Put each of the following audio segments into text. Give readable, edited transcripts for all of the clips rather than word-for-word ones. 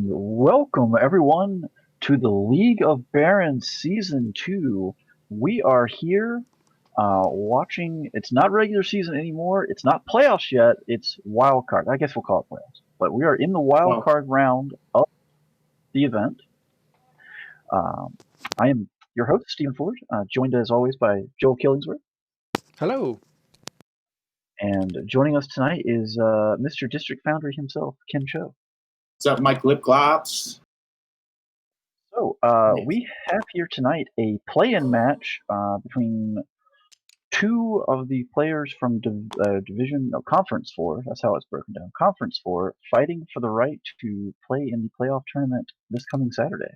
Welcome, everyone, to the League of Barons Season 2. We are here watching. It's not regular season anymore. It's not playoffs yet. It's Wildcard. I guess we'll call it playoffs. But we are in the Well, Wildcard round of the event. Um, I am your host, Stephen Ford, joined as always by Joel Killingsworth. Hello. And joining us tonight is Mr. District Foundry himself, Ken Cho. what's up, Mike Lipglops? So, we have here tonight a play-in match between two of the players from Conference 4, that's how it's broken down, Conference 4, fighting for the right to play in the playoff tournament this coming Saturday.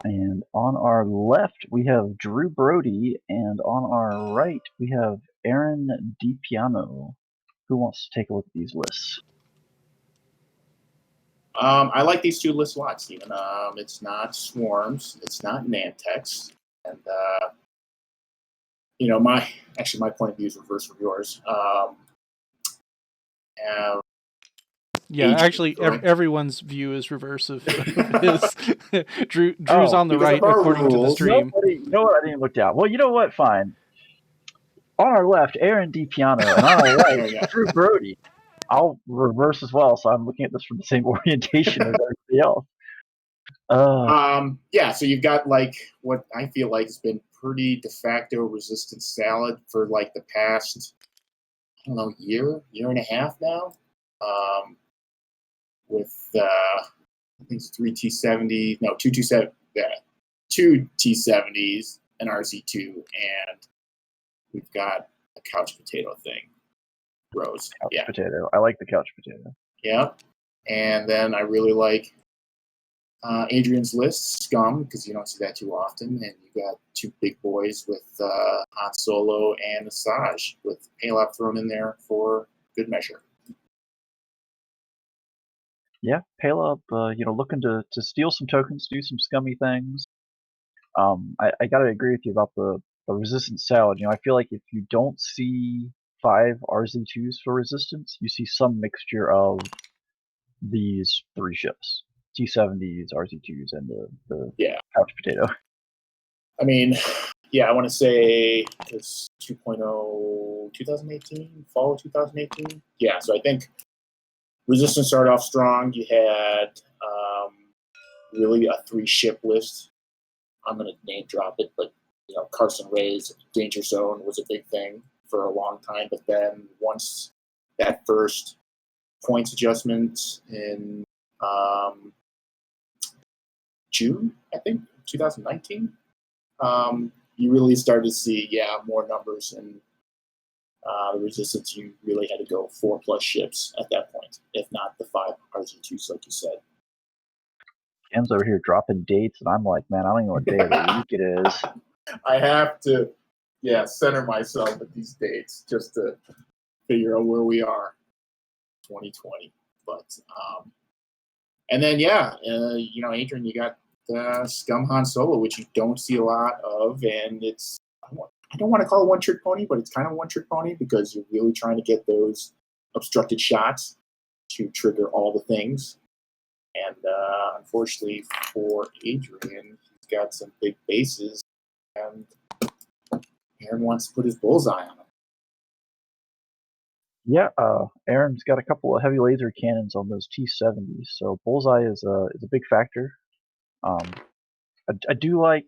And on our left, we have Drew Brody, and on our right, we have Aaron DePiano. Who wants to take a look at these lists? I like these two lists a lot, Stephen. It's not Swarms, it's not Nantex, and my point of view is reverse from yours. Everyone's view is reverse of his. Drew's on the right according to the stream. You know what? I didn't look down. Well, you know what? Fine. On our left, Aaron DePiano, and on our right, Drew Brody. I'll reverse as well, so I'm looking at this from the same orientation as everybody else. So you've got like what I feel like has been pretty de facto resistance salad for like the past, year and a half now. With I think it's two T70s, an RC2, and we've got a couch potato thing. Rose. Couch potato. I like the couch potato. Yeah. And then I really like Adrian's list, Scum, because you don't see that too often. And you got two big boys with Han Solo and Asajj, with Palop thrown in there for good measure. Yeah, Palop, looking to steal some tokens, do some scummy things. I gotta agree with you about the resistance salad. I feel like if you don't see 5 RZ2s for resistance, you see some mixture of these 3 ships. T70s, RZ2s, and the couch potato. I mean, I want to say it's 2.0 2018, fall of 2018. Yeah, so I think Resistance started off strong. You had really a 3-ship list. I'm going to name drop it, but Carson Ray's Danger Zone was a big thing for a long time. But then once that first points adjustment in June, I think, 2019, you really started to see, more numbers, and the Resistance, you really had to go 4+ ships at that point, if not the 5 RZ2s, like you said. Cam's over here dropping dates, and I'm like, man, I don't even know what day of the week it is. I have to, center myself at these dates just to figure out where we are, 2020. But, and then, Adrian, you got Scum Han Solo, which you don't see a lot of, and it's, I don't want to call it one-trick pony, but it's kind of one-trick pony because you're really trying to get those obstructed shots to trigger all the things. And unfortunately for Adrian, he's got some big bases, and Aaron wants to put his bullseye on them. Yeah, Aaron's got a couple of heavy laser cannons on those T70s, so bullseye is a big factor. I do like,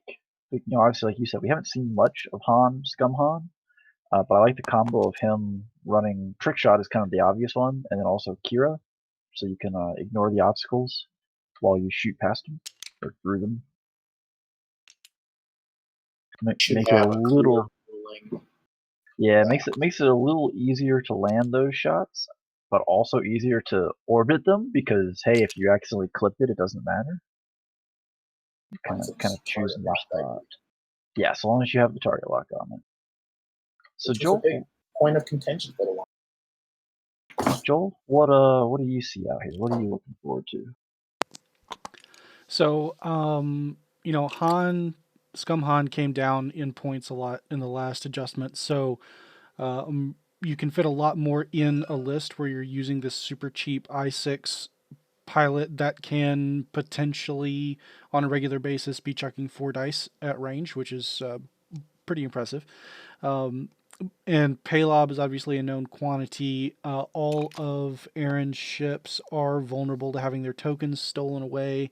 obviously, like you said, we haven't seen much of Scum Han, but I like the combo of him running Trick Shot is kind of the obvious one, and then also Kira, so you can ignore the obstacles while you shoot past them or through them. Makes it a little, makes it a little easier to land those shots, but also easier to orbit them because, hey, if you accidentally clip it, it doesn't matter. You kind of choosing your spot. Yeah, so long as you have the target lock on it. So Joel, a big point of contention for the one. Joel, what do you see out here? What are you looking forward to? So, Scum Han came down in points a lot in the last adjustment. So, you can fit a lot more in a list where you're using this super cheap i6 pilot that can potentially, on a regular basis, be chucking 4 dice at range, which is pretty impressive. And Paylob is obviously a known quantity. All of Aaron's ships are vulnerable to having their tokens stolen away.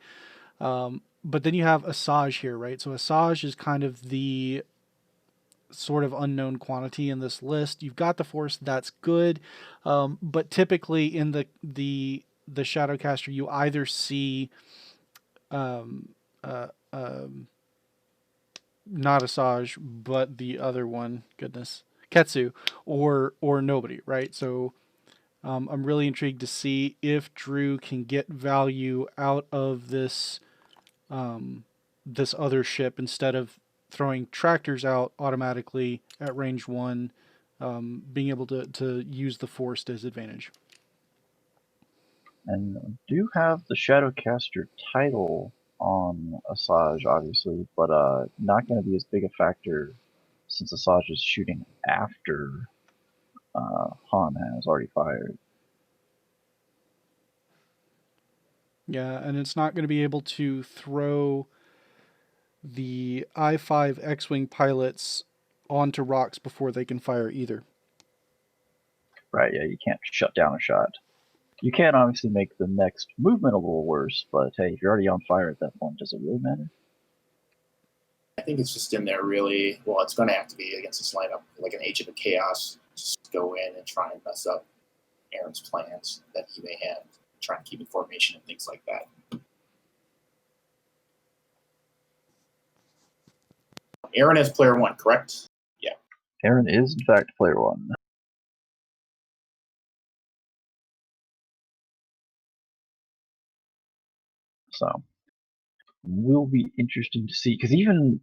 But then you have Asajj here, right? So Asajj is kind of the sort of unknown quantity in this list. You've got the Force, that's good. But typically in the Shadowcaster, you either see not Asajj, but the other one, goodness, Ketsu, or nobody, right? So I'm really intrigued to see if Drew can get value out of this this other ship instead of throwing tractors out automatically at range 1, being able to use the Force to his advantage. And do have the Shadowcaster title on Asajj, obviously, but not going to be as big a factor since Asajj is shooting after Han has already fired. Yeah, and it's not going to be able to throw the I-5 X-Wing pilots onto rocks before they can fire either. Right, yeah, you can't shut down a shot. You can obviously make the next movement a little worse, but hey, if you're already on fire at that point, does it really matter? I think it's just in there really. Well, it's going to have to be against this lineup, like an Agent of Chaos. Just go in and try and mess up Aaron's plans that he may have, try and keep in formation and things like that. Aaron is player 1, correct? Yeah. Aaron is, in fact, player 1. So, will be interesting to see, because even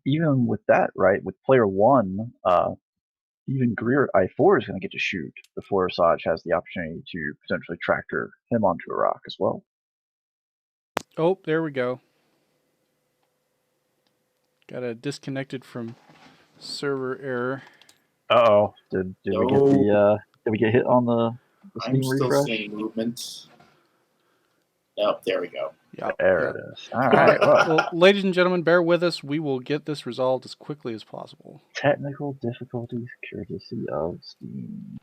with that, right, with player 1, even Greer at I4 is going to get to shoot before Asajj has the opportunity to potentially tractor him onto a rock as well. Oh, there we go. Got a disconnected from server error. Uh-oh. Did we get the did we get hit on the Steam refresh? I'm still seeing movement. Oh, there we go. Yeah, there it is. All right. Well, ladies and gentlemen, bear with us. We will get this resolved as quickly as possible. Technical difficulties courtesy of Steam.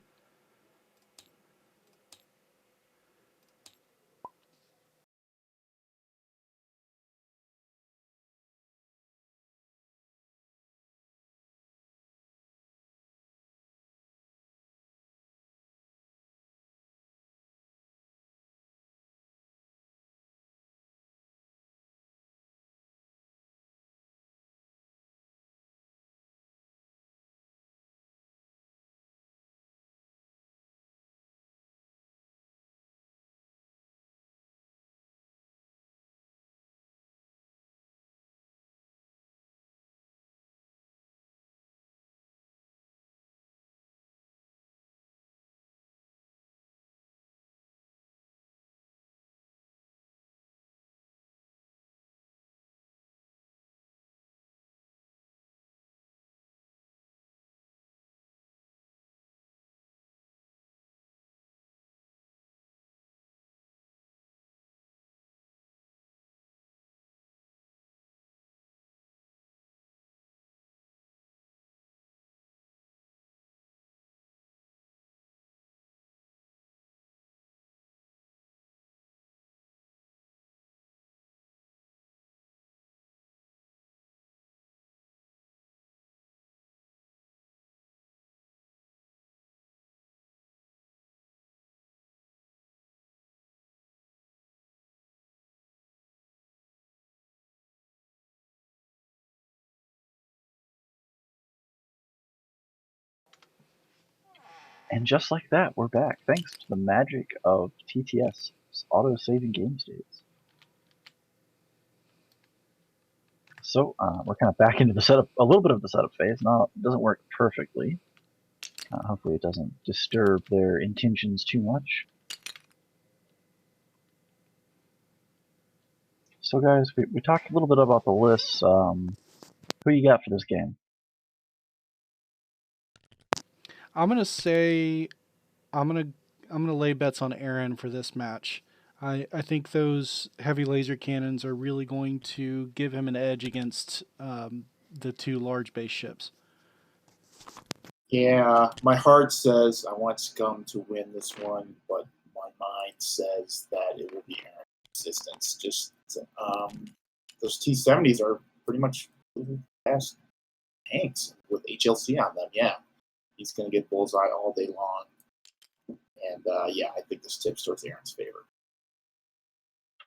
And just like that, we're back, thanks to the magic of TTS, auto-saving game states. So we're kind of back into the setup, a little bit of the setup phase. Now, it doesn't work perfectly. Hopefully it doesn't disturb their intentions too much. So guys, we talked a little bit about the lists. Who you got for this game? I'm gonna say I'm gonna lay bets on Aaron for this match. I think those heavy laser cannons are really going to give him an edge against the two large base ships. Yeah, my heart says I want Scum to win this one, but my mind says that it will be Aaron's resistance. Just those T-70s are pretty much fast tanks with HLC on them. Yeah, he's going to get bullseye all day long. And yeah, I think this tips towards Aaron's favor.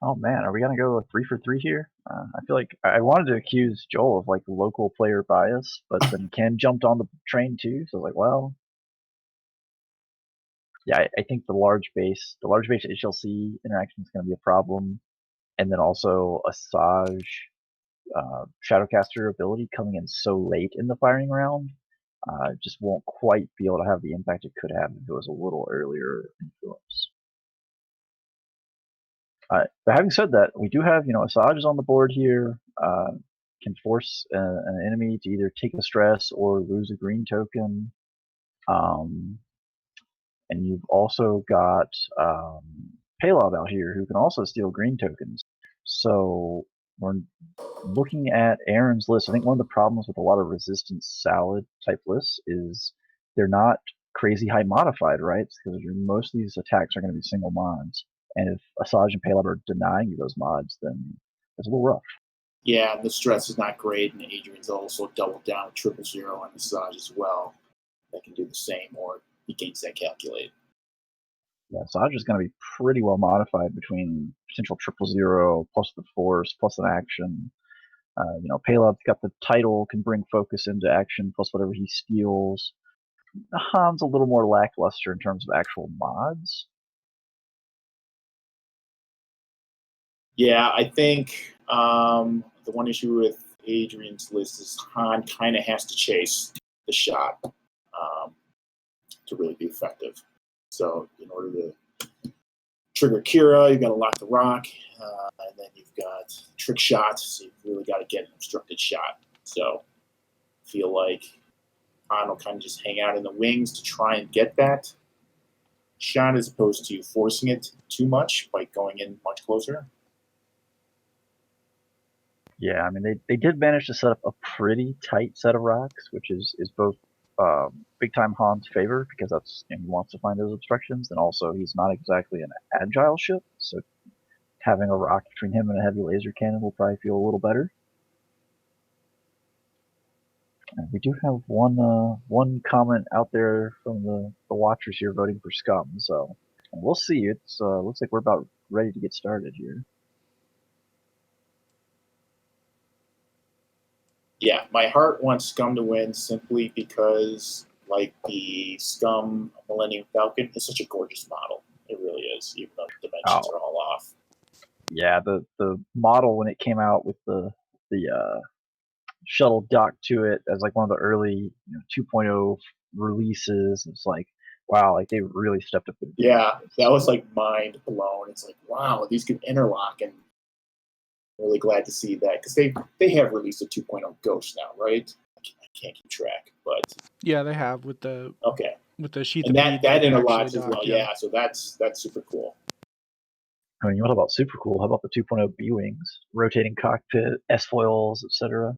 Oh man, are we gonna go 3 for 3 here? I feel like I wanted to accuse Joel of like local player bias, but then Ken jumped on the train too, so I was like, well, yeah, I think the large base HLC interaction is gonna be a problem, and then also Asajj Shadowcaster ability coming in so late in the firing round, just won't quite be able to have the impact it could have if it was a little earlier influence. But having said that, we do have, Asajj is on the board here, can force an enemy to either take a stress or lose a green token. And you've also got Paylob out here who can also steal green tokens. So we're looking at Aaron's list. I think one of the problems with a lot of resistance salad type lists is they're not crazy high modified, right? Because most of these attacks are going to be single mods. And if Asajj and Paylob are denying you those mods, then it's a little rough. Yeah, the stress is not great, and Adrian's also doubled down with 000 on Asajj as well. That can do the same, or he gains that calculate. Yeah, Asajj is going to be pretty well modified between potential 000 plus the force plus an action. Palob's got the title, can bring focus into action plus whatever he steals. Han's a little more lackluster in terms of actual mods. Yeah, I think the one issue with Adrian's list is Han kind of has to chase the shot to really be effective. So in order to trigger Kira, you've got to lock the rock, and then you've got trick shots, so you've really got to get an obstructed shot. So I feel like Han will kind of just hang out in the wings to try and get that shot as opposed to forcing it too much by going in much closer. Yeah, I mean, they did manage to set up a pretty tight set of rocks, which is both big time Han's favor because that's he wants to find those obstructions, and also he's not exactly an agile ship, so having a rock between him and a heavy laser cannon will probably feel a little better. And we do have one comment out there from the watchers here voting for Scum, so we'll see. It's looks like we're about ready to get started here. Yeah, my heart wants Scum to win simply because, like, the Scum Millennium Falcon is such a gorgeous model. It really is, even though the dimensions are all off. Yeah, the model when it came out with the shuttle docked to it as like one of the early 2.0 releases, it's like, wow, like they really stepped up. Yeah, that was like mind blown. It's like, wow, these can interlock, and I'm really glad to see that because they have released a 2.0 Ghost now, right? I can't keep track, but yeah, they have with the sheath and of that interlocks as well. Yeah, so that's super cool. I mean, what about super cool? How about the 2.0 B-wings, rotating cockpit, S-foils, etc.?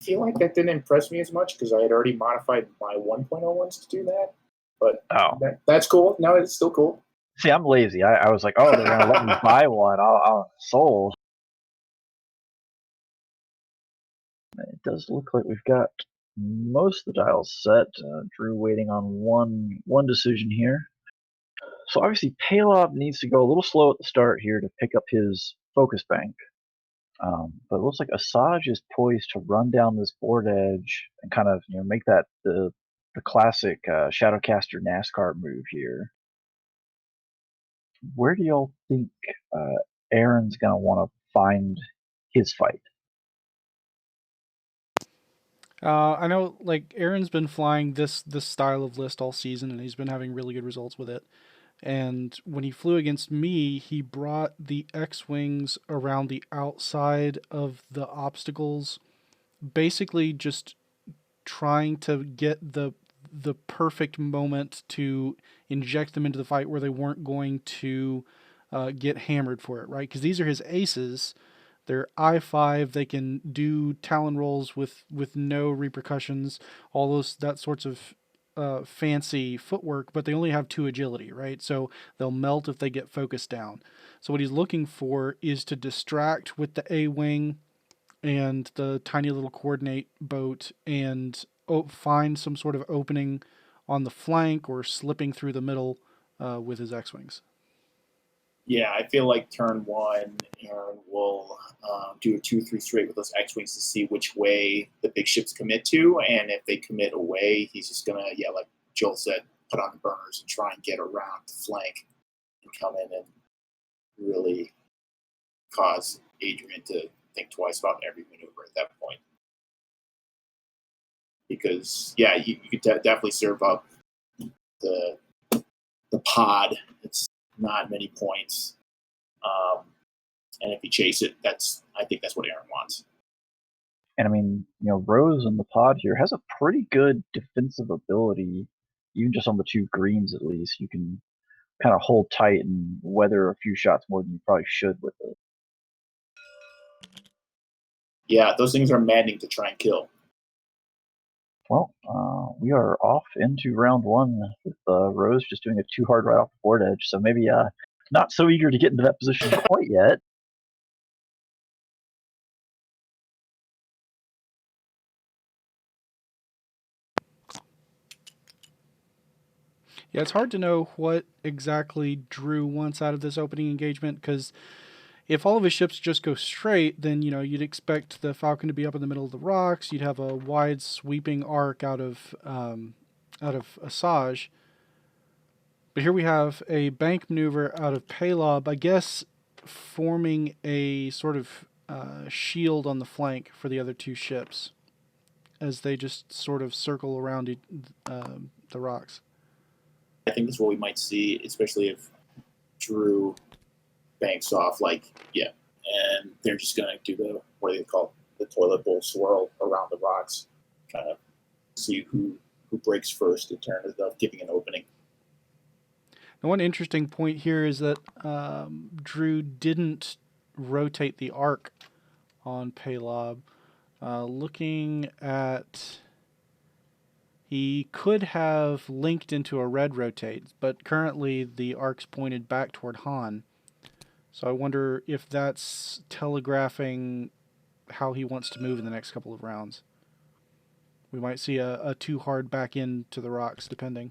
I feel like that didn't impress me as much because I had already modified my 1.0 ones to do that. But that's cool. No, it's still cool. See, I'm lazy. I was like, oh, they're gonna let me buy one. I'll sold. It does look like we've got most of the dials set. Drew waiting on one decision here. So obviously Paylob needs to go a little slow at the start here to pick up his focus bank. But it looks like Asajj is poised to run down this board edge and kind of make that the classic Shadowcaster NASCAR move here. Where do y'all think Aaron's gonna want to find his fight? I know, like, Aaron's been flying this style of list all season, and he's been having really good results with it. And when he flew against me, he brought the X-wings around the outside of the obstacles, basically just trying to get the perfect moment to inject them into the fight where they weren't going to get hammered for it, right? Because these are his aces. They're I5. They can do Talon rolls with no repercussions. All those that sorts of fancy footwork, but they only have 2 agility, right? So they'll melt if they get focused down. So what he's looking for is to distract with the A wing and the tiny little coordinate boat and find some sort of opening on the flank or slipping through the middle with his X-wings. Yeah, I feel like turn 1, Aaron will do a 2-3 straight with those X-wings to see which way the big ships commit to, and if they commit away, he's just gonna, like Joel said, put on the burners and try and get around the flank and come in and really cause Adrian to think twice about every maneuver at that point. Because you could definitely serve up the pod. It's not many points. And if you chase it, I think that's what Aaron wants. And I mean, Rose in the pod here has a pretty good defensive ability, even just on the 2 greens at least. You can kind of hold tight and weather a few shots more than you probably should with it. Yeah, those things are maddening to try and kill. Well, we are off into round 1 with Rose just doing a 2 hard right off the board edge, so maybe not so eager to get into that position quite yet. Yeah, it's hard to know what exactly Drew wants out of this opening engagement, because if all of his ships just go straight, then you'd expect the Falcon to be up in the middle of the rocks. You'd have a wide sweeping arc out of Asajj. But here we have a bank maneuver out of Paylob, I guess, forming a sort of shield on the flank for the other 2 ships as they just sort of circle around the rocks. I think that's what we might see, especially if Drew banks off, and they're just going to do what do they call the toilet bowl swirl around the rocks, kind of see who breaks first in terms of giving an opening. Now, one interesting point here is that Drew didn't rotate the arc on Paylob. Looking at... He could have linked into a red rotate, but currently the arc's pointed back toward Han. So I wonder if that's telegraphing how he wants to move in the next couple of rounds. We might see a 2 hard back into the rocks, depending.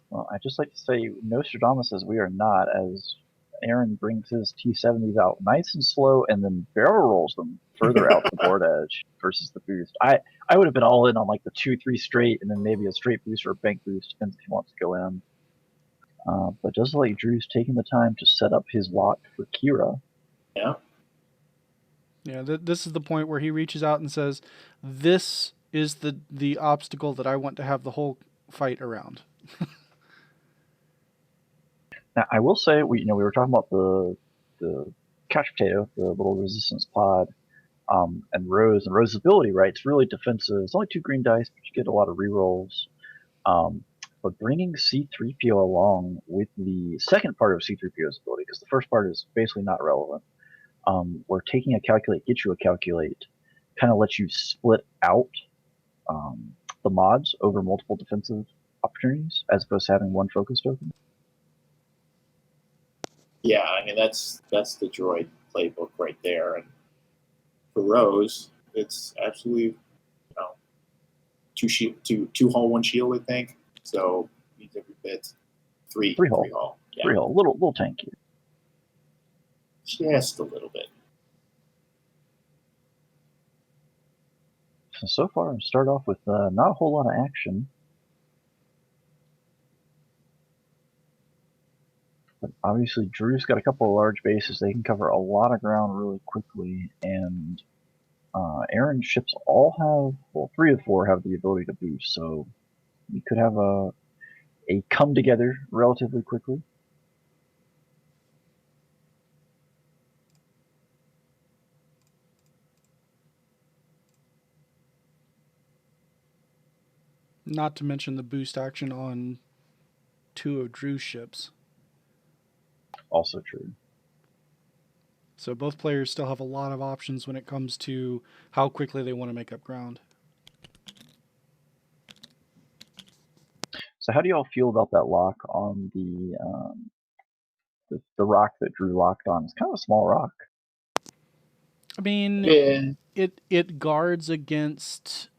Well, I'd just like to say, Nostradamus says we are not, as Aaron brings his T-70s out nice and slow and then barrel rolls them further out the board edge versus the boost. I would have been all in on the 2-3 straight and then maybe a straight boost or a bank boost, depends if he wants to go in. But just like Drew's taking the time to set up his lock for Kira. Yeah. Yeah, this is the point where he reaches out and says, "This is the obstacle that I want to have the whole fight around." Now, I will say, we were talking about the couch potato, the little resistance pod, and Rose's ability, right? It's really defensive. It's only 2 green dice, but you get a lot of rerolls. But bringing C-3PO along with the second part of C-3PO's ability, because the first part is basically not relevant, where taking a calculate, get you a calculate, kind of lets you split out the mods over multiple defensive opportunities, as opposed to having one focus token. Yeah, I mean that's the droid playbook right there, and for Rose, it's absolutely two hull, 1 shield, I think. So means every bit 3 hull. Yeah. 3 hull, little tanky. Just a little bit. So far, I start off with not a whole lot of action. But obviously, Drew's got a couple of large bases. They can cover a lot of ground really quickly. And Aaron's ships all have, 3 of 4 have the ability to boost. So you could have a come together relatively quickly. Not to mention the boost action on 2 of Drew's ships. Also true. So both players still have a lot of options when it comes to how quickly they want to make up ground. So how do y'all feel about that lock on the rock that Drew locked on? It's kind of a small rock. I mean, Yeah. it guards against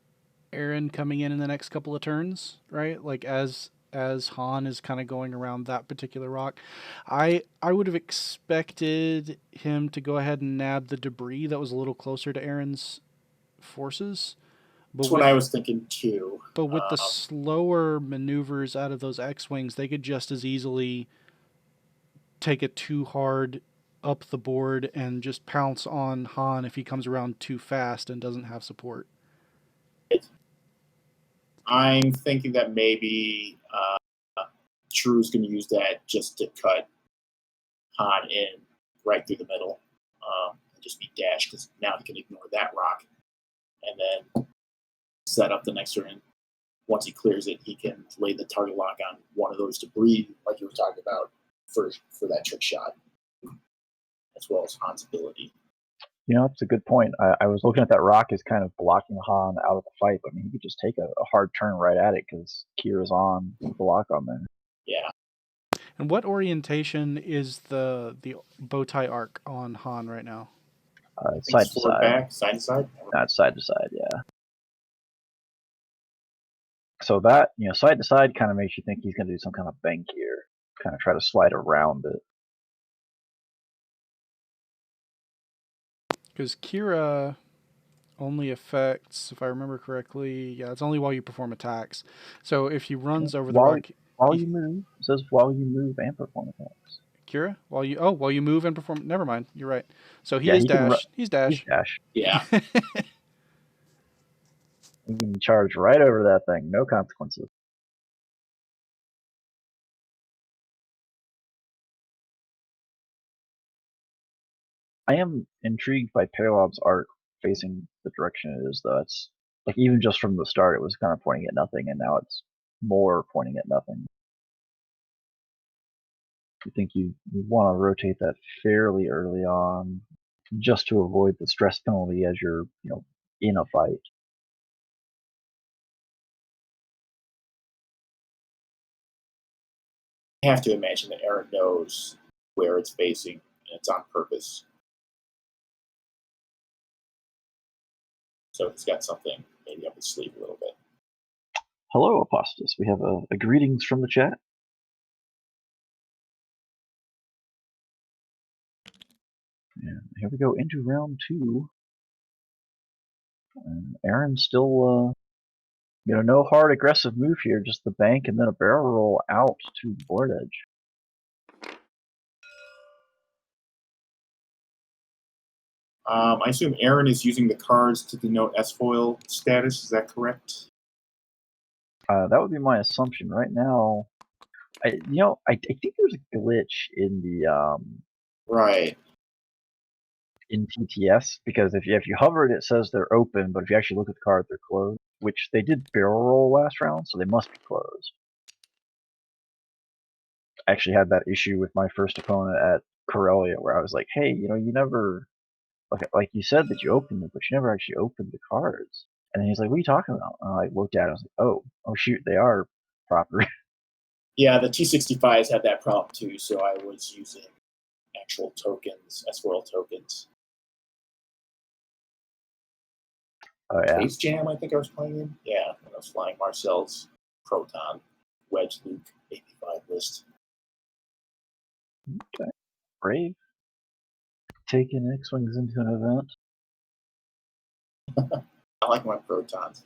Aaron coming in the next couple of turns, right? Like as Han is kind of going around that particular rock. I would have expected him to go ahead and nab the debris that was a little closer to Aaron's forces. That's what I was thinking too. But with the slower maneuvers out of those X-Wings, they could just as easily take it too hard up the board and just pounce on Han if he comes around too fast and doesn't have support. I'm thinking that maybe Drew's going to use that just to cut Han in right through the middle and just be dashed because now he can ignore that rock and then set up the next turn. Once he clears it, he can lay the target lock on one of those debris, like you were talking about, for that trick shot, as well as Han's ability. You know, that's a good point. I was looking at that rock as kind of blocking Han out of the fight. But I mean, he could just take a hard turn right at it because Kira's on with the lock on there. Yeah. And what orientation is the bow tie arc on Han right now? Side to side. Back, side to side? Not side to side, yeah. So that, side to side kind of makes you think he's going to do some kind of bank here, kind of try to slide around it. Because Kira only affects, if I remember correctly, it's only while you perform attacks. So if he runs over the rock... While you move, it says while you move and perform attacks. Kira? While you move and perform... Never mind, you're right. So he is dash. He's dash. He's dash. Yeah. You can charge right over that thing, no consequences. I am intrigued by Paylob's arc facing the direction it is, though. It's like even just from the start, it was kind of pointing at nothing, and now it's more pointing at nothing. You think you want to rotate that fairly early on, just to avoid the stress penalty as you're, in a fight. I have to imagine that Aaron knows where it's facing, and it's on purpose. So he's got something maybe up his sleeve a little bit. Hello, Apostas. We have a greetings from the chat. And here we go into round 2. And Aaron's still, no hard aggressive move here, just the bank and then a barrel roll out to the board edge. I assume Aaron is using the cards to denote S-foil status. Is that correct? That would be my assumption. Right now, I think there's a glitch in the right in TTS, because if you hover it, it says they're open, but if you actually look at the card, they're closed. Which they did barrel roll last round, so they must be closed. I actually had that issue with my first opponent at Corellia, where I was like, "Hey, you never like you said that you opened it, but you never actually opened the cards." And then he's like, "What are you talking about?" And I looked at it, I was like, "Oh shoot, they are proper." Yeah, the T65s had that problem too, so I was using actual tokens, S-foil tokens. Oh yeah. Space Jam, I think I was playing in. Yeah, when I was flying Marcel's Proton Wedge Luke 85 list. Okay. Brave. Taking X-Wings into an event. I like my Protons.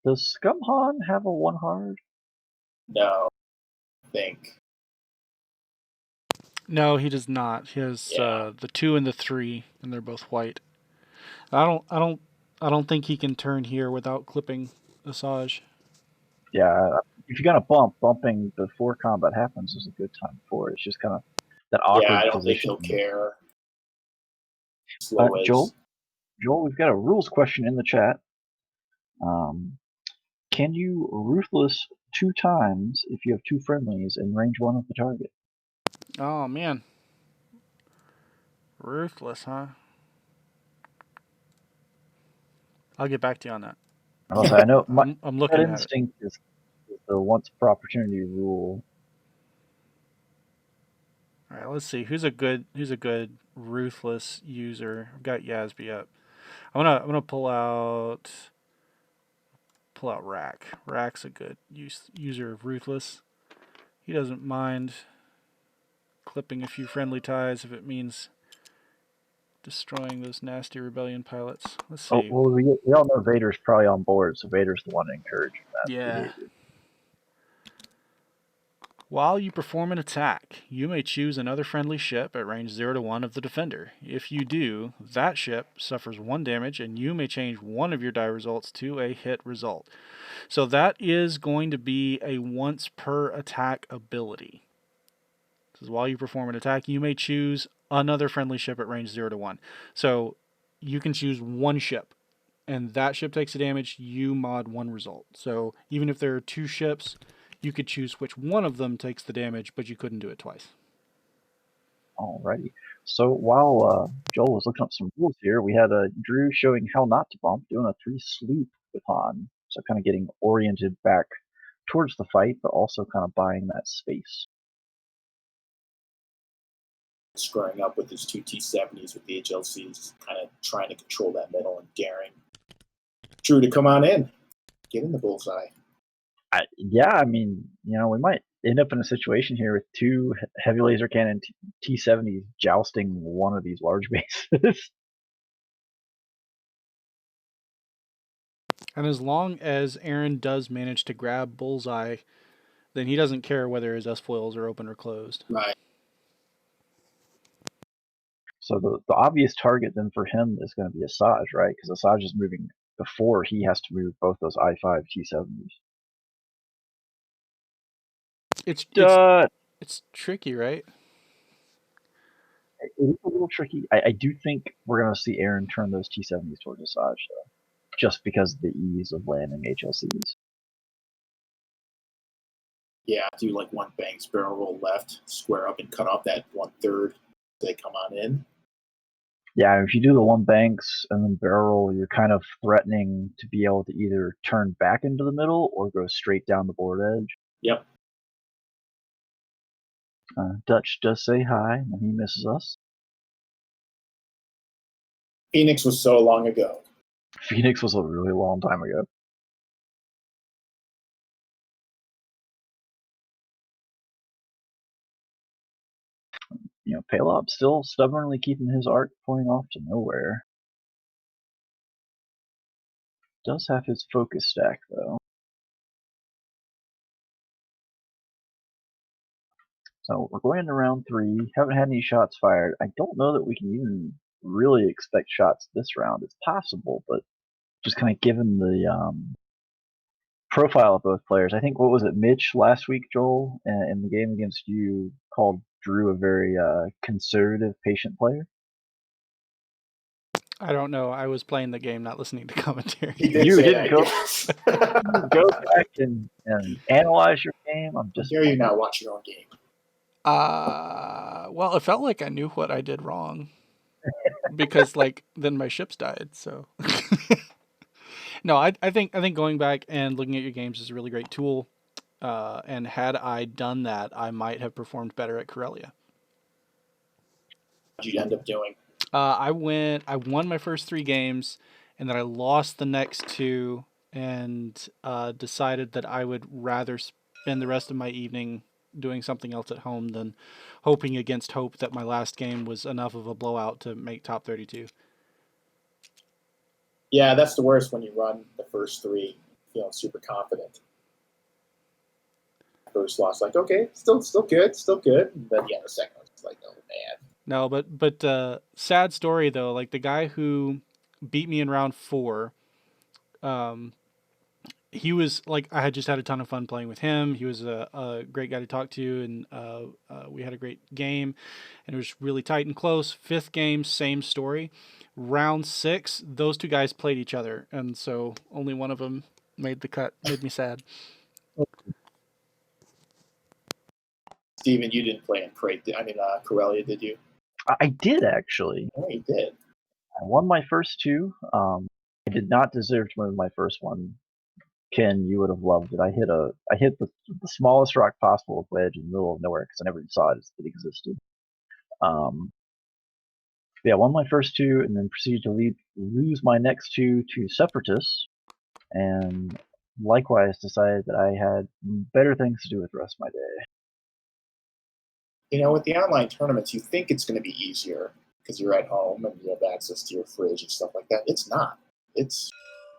Does Scumhan have a 1 hard? No, I think. No, he does not. He has the 2 and the 3, and they're both white. I don't think he can turn here without clipping Asajj. Yeah, if you're gonna bumping before combat happens is a good time for it. It's just kind of that awkward position. Yeah, I don't think he'll care. Joel, we've got a rules question in the chat. can you ruthless 2 times if you have 2 friendlies in range 1 of the target? Oh man, ruthless, huh? I'll get back to you on that. I know my I'm gut looking at it. instinct is the once per opportunity rule. All right, let's see who's a good ruthless user. I've got Yasby up. I'm gonna pull out Rack. Rack's a good user of ruthless. He doesn't mind clipping a few friendly ties if it means destroying those nasty rebellion pilots. Let's see. Oh, well, we all know Vader's probably on board, so Vader's the one encouraging that Yeah. behavior. While you perform an attack, you may choose another friendly ship at range 0 to 1 of the defender. If you do, that ship suffers 1 damage, and you may change one of your die results to a hit result. So that is going to be a once per attack ability. This is while you perform an attack, you may choose another friendly ship at range 0 to 1. So you can choose one ship, and that ship takes the damage, you mod 1 result. So even if there are 2 ships, you could choose which one of them takes the damage, but you couldn't do it twice. Alrighty. So while Joel was looking up some rules here, we had Drew showing how not to bump, doing a 3 sleep with Han. So kind of getting oriented back towards the fight, but also kind of buying that space. Squaring up with his 2 T-70s with the HLCs, kind of trying to control that middle and daring Drew to come on in, get in the bullseye. Yeah, I mean, we might end up in a situation here with 2 heavy laser cannon T-70s jousting one of these large bases. And as long as Aaron does manage to grab bullseye, then he doesn't care whether his S-foils are open or closed. Right. So the obvious target then for him is going to be Asajj, right? Because Asajj is moving before he has to move both those I-5 T-70s. It's tricky, right? It is a little tricky. I do think we're going to see Aaron turn those T-70s towards Asajj, though, just because of the ease of landing HLCs. Yeah, do like 1 bangs, barrel roll left, square up and cut off that 1/3. They come on in. Yeah, if you do the 1 banks and then barrel roll, you're kind of threatening to be able to either turn back into the middle or go straight down the board edge. Yep. Dutch does say hi, and he misses us. Phoenix was so long ago. Phoenix was a really long time ago. Palop still stubbornly keeping his arc pointing off to nowhere. Does have his focus stack, though. So we're going into round 3. Haven't had any shots fired. I don't know that we can even really expect shots this round. It's possible, but just kind of given the profile of both players. I think, what was it, Mitch last week, Joel, in the game against you, called Drew a very conservative, patient player? I don't know. I was playing the game, not listening to commentary. You didn't go back and analyze your game. I'm just. How dare you not watch your own game? Well, it felt like I knew what I did wrong because then my ships died. So no, I think going back and looking at your games is a really great tool. And had I done that, I might have performed better at Corellia. What did you end up doing? I won my first 3 games, and then I lost the next 2, and decided that I would rather spend the rest of my evening doing something else at home than hoping against hope that my last game was enough of a blowout to make top 32. Yeah, that's the worst when you run the first 3 feeling super confident. First loss, like, okay, still good. And then the second one's like, oh man. No, but sad story though. Like the guy who beat me in round 4, he was like, I had just had a ton of fun playing with him. He was a great guy to talk to, and we had a great game, and it was really tight and close. 5th game, same story. Round 6, those 2 guys played each other, and so only one of them Made the cut. Made me sad. Steven, you didn't play in Corellia, did you? I did actually. Oh, you did. I won my first two. I did not deserve to win my first one. Ken, you would have loved it. I hit the smallest rock possible with wedge in the middle of nowhere because I never even saw it existed. Yeah, I won my first two and then proceeded to lose my next two to separatists, and likewise decided that I had better things to do with the rest of my day. You know, with the online tournaments, you think it's going to be easier because you're at home and you have access to your fridge and stuff like that. It's not. It's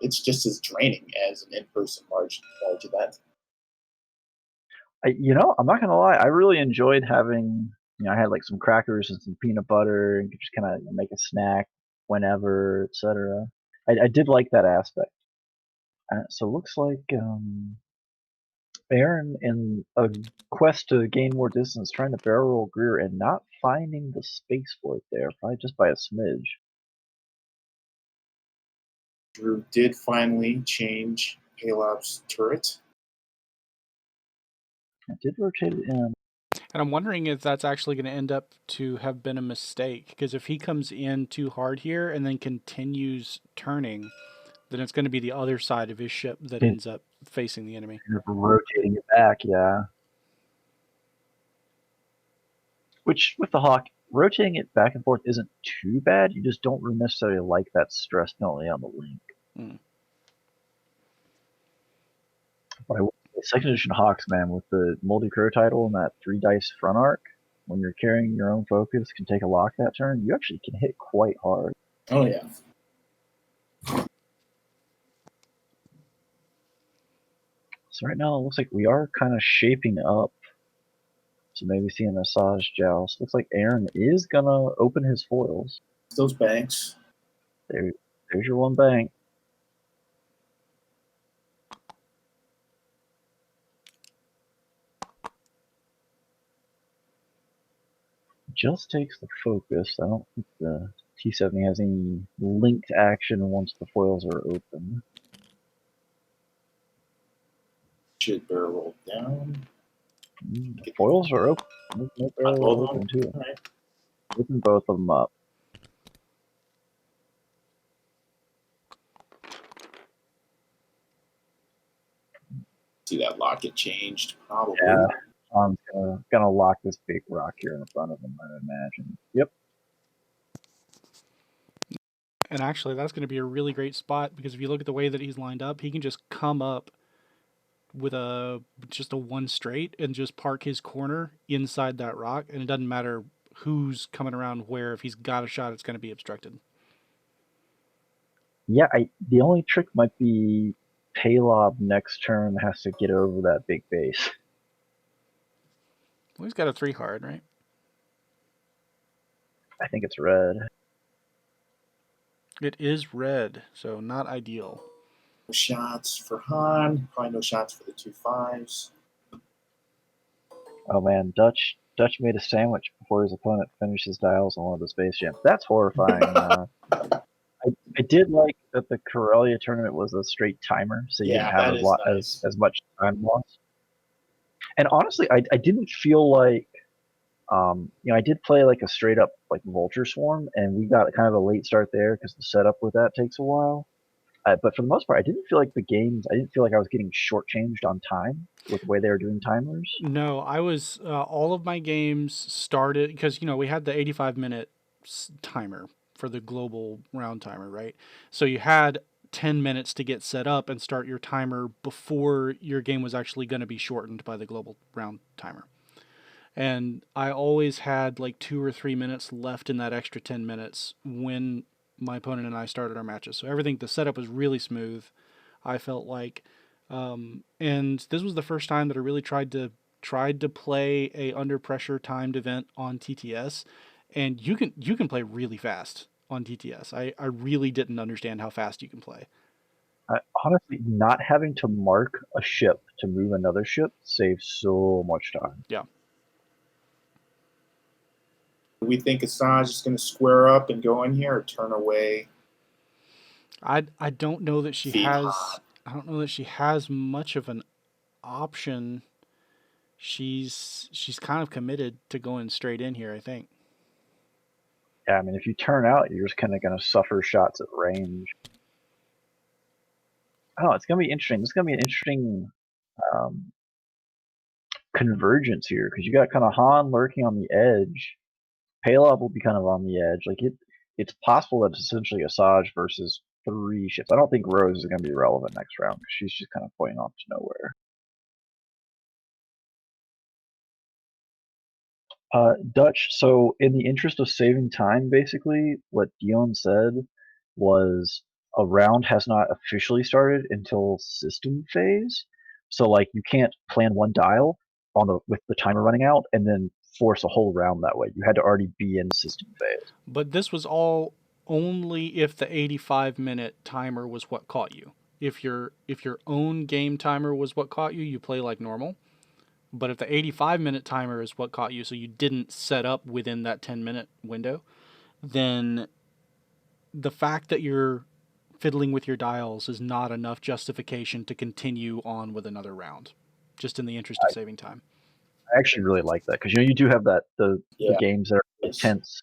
just as draining as an in-person large event. I'm not gonna lie. I really enjoyed having. I had like some crackers and some peanut butter, and could just kind of make a snack whenever, etc. I did like that aspect. So it looks like Aaron, in a quest to gain more distance, trying to barrel roll Greer and not finding the space for it there, probably just by a smidge. Drew did finally change Palob's turret. I did rotate it in. And I'm wondering if that's actually going to end up to have been a mistake, because if he comes in too hard here and then continues turning, then it's going to be the other side of his ship that ends up facing the enemy. Rotating it back, yeah. Which, with the Hawk, rotating it back and forth isn't too bad. You just don't necessarily like that stress penalty on the link. But I will say, second edition Hawks, man, with the multi-crow title and that 3 dice front arc, when you're carrying your own focus, can take a lock that turn, you actually can hit quite hard. Oh, yeah. So right now, it looks like we are kind of shaping up to maybe see a massage joust. Looks like Aaron is going to open his foils. Those banks. There's your one bank. Just takes the focus. I don't think the T70 has any linked action once the foils are open. Should barrel roll down. The foils are open. No barrel roll open too. Right. Open both of them up. See that lock get changed? Probably. Yeah. I'm gonna lock this big rock here in front of him, I imagine. Yep. And actually, that's going to be a really great spot, because if you look at the way that he's lined up, he can just come up with just a 1 straight and just park his corner inside that rock, and it doesn't matter who's coming around where. If he's got a shot, it's going to be obstructed. Yeah, the only trick might be Paylob next turn has to get over that big base. Well, he's got a 3 hard, right? I think it's red. It is red, so not ideal. No shots for Han. Probably no shots for the 2 5s. Oh man, Dutch made a sandwich before his opponent finished his dials on one of the space jams. That's horrifying. I did like that the Corellia tournament was a straight timer, so you didn't have as much time loss. And honestly, I didn't feel like, I did play like a straight up like Vulture Swarm, and we got kind of a late start there because the setup with that takes a while. But for the most part, I didn't feel like I was getting shortchanged on time with the way they were doing timers. No, I was, all of my games started, because, we had the 85-minute timer for the global round timer, right? So you had 10 minutes to get set up and start your timer before your game was actually going to be shortened by the global round timer. And I always had like 2 or 3 minutes left in that extra 10 minutes when my opponent and I started our matches. So the setup was really smooth, I felt like. And this was the first time that I really tried to play a under pressure timed event on TTS. And you can play really fast on TTS. I really didn't understand how fast you can play. Honestly, not having to mark a ship to move another ship saves so much time. Yeah. Do we think Assange is going to square up and go in here or turn away? I don't know that she has. I don't know that she has much of an option. She's kind of committed to going straight in here, I think. Yeah, I mean, if you turn out, you're just kind of going to suffer shots at range. Oh, it's going to be interesting. This is going to be an interesting um, convergence here because you got kind of Han lurking on the edge. Paylob will be kind of on the edge. Like it's possible that it's essentially Asajj versus 3 ships. I don't think Rose is going to be relevant next round because she's just kind of pointing off to nowhere. Dutch, so in the interest of saving time, basically, what Dion said was a round has not officially started until system phase. So like you can't plan one dial with the timer running out and then force a whole round that way. You had to already be in system phase. But this was all only if the 85-minute timer was what caught you. If your own game timer was what caught you, you play like normal. But if the 85-minute timer is what caught you, so you didn't set up within that 10-minute window, then the fact that you're fiddling with your dials is not enough justification to continue on with another round, just in the interest of saving time. I actually really like that because you do have that the games that are intense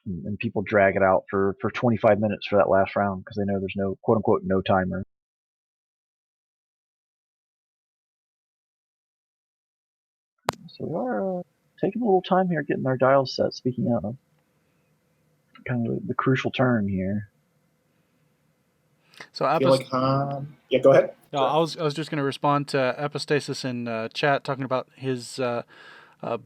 and people drag it out for 25 minutes for that last round because they know there's no quote unquote no timer. So we are taking a little time here getting our dials set. Speaking of, kind of the crucial turn here. So I feel like yeah, go ahead. No, I was just going to respond to Epistasis in chat talking about his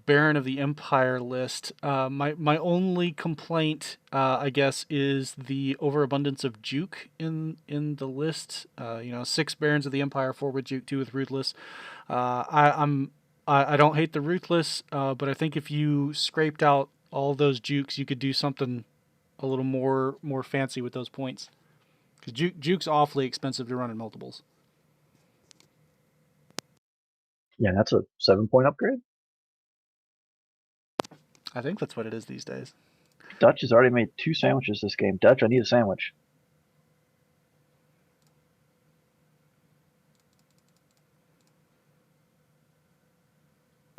Baron of the Empire list. My only complaint, I guess, is the overabundance of juke in the list. 6 Barons of the Empire, 4 with juke, 2 with ruthless. I don't hate the ruthless, but I think if you scraped out all those jukes, you could do something a little more fancy with those points. Because juke's awfully expensive to run in multiples. Yeah, that's a 7-point upgrade. I think that's what it is these days. Dutch has already made 2 sandwiches this game. Dutch, I need a sandwich.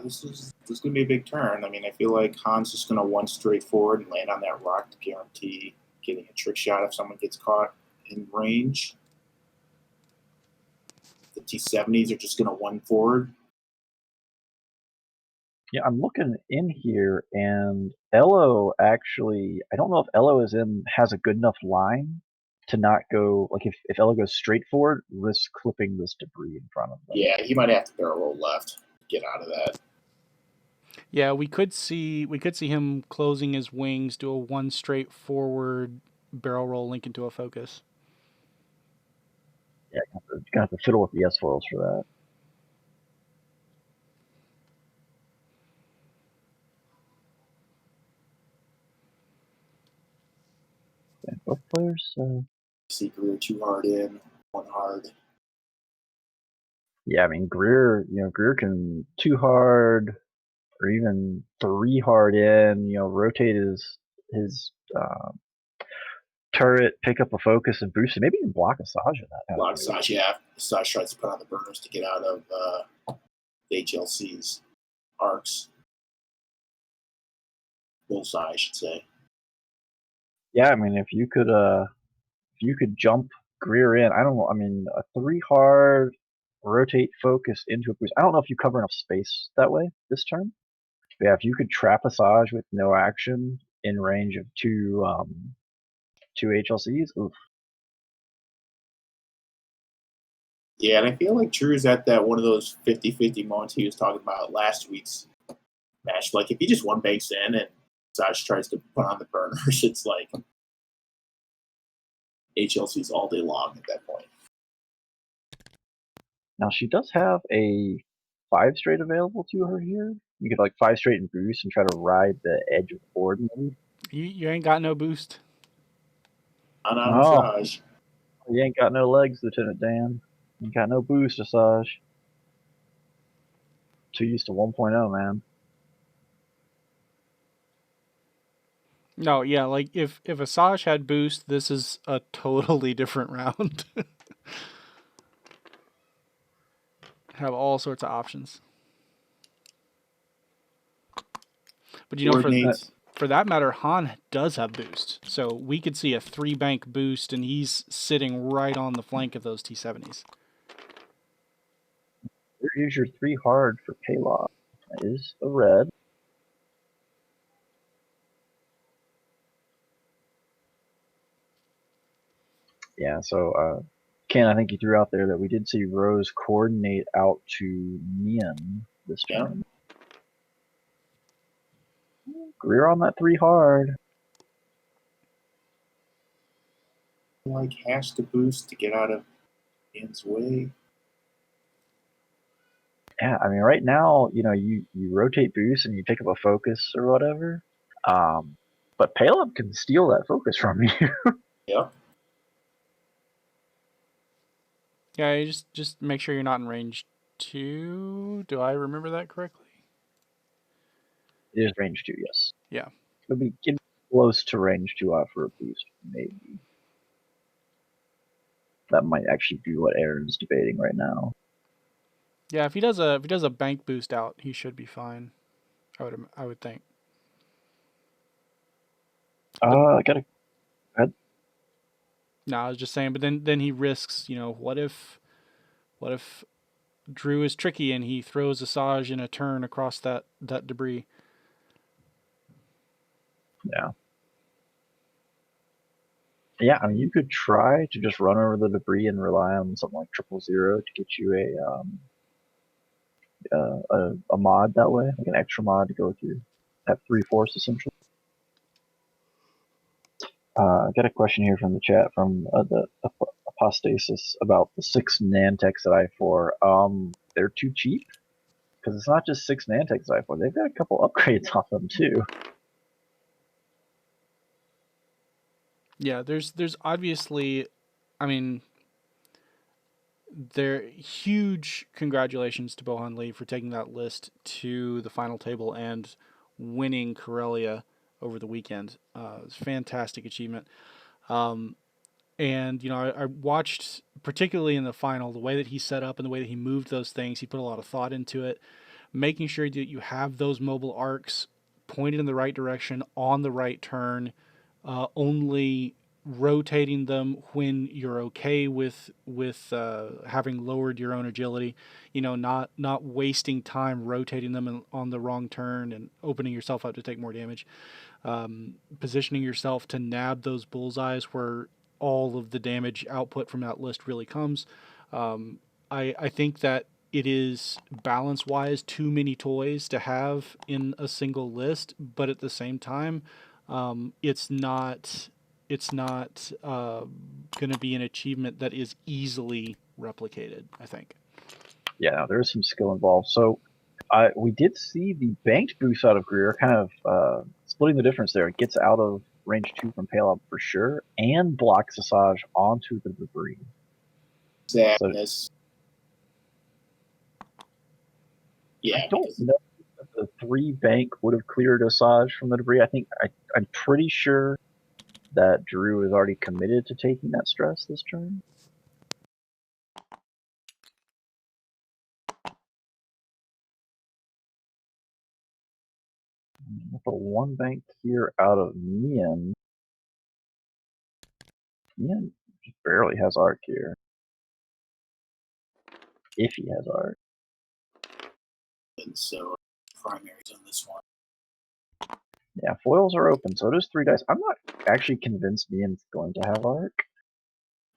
This is going to be a big turn. I mean, I feel like Han's just going to one straight forward and land on that rock to guarantee getting a trick shot if someone gets caught in range. The T-70s are just going to one forward. Yeah, I'm looking in here, and Elo actually, I don't know if Elo has a good enough line to not go, like if Elo goes straight forward, risk clipping this debris in front of them. Yeah, he might have to barrel roll left to get out of that. Yeah, we could see him closing his wings, do a one straight forward barrel roll, link into a focus. Yeah, got to fiddle with the S-foils for that. Yeah, both players. See Greer 2 hard in, 1 hard. Yeah, I mean Greer can 2 hard or even 3 hard in. Rotate his turret, pick up a focus and boost it. Maybe even block Asajj in that. Block Asajj, yeah. Asajj tries to put on the burners to get out of the HLC's arcs. Bullseye, I should say. Yeah, I mean if you could jump Greer in, I don't know. I mean a 3 hard rotate focus into a boost. I don't know if you cover enough space that way this turn. But yeah, if you could trap Asajj with no action in range of 2 HLCs, oof. Yeah, and I feel like Drew's at that one of those 50-50 moments he was talking about last week's match. Like, if he just one banks in and Asajj tries to put on the burners, it's like HLC's all day long at that point. Now she does have a 5 straight available to her here. You could like 5 straight and boost and try to ride the edge of the board maybe. You ain't got no boost. On Asajj. You ain't got no legs, Lieutenant Dan. You ain't got no boost, Asajj. Too used to 1.0, man. No, yeah, like if Asajj had boost, this is a totally different round. Have all sorts of options. But you know, Coordinate. for that matter, Han does have boost, so we could see a 3-bank boost, and he's sitting right on the flank of those T70s. Here's your 3 hard for Paylog. That is a red. Yeah, so Ken, I think you threw out there that we did see Rose coordinate out to Mian this Yeah. turn. Greer on that 3 hard. Like hash to boost to get out of Ian's way. Yeah, I mean, right now, you rotate boost and you pick up a focus or whatever. But Paleb can steal that focus from you. Yeah. Yeah, you just make sure you're not in range 2. Do I remember that correctly? It is range 2, yes. Yeah. It'll be getting close to range 2 out for a boost, maybe. That might actually be what Aaron's debating right now. Yeah, if he does a bank boost out, he should be fine. I would think. I gotta. No, I was just saying. But then he risks. What if Drew is tricky and he throws Asajj in a turn across that debris? Yeah. Yeah, I mean, you could try to just run over the debris and rely on something like 000 to get you a mod that way, like an extra mod to go through that 3 force essentially. I got a question here from the chat from the Apostasis about the 6 Nantex at I4. They're too cheap because it's not just 6 Nantex at I4. They've got a couple upgrades on them too. Yeah, there's obviously, I mean, there huge congratulations to Bohan Lee for taking that list to the final table and winning Corellia over the weekend. It's a fantastic achievement. And I watched, particularly in the final, the way that he set up and the way that he moved those things. He put a lot of thought into it, making sure that you have those mobile arcs pointed in the right direction on the right turn, only rotating them when you're okay with having lowered your own agility. Not wasting time rotating them on the wrong turn and opening yourself up to take more damage. Positioning yourself to nab those bullseyes where all of the damage output from that list really comes. I think that it is balance-wise too many toys to have in a single list, but at the same time, it's not going to be an achievement that is easily replicated, I think. Yeah, there is some skill involved. So we did see the banked boost out of Greer kind of splitting the difference there. It gets out of range 2 from Pale Up for sure and blocks Asajj onto the debris. Sadness. Yeah, I don't know if the 3 bank would have cleared Asajj from the debris. I'm pretty sure that Drew is already committed to taking that stress this turn. With a 1 bank here out of Mian just barely has arc here. If he has arc. And so primaries on this one. Yeah, foils are open, so it is 3 dice. I'm not actually convinced Mian's going to have arc.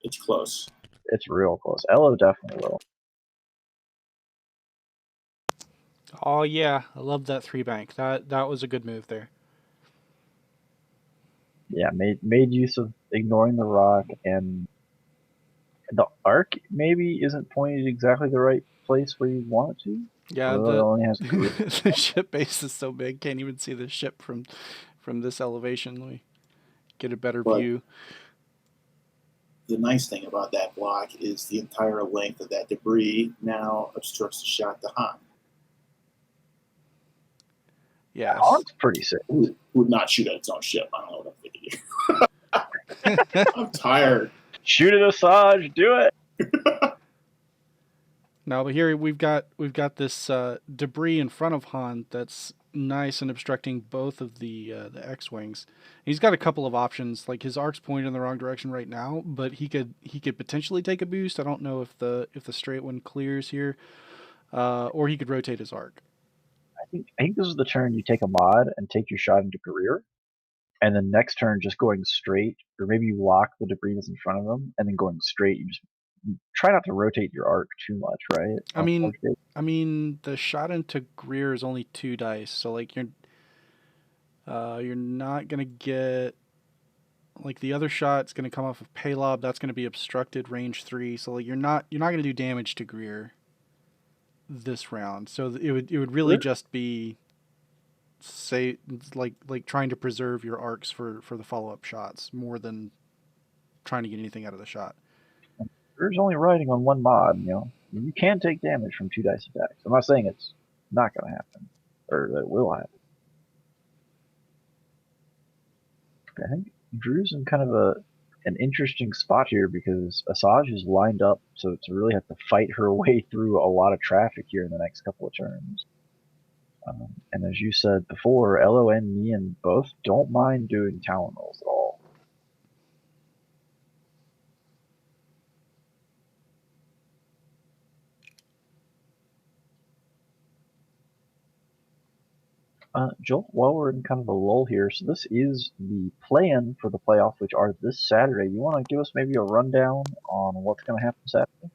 It's close. It's real close. Elo definitely will. Oh yeah, I love that 3 bank. That was a good move there. Yeah, made use of ignoring the rock, and the arc maybe isn't pointed exactly the right place where you want it to. Yeah, Although it only has the ship base is so big, can't even see the ship from this elevation. Let me get a better view. The nice thing about that block is the entire length of that debris now obstructs the shot to Han. Yes. Han's pretty sick. Ooh, would not shoot at its own ship. I don't know what I'm thinking. I'm tired. Shoot it, Asajj. Do it. No, but here we've got this debris in front of Han that's nice and obstructing both of the X-wings. He's got a couple of options. Like his arc's pointed in the wrong direction right now, but he could potentially take a boost. I don't know if the straight one clears here, or he could rotate his arc. I think this is the turn you take a mod and take your shot into career, and then next turn just going straight, or maybe you lock the debris that's in front of them, and then going straight. You just try not to rotate your arc too much, right? I mean, the shot into Greer is only 2 dice, so like you're not gonna get like the other shot's gonna come off of Paylob. That's gonna be obstructed range 3, so like you're not gonna do damage to Greer this round. So it would really just be say like trying to preserve your arcs for the follow up shots more than trying to get anything out of the shot. There's only riding on one mod, You can take damage from 2 dice attacks. I'm not saying it's not going to happen, or that it will happen. I think Drew's in kind of an interesting spot here because Asajj is lined up to really have to fight her way through a lot of traffic here in the next couple of turns. And as you said before, Elo and Mian both don't mind doing talent rolls at all. Joel, while we're in kind of a lull here, so this is the play-in for the playoff, which are this Saturday. You want to give us maybe a rundown on what's going to happen Saturday?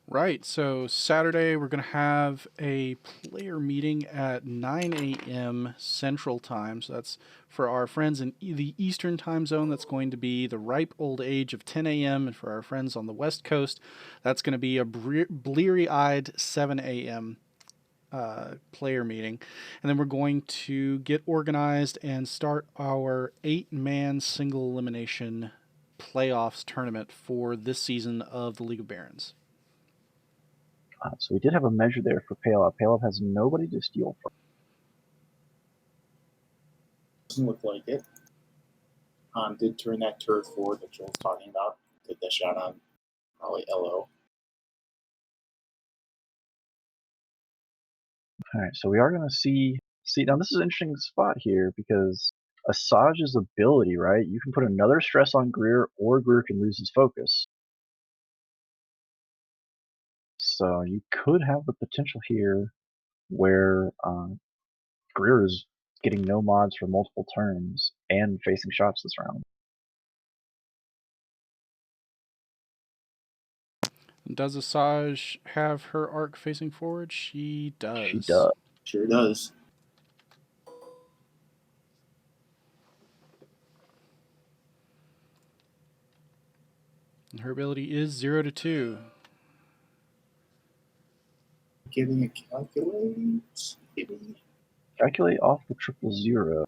Right. So Saturday we're going to have a player meeting at 9 a.m. Central Time. So that's for our friends in the Eastern Time Zone. That's going to be the ripe old age of 10 a.m. And for our friends on the West Coast, that's going to be a bleary-eyed 7 a.m. Player meeting. And then we're going to get organized and start our 8-man single elimination playoffs tournament for this season of the League of Barons. So we did have a measure there for Paylob. Paylob has nobody to steal from. Doesn't look like it. Han did turn that turret forward that Joel's talking about. Did that shot on probably Elo. All right, so we are going to see. Now this is an interesting spot here because Asajj's ability, right? You can put another stress on Greer, or Greer can lose his focus. So you could have the potential here where Greer is getting no mods for multiple turns and facing shots this round. Does Asajj have her arc facing forward? She does. She does. Sure does. And her ability is 0 to 2. Getting a calculate, maybe. Calculate off the 000.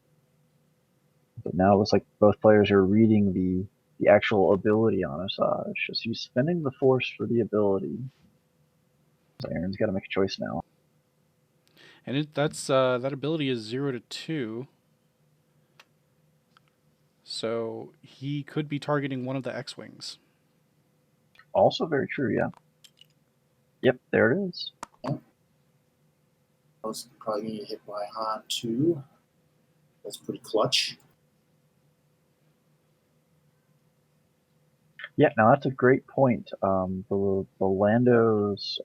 But now it looks like both players are reading the actual ability on Asajj. So he's spending the force for the ability. So Aaron's got to make a choice now. And that ability is 0 to 2. So he could be targeting one of the X-Wings. Also very true, yeah. Yep, there it is. I was probably going to get hit by Han too. That's pretty clutch. Yeah, now that's a great point. The Lando's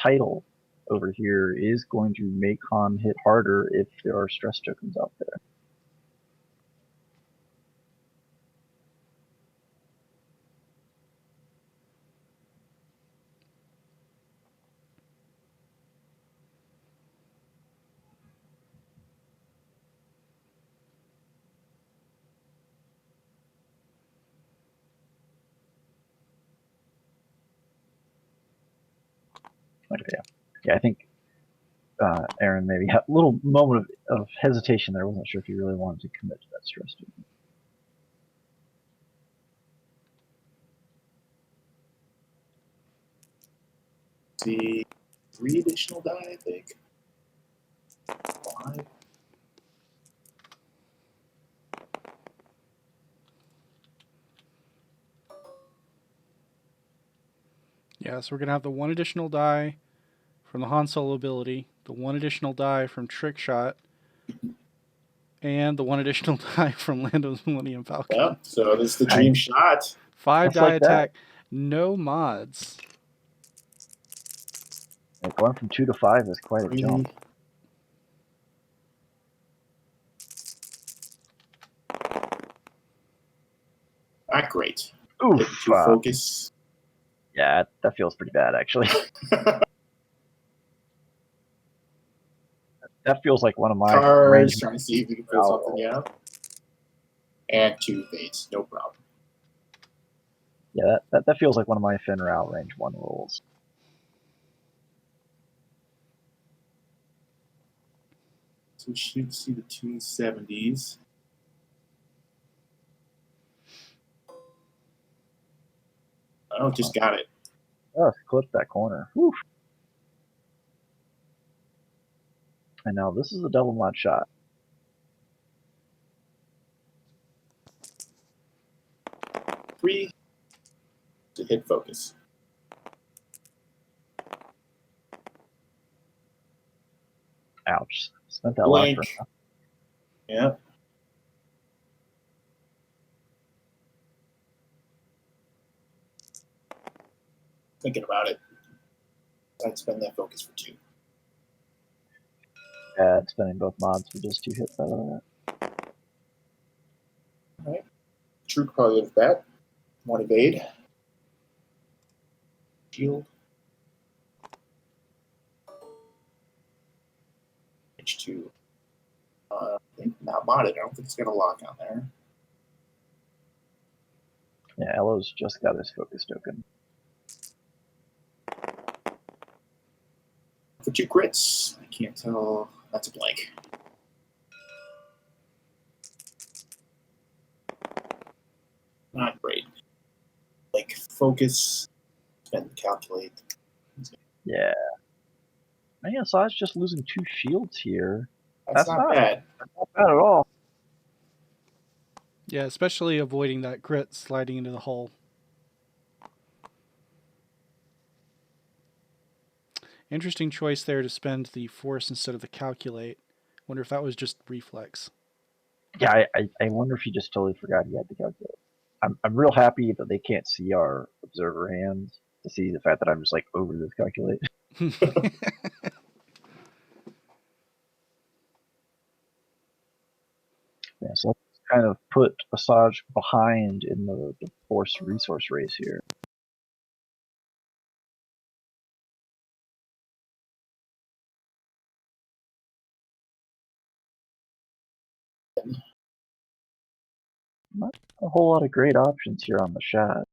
title over here is going to make Han hit harder if there are stress tokens out there. Okay, yeah, I think Aaron maybe had a little moment of hesitation there. I wasn't sure if he really wanted to commit to that stress token. See, 3 additional die, I think. 5. Yeah, so we're going to have the 1 additional die from the Han Solo ability, the 1 additional die from Trick Shot, and the 1 additional die from Lando's Millennium Falcon. Yep. So this is the dream shot. 5 Just die like that. attack, no mods. Yeah, going from 2 to 5 is quite a 3. jump. Not great. Oof. Getting too focus. Yeah, that feels pretty bad, actually. That feels like one of my Cars, range. trying to see if we can pull something out. And 2 fades, no problem. Yeah, that feels like one of my Finra out range 1 rolls. So we should see the 270s. Oh, just got it. Oh, clipped that corner. Whew. And now this is a double mod shot. Three to hit focus. Ouch. Spent that line Blank. for Yeah. Thinking about it. I'd spend that focus for 2. yeah, spending both mods for just 2 hits out of that. All right. True probably with that. 1 evade. Shield. H2. I think not modded. I don't think it's got a lock on there. Yeah, Elo's just got his focus token. For 2 crits. I can't tell. That's a blank. Not great. Like focus. Spend calculate. Yeah. Man, so I was just losing 2 shields here. That's not bad. That's not bad at all. Yeah, especially avoiding that crit sliding into the hull. Interesting choice there to spend the force instead of the calculate. Wonder if that was just reflex. Yeah, I wonder if he just totally forgot he had to calculate. I'm real happy that they can't see our observer hands to see the fact that I'm just like over this calculate. Yeah, so let's kind of put Asajj behind in the force resource race here. Not a whole lot of great options here on the shot.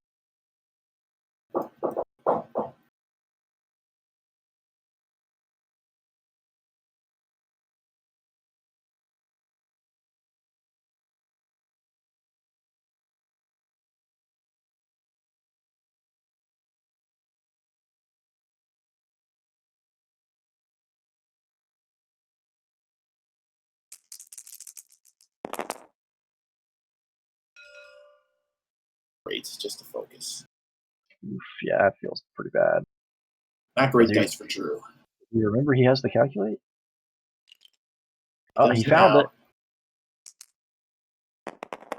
Great, just to focus. Oof, yeah, that feels pretty bad. Not great Does he- dice for Drew. Do you remember he has the calculate? Oh, Does he found now. it.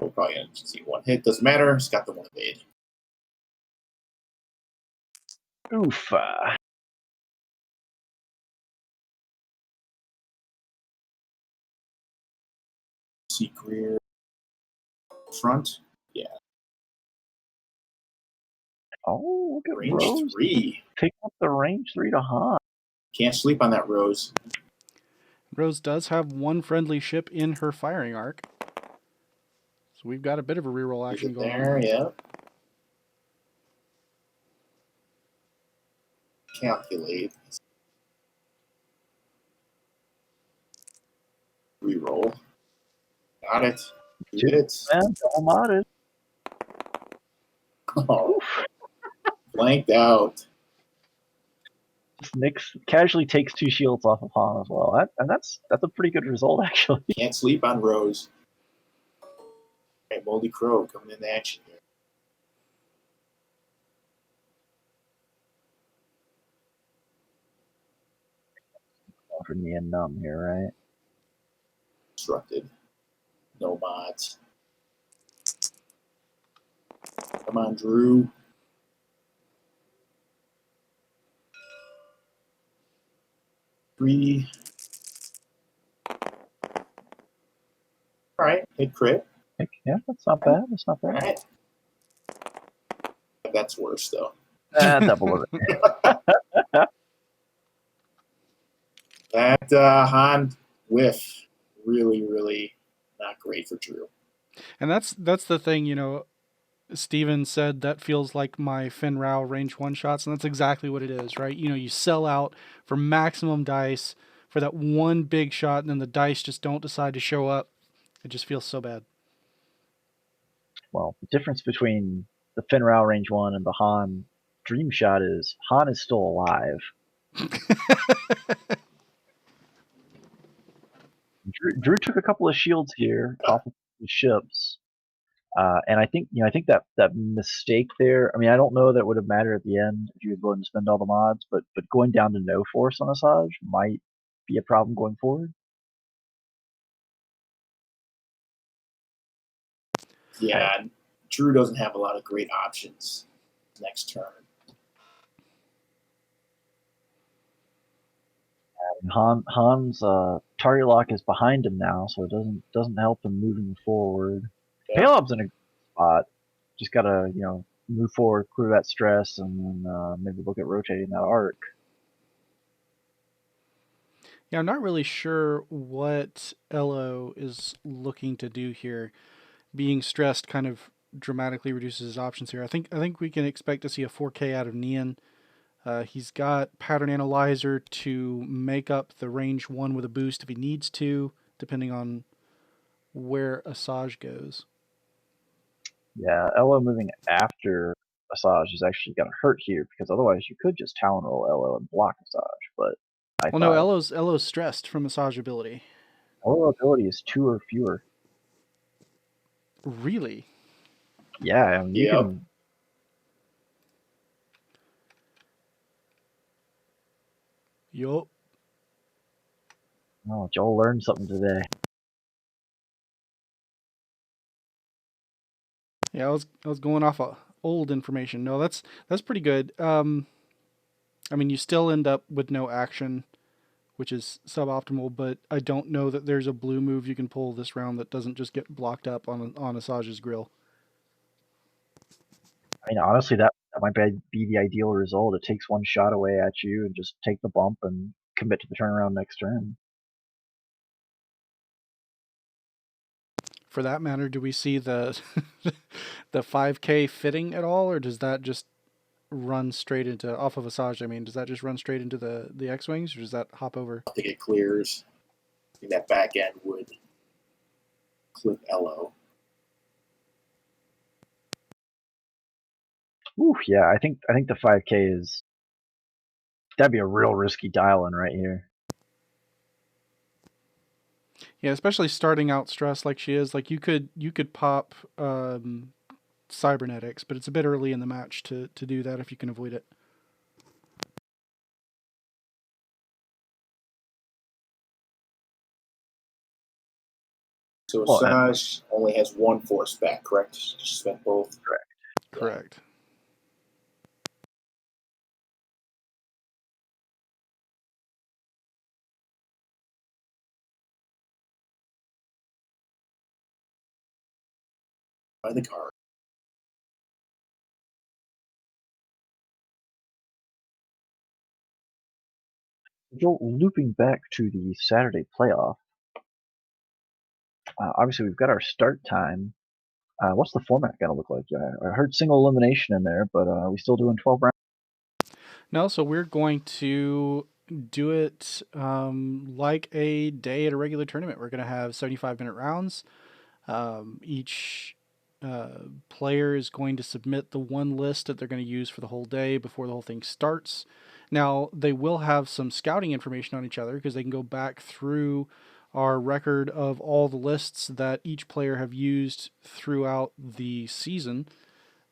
We'll probably gonna see 1 hit. Doesn't matter. He's got the 1 evade. Oof. See Greer. Front. Yeah. Oh, look at Range Rose. 3. Pick up the range 3 to Han. Can't sleep on that Rose. Rose does have 1 friendly ship in her firing arc. So we've got a bit of a reroll action going There, on. yeah. Calculate. Reroll. Got it. 2 hits. Man, double modded. Oh, blanked out. Nix casually takes 2 shields off of Han as well. That's a pretty good result, actually. Can't sleep on Rose. Hey, Moldy Crow coming into action here. for me and Numb here, right? Constructed. No mods. Come on, Drew. Three. All right, hit crit. Yeah, that's not bad. That's not All bad. right. That's worse, though. Double of it. That Han whiff, really, really not great for Drew. And that's the thing, you know. Steven said that feels like my Finn Rao range one shots, and that's exactly what it is, right? You know, you sell out for maximum dice for that one big shot, and then the dice just don't decide to show up. It just feels so bad. Well, the difference between the Finn Rao range 1 and the Han Dream Shot is Han is still alive. Drew took a couple of shields here off of the ships. And I think that mistake there. I mean, I don't know that would have mattered at the end if he was willing to spend all the mods, but going down to no force on Asajj might be a problem going forward. Yeah, Drew doesn't have a lot of great options next turn. And Han's target lock is behind him now, so it doesn't help him moving forward. Yeah. Palob's in a good spot. Just gotta move forward, clear that stress, and then maybe look at rotating that arc. Yeah, I'm not really sure what Elo is looking to do here. Being stressed kind of dramatically reduces his options here. I think we can expect to see a 4K out of Nian. He's got Pattern Analyzer to make up the range 1 with a boost if he needs to, depending on where Asajj goes. Yeah, Elo moving after Asajj is actually going to hurt here, because otherwise you could just Talon Roll Elo and block Asajj, but Well, no, Elo's stressed from Asajj ability. Elo ability is 2 or fewer. Really? Yeah, I mean, you can... Yup. Oh, Joel learned something today. Yeah, I was going off of old information. No, that's pretty good. I mean, you still end up with no action, which is suboptimal, but I don't know that there's a blue move you can pull this round that doesn't just get blocked up on Asajj's grill. I mean, honestly, that might be the ideal result. It takes one shot away at you and just take the bump and commit to the turnaround next turn. For that matter, do we see the the 5K fitting at all, or does that just run straight into off of Asajj? I mean, does that just run straight into the X-wings, or does that hop over? I think it clears. I think that back end would clip Elo. Ooh, yeah, I think the 5K is... That'd be a real risky dial-in right here. Yeah, especially starting out stressed like she is. Like you could pop cybernetics, but it's a bit early in the match to do that if you can avoid it. So Asajj only has one force back, correct? She spent both. Correct. Yeah. Correct. By the card. Looping back to the Saturday playoff, obviously we've got our start time. What's the format going to look like? I heard single elimination in there, but are we still doing 12 rounds? No, so we're going to do it like a day at a regular tournament. We're going to have 75-minute rounds. Each player is going to submit the one list that they're going to use for the whole day before the whole thing starts. Now, they will have some scouting information on each other because they can go back through our record of all the lists that each player have used throughout the season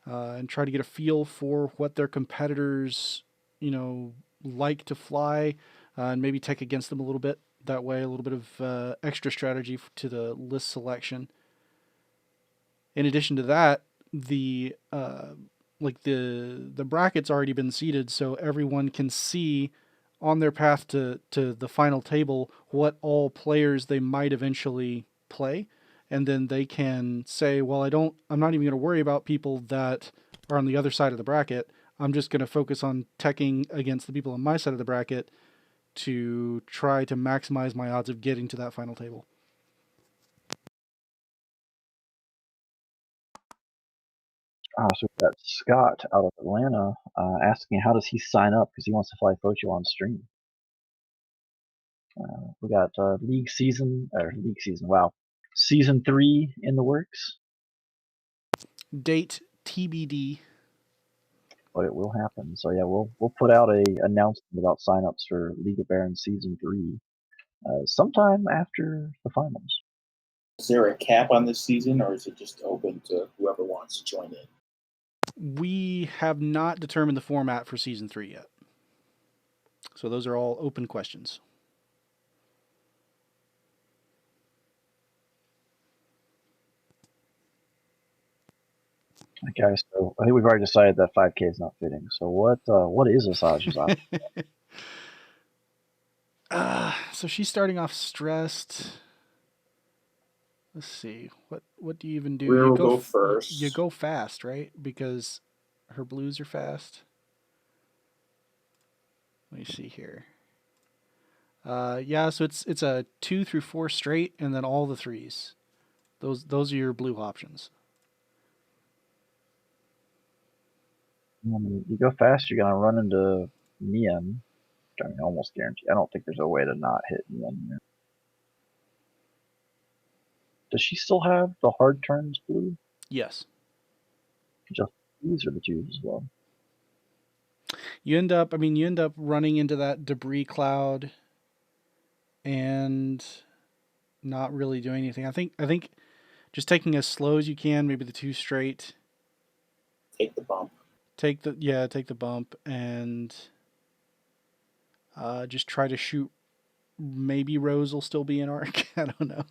and try to get a feel for what their competitors, like to fly. and maybe tech against them a little bit. That way, a little bit of extra strategy to the list selection. In addition to that, the the bracket's already been seeded, so everyone can see on their path to the final table what all players they might eventually play, and then they can say, well, I'm not even going to worry about people that are on the other side of the bracket. I'm just going to focus on teching against the people on my side of the bracket to try to maximize my odds of getting to that final table. So we've got Scott out of Atlanta asking how does he sign up because he wants to fly Focho on stream. We got Season 3 in the works. Date TBD. But it will happen. So yeah, we'll put out a announcement about signups for League of Barons Season 3 sometime after the finals. Is there a cap on this season, or is it just open to whoever wants to join in? We have not determined the format for Season 3 yet. So those are all open questions. Okay, so I think we've already decided that 5K is not fitting. So what is Asaja's option? So she's starting off stressed. Let's see. What do you even do? Rear will go first. You go fast, right? Because her blues are fast. Let me see here. Yeah, so it's a 2 through 4 straight, and then all the 3s. Those are your blue options. You go fast, you're gonna run into Nian. I mean, almost guaranteed. I don't think there's a way to not hit Nian here. Does she still have the hard turns blue? Yes. Just these are the 2s as well. You end up running into that debris cloud and not really doing anything. I think just taking as slow as you can, maybe the 2 straight. Take the bump. Take the bump and just try to shoot. Maybe Rose will still be in arc. I don't know.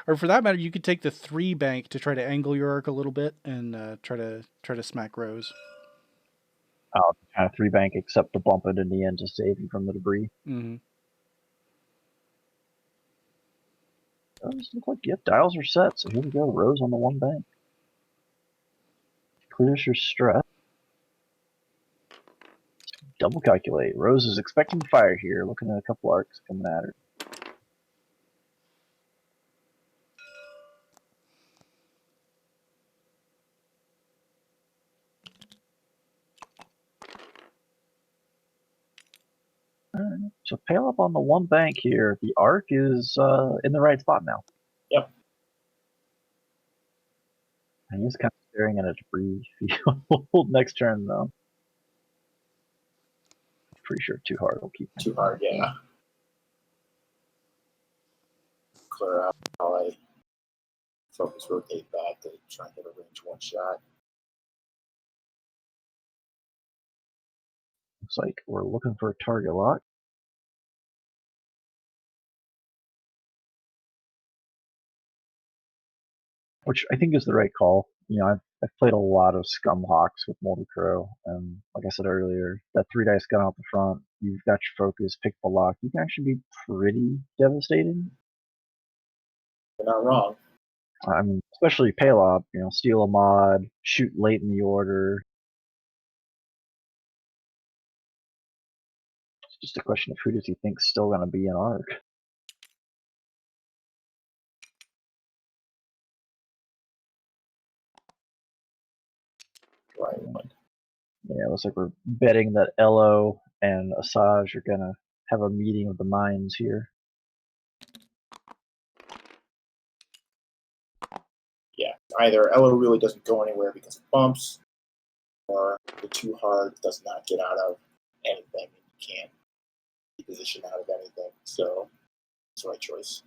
Or for that matter, you could take the 3 bank to try to angle your arc a little bit and try to smack Rose. Oh, kind of 3 bank, except the bump into Nian to save him from the debris. Mm-hmm. Does look like dials are set, so here we go. Rose on the 1 bank. Clears her stress. Double calculate. Rose is expecting fire here, looking at a couple arcs coming at her. Alright, so Pale up on the 1 bank here. The arc is in the right spot now. Yep. And he's kind of staring at a debris field next turn, though. Pretty sure too hard will keep him. Too hard, yeah. Clear out ally. Focus, rotate back to try and get a range 1 shot. Looks like we're looking for a target lock. Which I think is the right call. You know, I've played a lot of Scum Hawks with Moldy Crow, and like I said earlier, that 3 dice gun out the front, you've got your focus, pick the lock, you can actually be pretty devastating. You're not wrong. I mean, especially Palob, you know, steal a mod, shoot late in the order. It's just a question of who does he think's still going to be in arc. Right one. Yeah, it looks like we're betting that Elo and Asajj are going to have a meeting of the minds here. Yeah, either Elo really doesn't go anywhere because of bumps, or the too hard does not get out of anything. You can't position out of anything. So it's the right choice.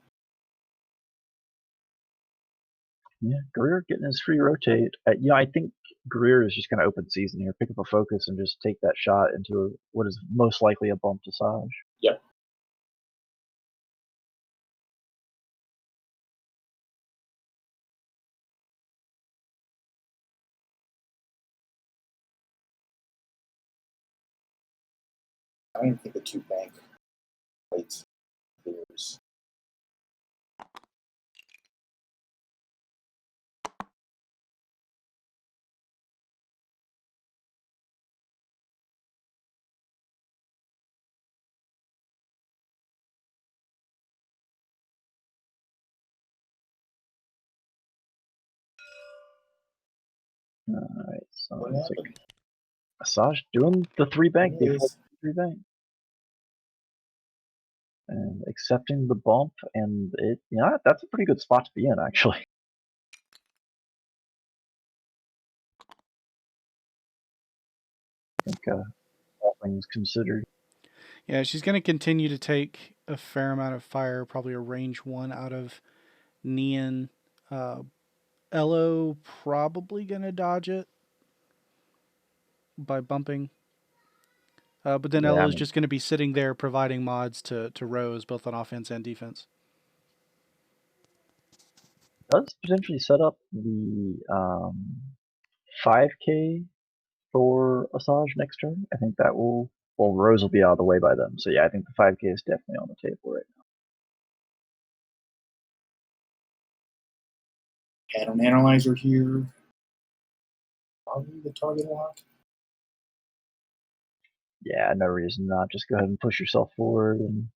Yeah, Greer getting his free rotate. You know, I think Greer is just kind of open season here. Pick up a focus and just take that shot into what is most likely a bump to Saj. Yep. I don't even think the 2 bank plates clears. Alright, so What looks happened? like Saj doing the 3 bank. It is. 3 bank. And accepting the bump, and it, that's a pretty good spot to be in, actually. I think, all things considered. Yeah, she's going to continue to take a fair amount of fire, probably a range 1 out of Neon. Elo probably going to dodge it by bumping. But then Yeah, Elo's just going to be sitting there providing mods to Rose, both on offense and defense. does potentially set up the 5K for Asajj next turn. I think that will. Well, Rose will be out of the way by then. So yeah, I think the 5K is definitely on the table right now. Add an analyzer here. Probably the target lock. Yeah, no reason not. Just go ahead and push yourself forward and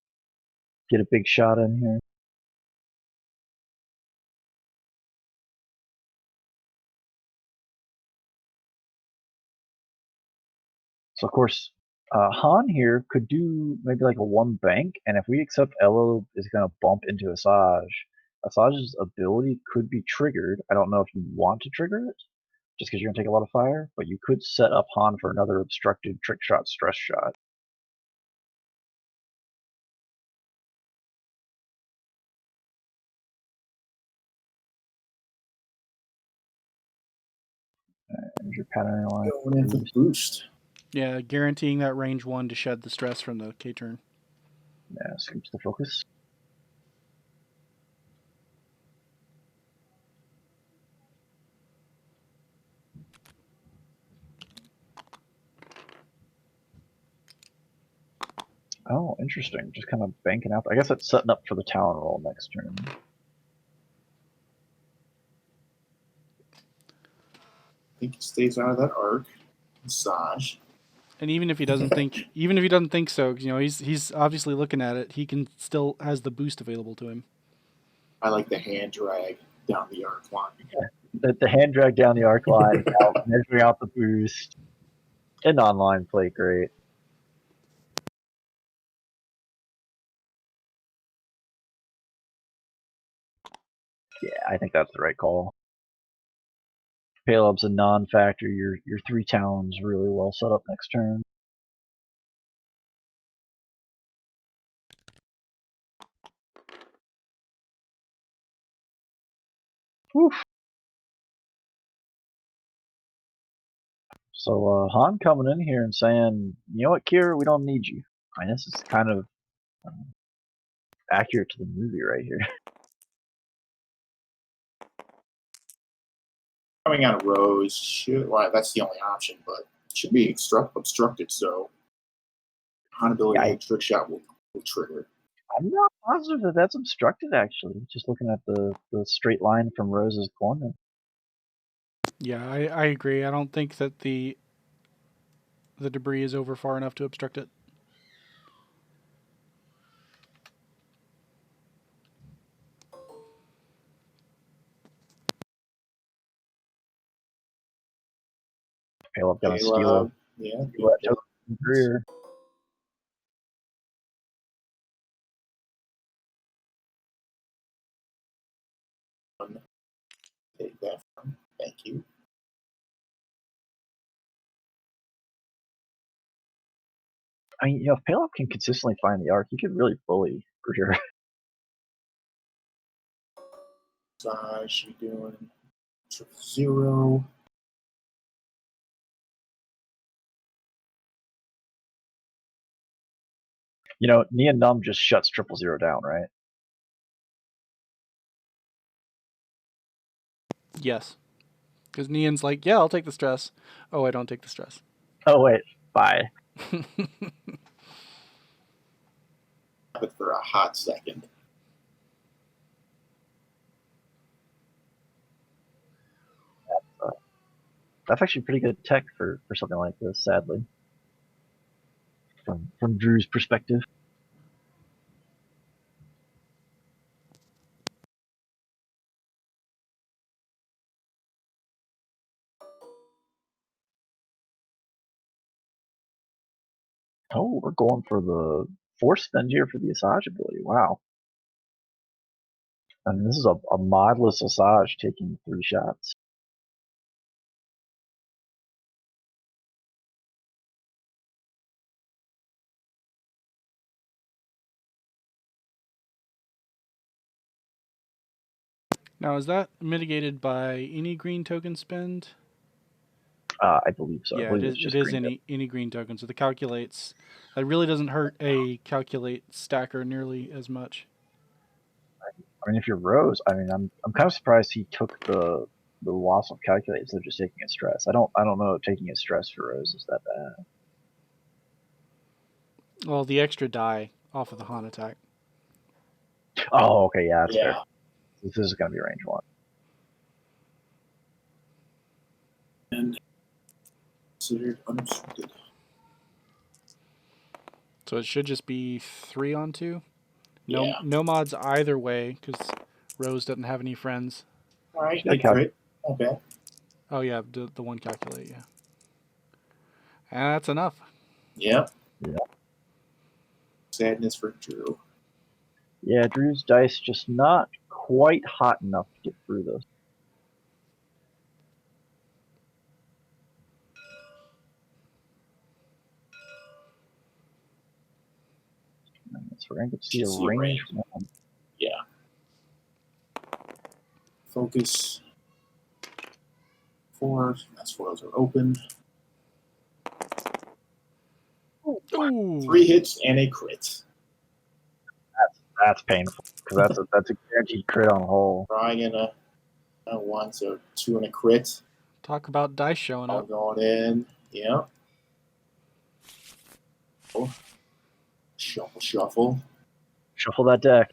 get a big shot in here. So of course, Han here could do maybe like a 1 bank, and if we accept Elo is going to bump into Asajj, Asajj's ability could be triggered. I don't know if you want to trigger it, just because you're going to take a lot of fire, but you could set up Han for another obstructed trick shot, stress shot. And your pattern line. Going in for the boost. Yeah, guaranteeing that range 1 to shed the stress from the K turn. Yeah, scoops the focus. Oh, interesting. Just kind of banking out. I guess that's setting up for the Talon roll next turn. I think he stays out of that arc. Massage. And even if he doesn't think, so, he's obviously looking at it. He can still has the boost available to him. I like the hand drag down the arc line. The hand drag down the arc line, measuring out the boost. And online play great. Yeah, I think that's the right call. Paleb's a non-factor. Your 3 Talons really well set up next turn. Oof. So Han coming in here and saying, you know what, Kira, we don't need you. I mean, this is kind of accurate to the movie right here. Coming out of Rose should, well, that's the only option, but should be obstructed, so Han ability Yeah, trick shot will trigger. I'm not positive that that's obstructed, actually. Just looking at the straight line from Rose's corner. Yeah, I agree. I don't think that the debris is over far enough to obstruct it. Caleb gonna steal a career. Take that from. Thank you. I mean, if Paleb can consistently find the arc, he could really bully Greer. She doing 0. You know, Nia Numb just shuts 000 down, right? Yes. Because Nian's like, yeah, I'll take the stress. Oh, I don't take the stress. Oh wait, bye. But for a hot second. That's actually pretty good tech for something like this, sadly. From Drew's perspective. Oh, we're going for the force spend here for the Asajj ability. Wow. And this is a modless Asajj taking 3 shots. Now, is that mitigated by any green token spend? I believe so. I Yeah, believe it it's is. just It is green. any green token. So the calculates. That really doesn't hurt a calculate stacker nearly as much. I mean, if you're Rose, I mean, I'm kind of surprised he took the loss of calculate instead of just taking a stress. I don't know if taking a stress for Rose is that bad. Well, the extra die off of the Han attack. Oh, okay, yeah, that's Yeah. fair. This is going to be range 1. And considered unobstructed. So it should just be 3 on 2. No, Yeah. no mods either way because Rose doesn't have any friends. All right, Yeah, they crit. Not bad. Oh yeah, the one calculate. Yeah, and that's enough. Yeah. Yeah. Sadness for Drew. Yeah, Drew's dice just not quite hot enough to get through this. So we're going to see a See a range range. 1. Yeah. Focus. 4. That's 4s are open. Ooh. 3 hits and a crit. That's painful because that's a guaranteed crit on a hole. Drawing in a 1, so 2 and a crit. Talk about dice showing All up. going in. Yeah. Oh. Shuffle. Shuffle that deck.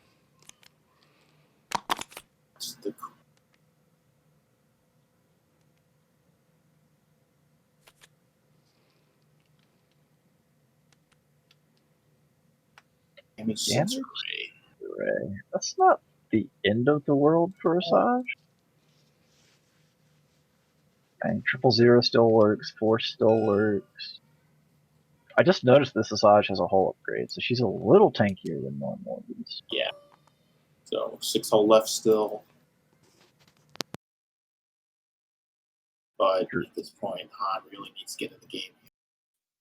Damage sensor array. That's not the end of the world for Asajj. And 000 still works. Force still works. I just noticed this Asajj has a hull upgrade, so she's a little tankier than normal at least. Yeah. So 6 hull left still. But at this point, Han really needs to get in the game.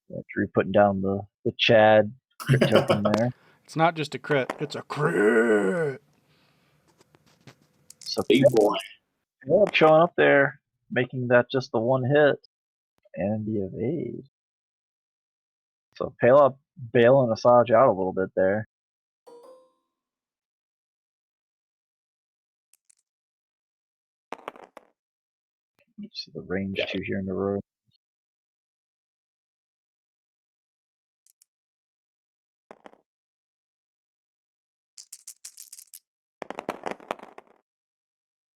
Yeah, Drew putting down the Chad crit token there. It's not just a crit; it's a crit. So big boy. Caleb showing up there, making that just the one hit, and the evade. So Palop bailing Asajj out a little bit there. You see the range 2 here in the row.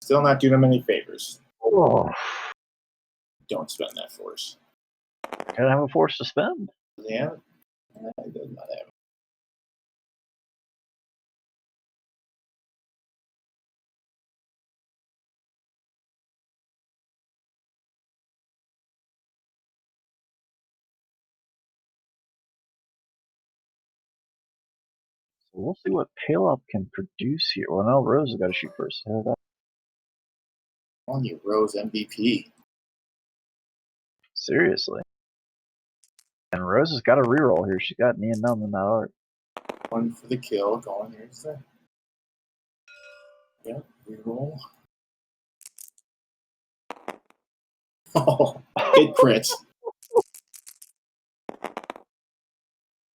Still not doing him any favors. Oh, Don't spend that force. gotta have a force to spend. Yeah. It does not have it. So we'll see what Palop can produce here. Well, now Rose has got to shoot first. On you, Rose MVP. Seriously. And Rose has got a reroll here. She's got Nia Numb in that art. 1 for the kill. Going here's the. Yeah, reroll. Oh, it crits.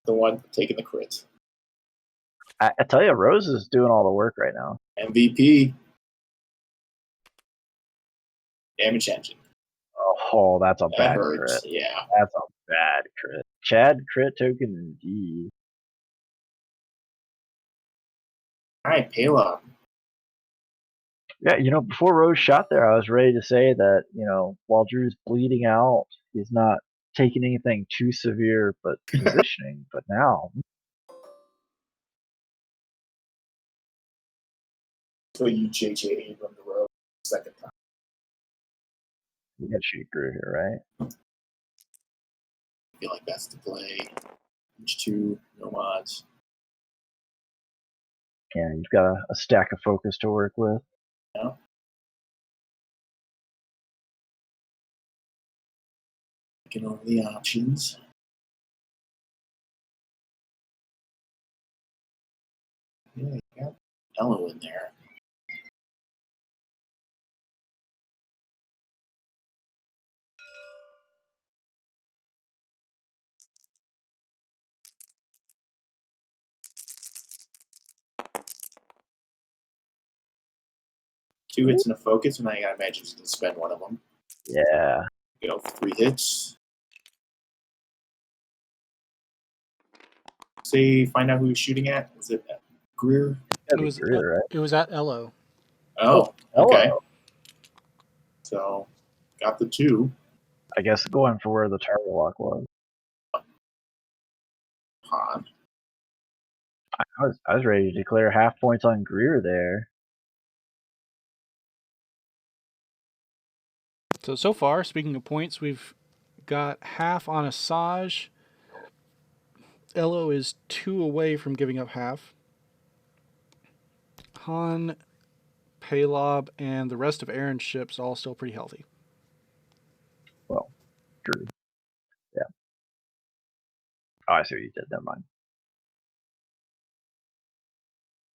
The one taking the crits. I tell you, Rose is doing all the work right now. MVP. Damage engine. Oh, that's a That bad hurts. crit. Yeah. That's a bad crit. Chad crit token indeed. All right, Payload. Yeah, before Rose shot there, I was ready to say that, while Drew's bleeding out, he's not taking anything too severe, but positioning. But now, So you JJ from the road second time. we got to shoot Drew here, right? I feel like that's the play. H2, no mods. Yeah, you've got a stack of focus to work with. Yeah. Looking over the options. Yeah, you got Elo in there. Two hits and a focus, and I gotta imagine he's gonna spend one of them. Yeah. 3 hits. Say, find out who he's shooting at. Is it Greer? It was at Elo. Oh, okay. Elo. So, got the 2. I guess going for where the target lock was. Han. I was ready to declare half points on Greer there. So far, speaking of points, we've got half on Asajj. Elo is 2 away from giving up half. Han, Paylob, and the rest of Aaron's ships all still pretty healthy. Well, Drew. Yeah. Oh, I see what you did. Never mind.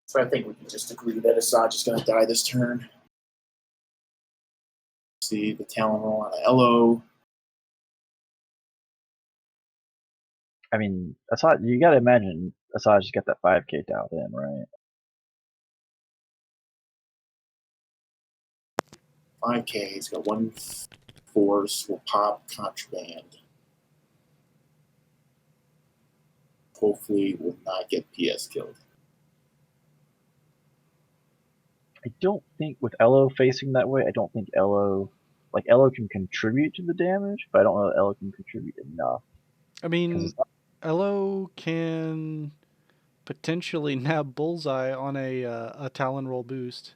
So I think we can just agree that Asajj is going to die this turn. See the talent roll on Elo. I mean, Asajj, you got to imagine Asajj just got that 5K dialed in, right? 5K. He's got 1 force. Will pop contraband. Hopefully, will not get PS killed. I don't think with Elo facing that way, I don't think Elo can contribute to the damage, but I don't know that Elo can contribute enough. I mean, Elo can potentially nab Bullseye on a Talon roll boost.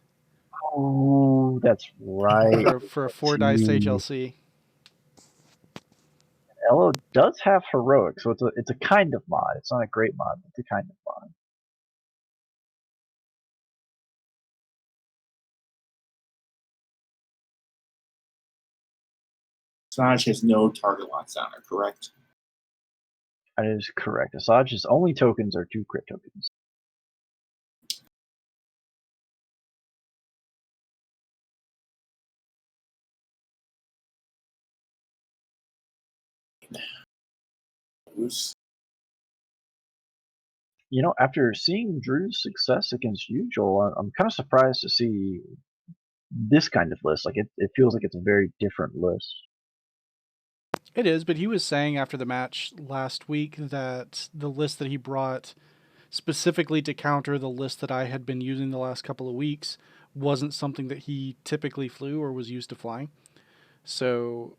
Oh, that's right. For a 4 dice HLC. Elo does have heroic, so it's a kind of mod. It's not a great mod, but it's a kind of mod. Asajj has no target locks on her, correct? That is correct. Asajj's only tokens are 2 crit tokens. After seeing Drew's success against you, Joel, I'm kind of surprised to see this kind of list. Like it feels like it's a very different list. It is, but he was saying after the match last week that the list that he brought specifically to counter the list that I had been using the last couple of weeks wasn't something that he typically flew or was used to flying. So,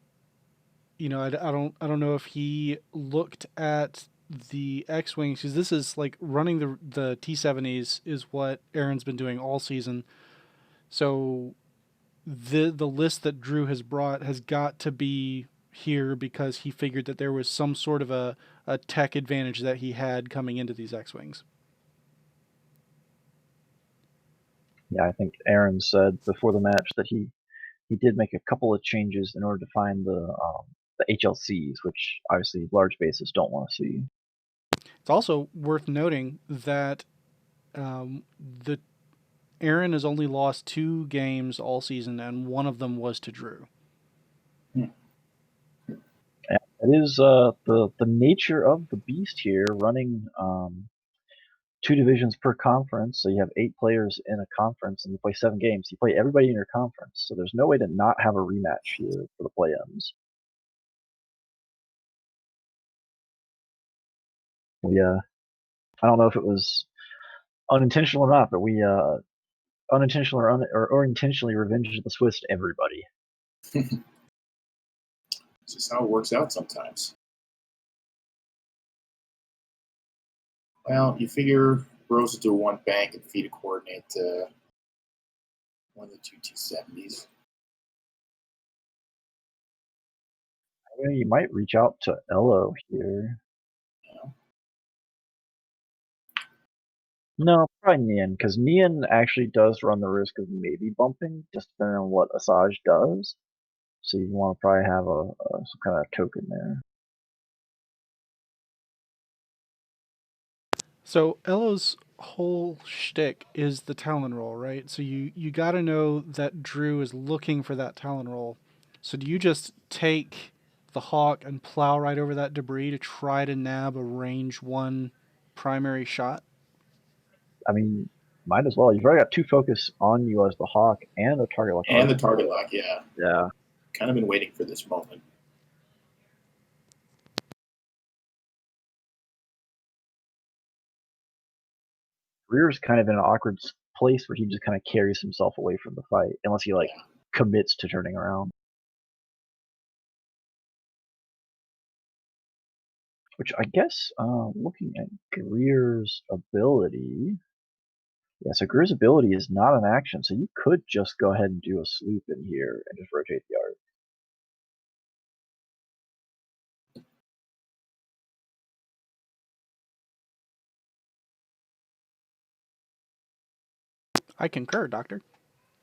I don't know if he looked at the X-Wings, because this is like running the T-70s is what Aaron's been doing all season. So the list that Drew has brought has got to be here because he figured that there was some sort of a tech advantage that he had coming into these X-Wings. Yeah, I think Aaron said before the match that he did make a couple of changes in order to find the HLCs, which obviously large bases don't want to see. It's also worth noting that the Aaron has only lost 2 games all season, and one of them was to Drew. Yeah, it is the nature of the beast here running 2 divisions per conference, so you have 8 players in a conference, and you play 7 games. You play everybody in your conference, so there's no way to not have a rematch here for the play-ins. I don't know if it was unintentional or not, but we unintentionally or intentionally revenged the Swiss to everybody. This is how it works out sometimes. Well, you figure Rose will do one bank and feed a coordinate to one of the 2 T70s. You might reach out to Elo here. Yeah. No, probably Nian, because Nian actually does run the risk of maybe bumping, just depending on what Asajj does. So you want to probably have some kind of token there. So Elo's whole shtick is the Talon roll, right? So you got to know that Drew is looking for that Talon roll. So do you just take the Hawk and plow right over that debris to try to nab a range 1 primary shot? I mean, might as well. You've already got 2 focus on you as the Hawk and a target lock. And the target lock, yeah. Yeah. Kind of been waiting for this moment. Greer's kind of in an awkward place where he just kind of carries himself away from the fight, unless he commits to turning around. Which I guess, looking at Greer's ability, yeah, so Greer's ability is not an action, so you could just go ahead and do a swoop in here and just rotate the art. I concur, Doctor.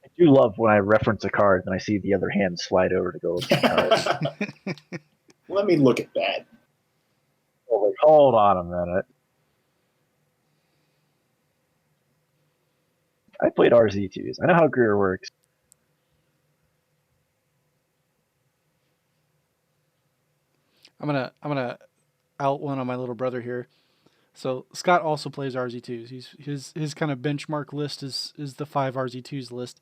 I do love when I reference a card and I see the other hand slide over to go look at the card. Let me look at that. Oh, wait, hold on a minute. I played RZ2s. I know how Greer works. I'm gonna out one on my little brother here. So Scott also plays RZ2s. His kind of benchmark list is the 5 RZ2s list,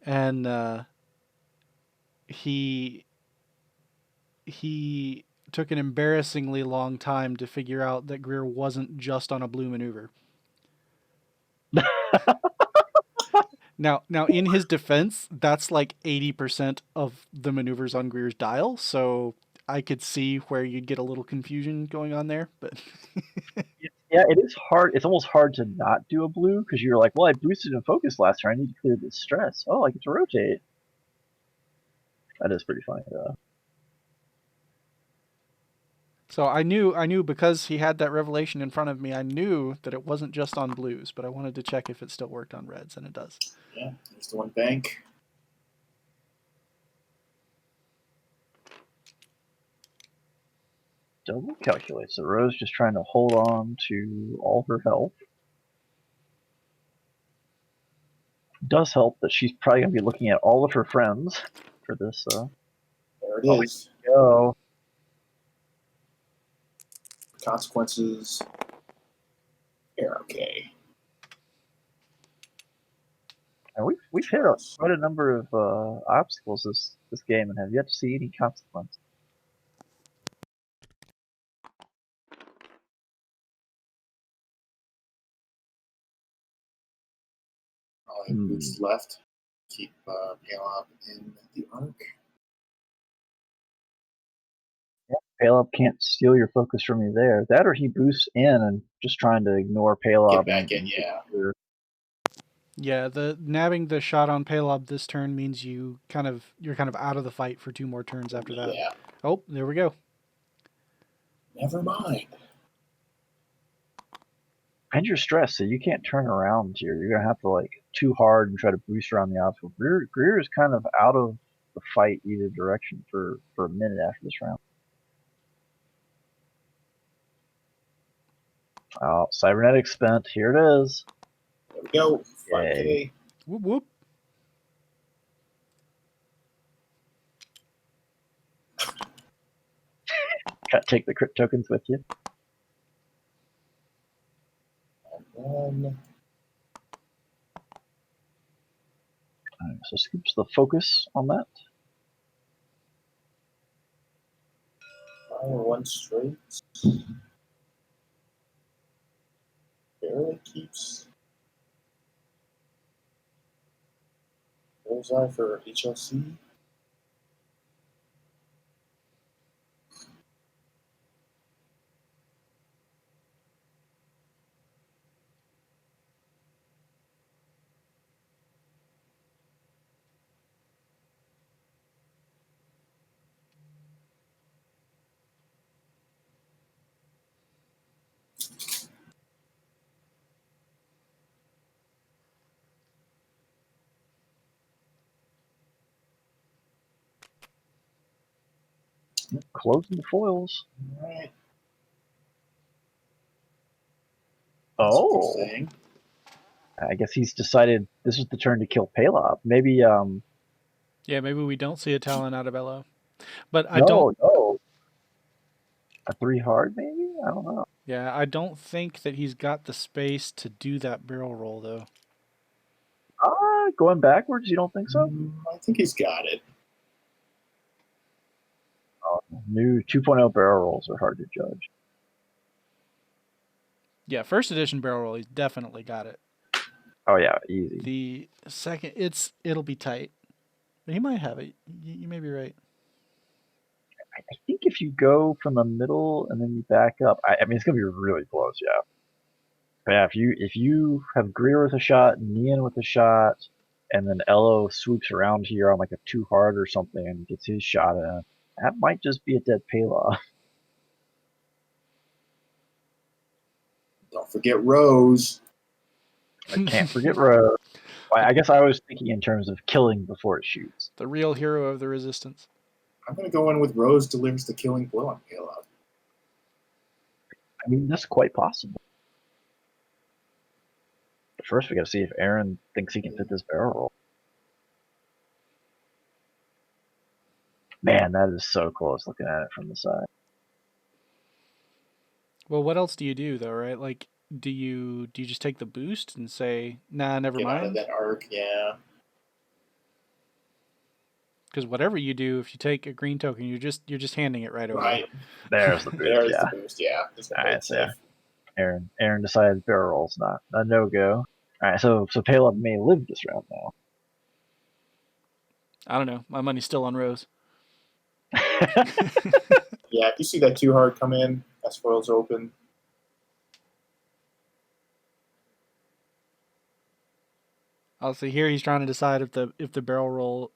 and he took an embarrassingly long time to figure out that Greer wasn't just on a blue maneuver. Now, in his defense, that's like 80% of the maneuvers on Greer's dial, so I could see where you'd get a little confusion going on there, but Yeah, it is hard. It's almost hard to not do a blue because you're like, well, I boosted and focused last turn. I need to clear this stress. Oh, I get to rotate. That is pretty funny, though. so I knew because he had that revelation in front of me, I knew that it wasn't just on blues, but I wanted to check if it still worked on reds, and it does. Yeah, there's the one bank. Double calculate. So Rose just trying to hold on to all her health. Does help that she's probably going to be looking at all of her friends for this. There it is. Go. Consequences. They're okay. And we've hit quite a number of obstacles this game and have yet to see any consequence. Boots left. Keep Palop in the arc. Yeah, Palop can't steal your focus from you there. That or he boosts in and just trying to ignore Palop. Get back in, yeah. Yeah, the nabbing the shot on Palob this turn means you're kind of out of the fight for 2 more turns after that. Yeah. Oh, there we go. Never mind. And you're stressed, so you can't turn around here. You're gonna have to too hard and try to boost around the obstacle. Greer is kind of out of the fight either direction for a minute after this round. Oh, cybernetic spent. Here it is. There we go. 5K. Whoop whoop. Take the crypt tokens with you. the focus on that? Fire one straight. Barely keeps. Bullseye for HLC. Closing the foils. All right. Oh, Interesting. I guess he's decided this is the turn to kill Paylob. Maybe Yeah, maybe we don't see a Talon out of Elo. But I no, don't. no. A 3 hard, maybe? I don't know. Yeah, I don't think that he's got the space to do that barrel roll though. Going backwards, you don't think so? I think he's got it. New 2.0 barrel rolls are hard to judge. Yeah, first edition barrel roll, he's definitely got it. Oh yeah, easy. The second, it'll be tight. But he might have it. You may be right. I think if you go from the middle and then you back up, I mean it's gonna be really close, yeah. But yeah, if you have Greer with a shot, Nian with a shot, and then Elo swoops around here on like a 2 hard or something and gets his shot in, that might just be a dead Paylaw. Don't forget Rose. I can't forget Rose. I guess I was thinking in terms of killing before it shoots. The real hero of the resistance. I'm going to go in with Rose delivers the killing blow on Payload. I mean, that's quite possible. But first, we got to see if Aaron thinks he can fit this barrel roll. Man, that is so close looking at it from the side. Well, what else do you do though, right? Like, do you just take the boost and say, nah, never Get out of mind? that arc, yeah. Because whatever you do, if you take a green token, you're just handing it right over. Right. There's the boost. There's Yeah. the boost, yeah. All right, so yeah. Aaron decided barrel roll's not a no go. All right, so Paylob may live this round now. I don't know. My money's still on Rose. Yeah, if you see that 2 hard come in, that spoils open. I'll see here. He's trying to decide if the barrel roll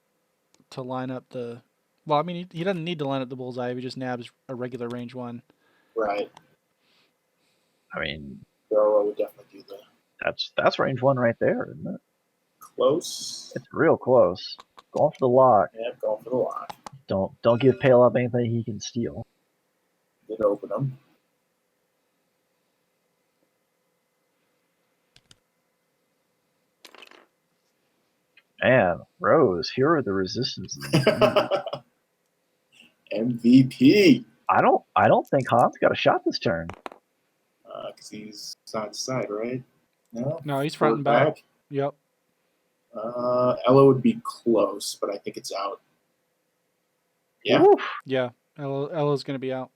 to line up the. Well, I mean, he doesn't need to line up the bullseye. If he just nabs a regular range one. Right. I mean, Barrel would definitely do that. that's range 1 right there, isn't it? Close. It's real close. Going for the lock. Yeah, going for the lock. Don't give Paylob anything he can steal. Did open them. Man, Rose, hero of the resistance. MVP. I don't think Han's got a shot this turn. Because he's side to side, right? No? No, he's front and back. Yep. Ella would be close, but I think it's out. Yeah. Oof. Yeah. Ella's going to be out.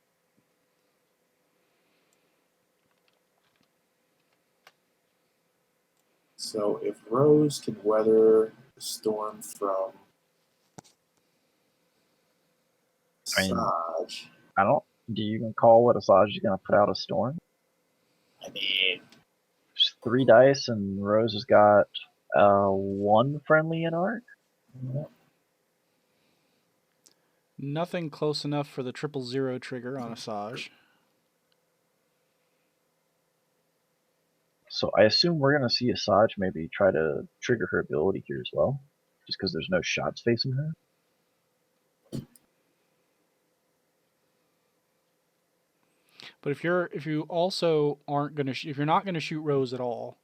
So if Rose can weather the storm from Asajj, I don't. Do you even call what Asajj is going to put out a storm? I mean, Just 3 dice, and Rose has got 1 friendly in arc. Nothing close enough for the 000 trigger on Asajj. So I assume we're going to see Asajj maybe try to trigger her ability here as well, just because there's no shots facing her. But if you also aren't going to if you're not going to shoot Rose at all,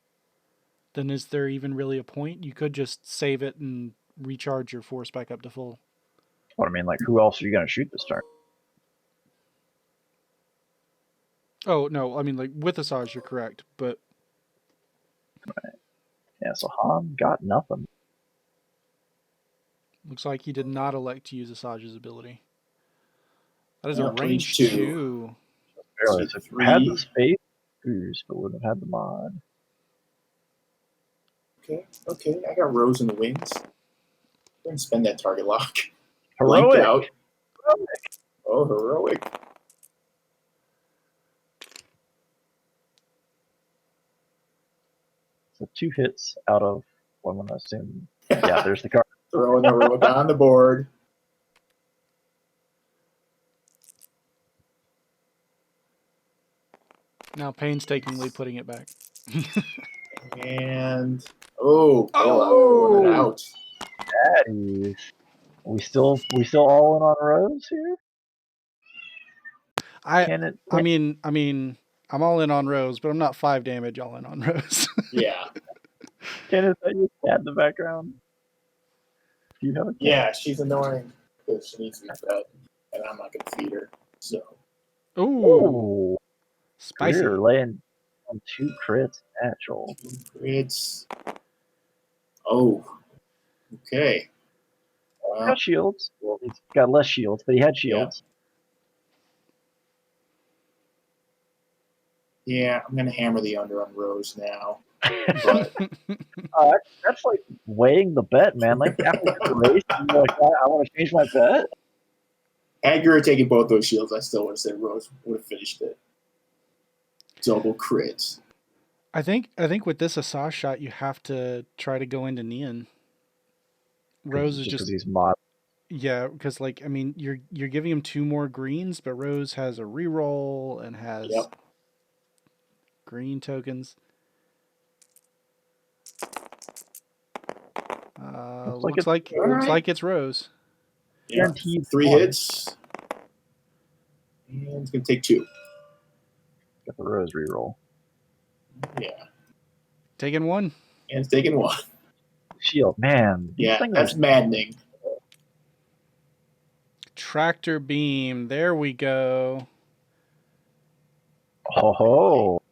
then is there even really a point? You could just save it and recharge your force back up to full. What I mean, like, who else are you going to shoot this turn? Oh no, I mean like with Asajj, you're correct, but Right. Yeah, so Han got nothing. Looks like he did not elect to use Asajj's ability. That is a Yep, range range 2. Barely. Speed So had the 3. space, but wouldn't have had the mod. Okay. I got Rose in the wings. I'm going to spend that target lock. Heroic. Blanked out. Oh, heroic. So 2 hits out of what I'm gonna assume. Yeah, there's the card. Throwing heroic on the board. Now painstakingly putting it back. And oh, Oh! it out. That is. We still all in on Rose here? I mean, I'm all in on Rose, but I'm not 5 damage all in on Rose. Yeah. Can it say you cat in the background? Do you have a cat? Yeah, she's annoying because she needs to be fed, and I'm not going to feed her. So. Ooh, spicy. Greer laying on 2 crits natural. 2 crits. Oh. Okay. He got shields. Well, he's got less shields, but he had shields. Yeah, I'm going to hammer the under on Rose now. That's like weighing the bet, man. Like after the race, you're like, I want to change my bet. Had you taken both those shields, I still would have said Rose would have finished it. Double crits. I think with this Asajj shot, you have to try to go into Neon. Rose is just these mods. Yeah, because like I mean, you're giving him 2 more greens, but Rose has a reroll and has green tokens. Looks like it's Rose. Yeah, 3 hits. And it's going to take 2. Got the Rose reroll. Yeah. Taking 1. And it's taking 1. Shield, man. Yeah, that's maddening. Tractor beam. There we go. Oh.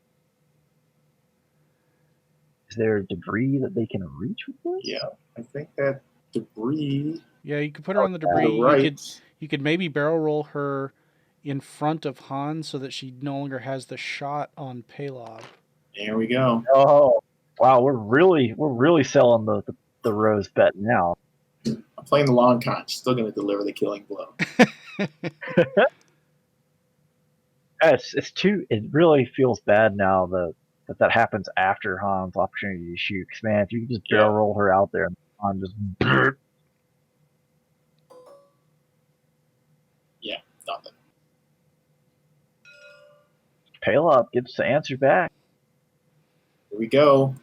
Is there debris that they can reach with this? Yeah, I think that debris. Yeah, you could put her on the debris. Right. You could maybe barrel roll her in front of Han so that she no longer has the shot on Paylob. There we go. Oh, wow! We're really selling the Rose bet now. I'm playing the long con. She's still going to deliver the killing blow. It's too. It really feels bad now that happens after Han's opportunity to shoot. Because man, if you could just barrel roll her out there and Han just. Yeah, nothing. Paylob gets the answer back. Here we go.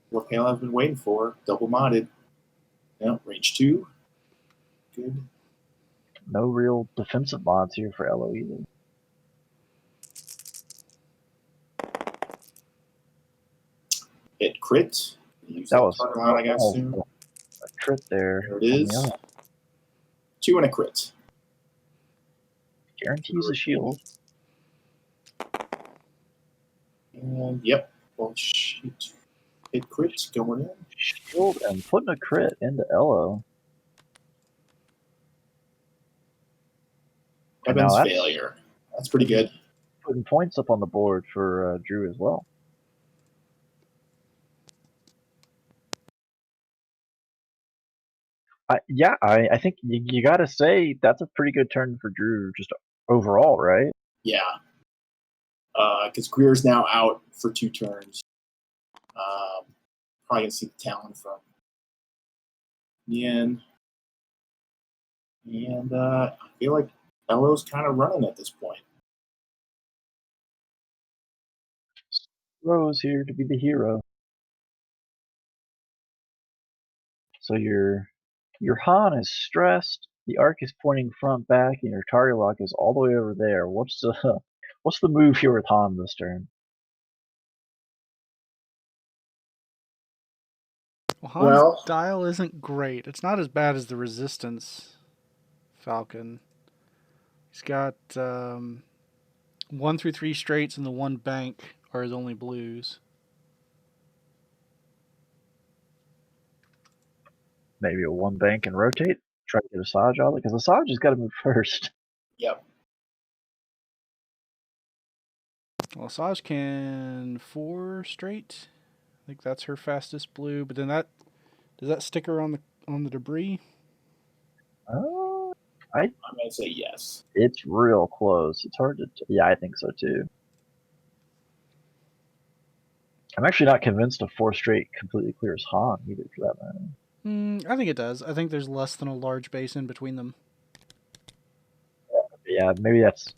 What Palob's been waiting for. Double modded. Yep, range 2. Good. No real defensive mods here for LO either. Hit crit. That was I got soon. A crit there. There it is. 2 and a crit. Guarantees a shield. And yep. Well, shoot. Hit crit going in. Shield and putting a crit into LO. Evan's failure. That's pretty good. Putting points up on the board for Drew as well. I think you got to say that's a pretty good turn for Drew just overall, right? Yeah. Because Greer's now out for 2 turns. Probably going to see the talent from Nian. And I feel like LO's kind of running at this point. Rose here to be the hero. So your Han is stressed. The arc is pointing front back, and your target lock is all the way over there. What's the move here with Han this turn? Well, Han's dial isn't great. It's not as bad as the Resistance Falcon. He's got 1 through 3 straights, and the 1 bank are his only blues. Maybe a 1 bank and rotate? try to get Asajj out, because Asajj has got to move first. Yep. Well, Asajj can 4 straight. I think that's her fastest blue. But then does that stick her on the debris? I'm gonna say yes. It's real close. It's hard to. Yeah, I think so too. I'm actually not convinced a 4 straight completely clears Han either, for that matter. I think it does. I think there's less than a large base in between them. Yeah, maybe it's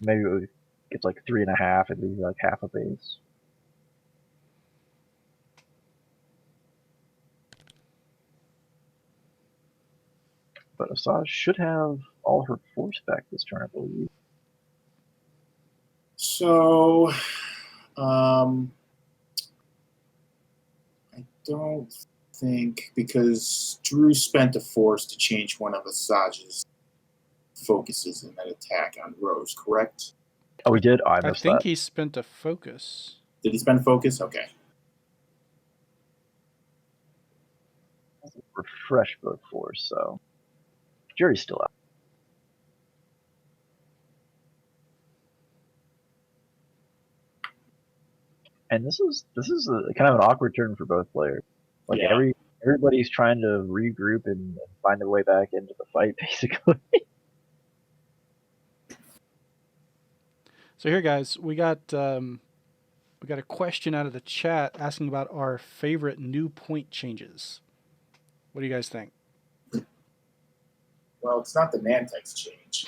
like 3.5. It'd be like half a base. But Asajj should have all her force back this turn, I believe. So, I don't think, because Drew spent a force to change one of Asajj's focuses in that attack on Rose, correct? Oh, we did? Oh, I I missed think that. he spent a focus. Did he spend focus? Okay. Refresh both force, so Jerry's still out. And this is a, kind of an awkward turn for both players. Like Yeah. everybody's trying to regroup and find their way back into the fight, basically. So here, guys, we got a question out of the chat asking about our favorite new point changes. What do you guys think? Well, it's not the Nantex change.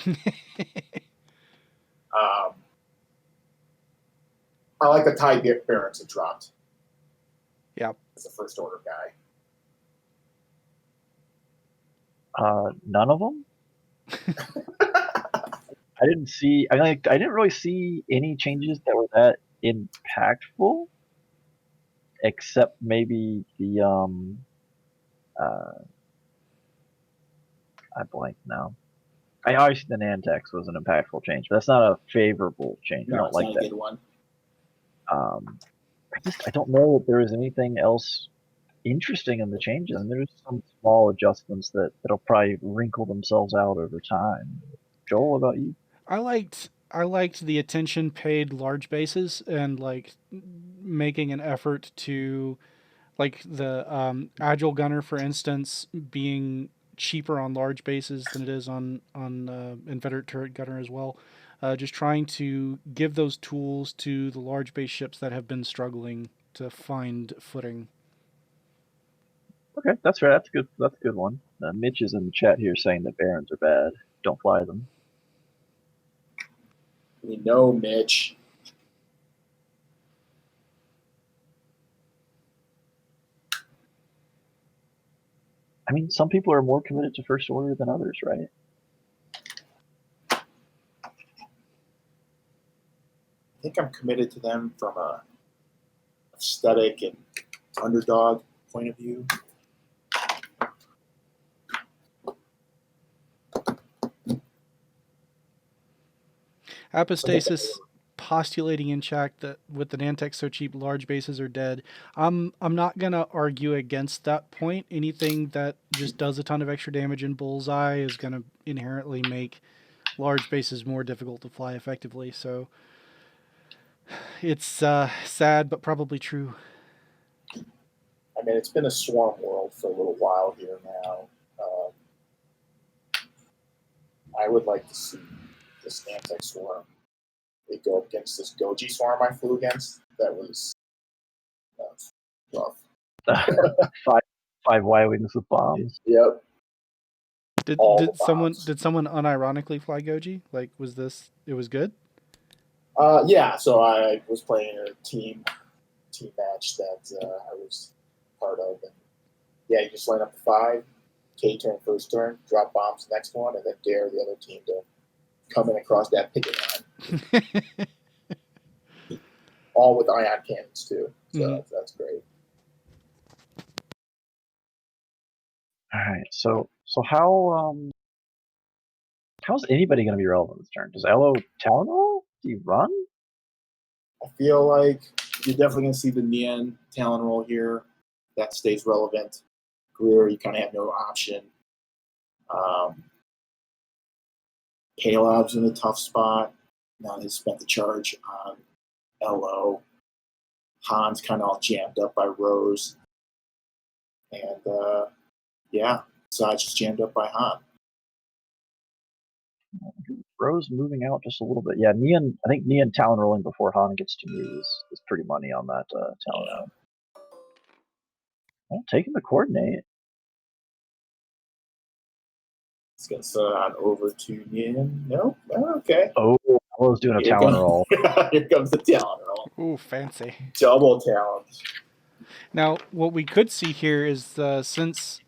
I like the tie Barons that dropped. Yeah. As a first order guy. None of them. I didn't see. I didn't really see any changes that were that impactful, except maybe the I blank now. I obviously the Nantex was an impactful change, but that's not a favorable change. No, I don't it's like not that. a good one. I don't know if there was anything else interesting in the changes. I mean, there's some small adjustments that'll probably wrinkle themselves out over time. Joel, what about you? I liked the attention paid large bases and like making an effort to, like the agile gunner, for instance, being cheaper on large bases than it is on inveterate turret gunner as well. Just trying to give those tools to the large base ships that have been struggling to find footing. Okay, that's fair. That's good. That's a good one. Mitch is in the chat here saying that Barons are bad. Don't fly them. We know, Mitch. I mean, some people are more committed to first order than others, right? I think I'm committed to them from a aesthetic and underdog point of view. Apostasis postulating in chat that with the Nantex so cheap, large bases are dead. I'm not gonna argue against that point. Anything that just does a ton of extra damage in bullseye is gonna inherently make large bases more difficult to fly effectively. So it's sad, but probably true. I mean, it's been a swarm world for a little while here now. I would like to see this Nantex swarm. They go up against this Goji swarm I flew against. That was rough. Five Y-wings with bombs. Yep. Did someone unironically fly Goji? Like, it was good? Yeah, so I was playing a team match that I was part of, and yeah, you just line up the 5, K turn first turn, drop bombs next one, and then dare the other team to come in across that picket line. All with ion cannons too, so that's great. All right, so how's anybody going to be relevant this turn? Does Elo Talonroll? Do you run? I feel like you're definitely going to see the Nian Talonroll here. That stays relevant. Greer, you kind of have no option. Palob's in a tough spot. Now he's spent the charge on LO. Han's kind of all jammed up by Rose. And Saj is jammed up by Han. Rose moving out just a little bit. Yeah, I think Neon Talon rolling before Han gets to move is pretty money on that Talon round. Well, taking the coordinate. Let's get Saj over to Yin. Nope. Oh, okay. Oh, Hello's doing a Talon roll. Here comes the Talon roll. Ooh, fancy. Double Talons. Now, what we could see here is since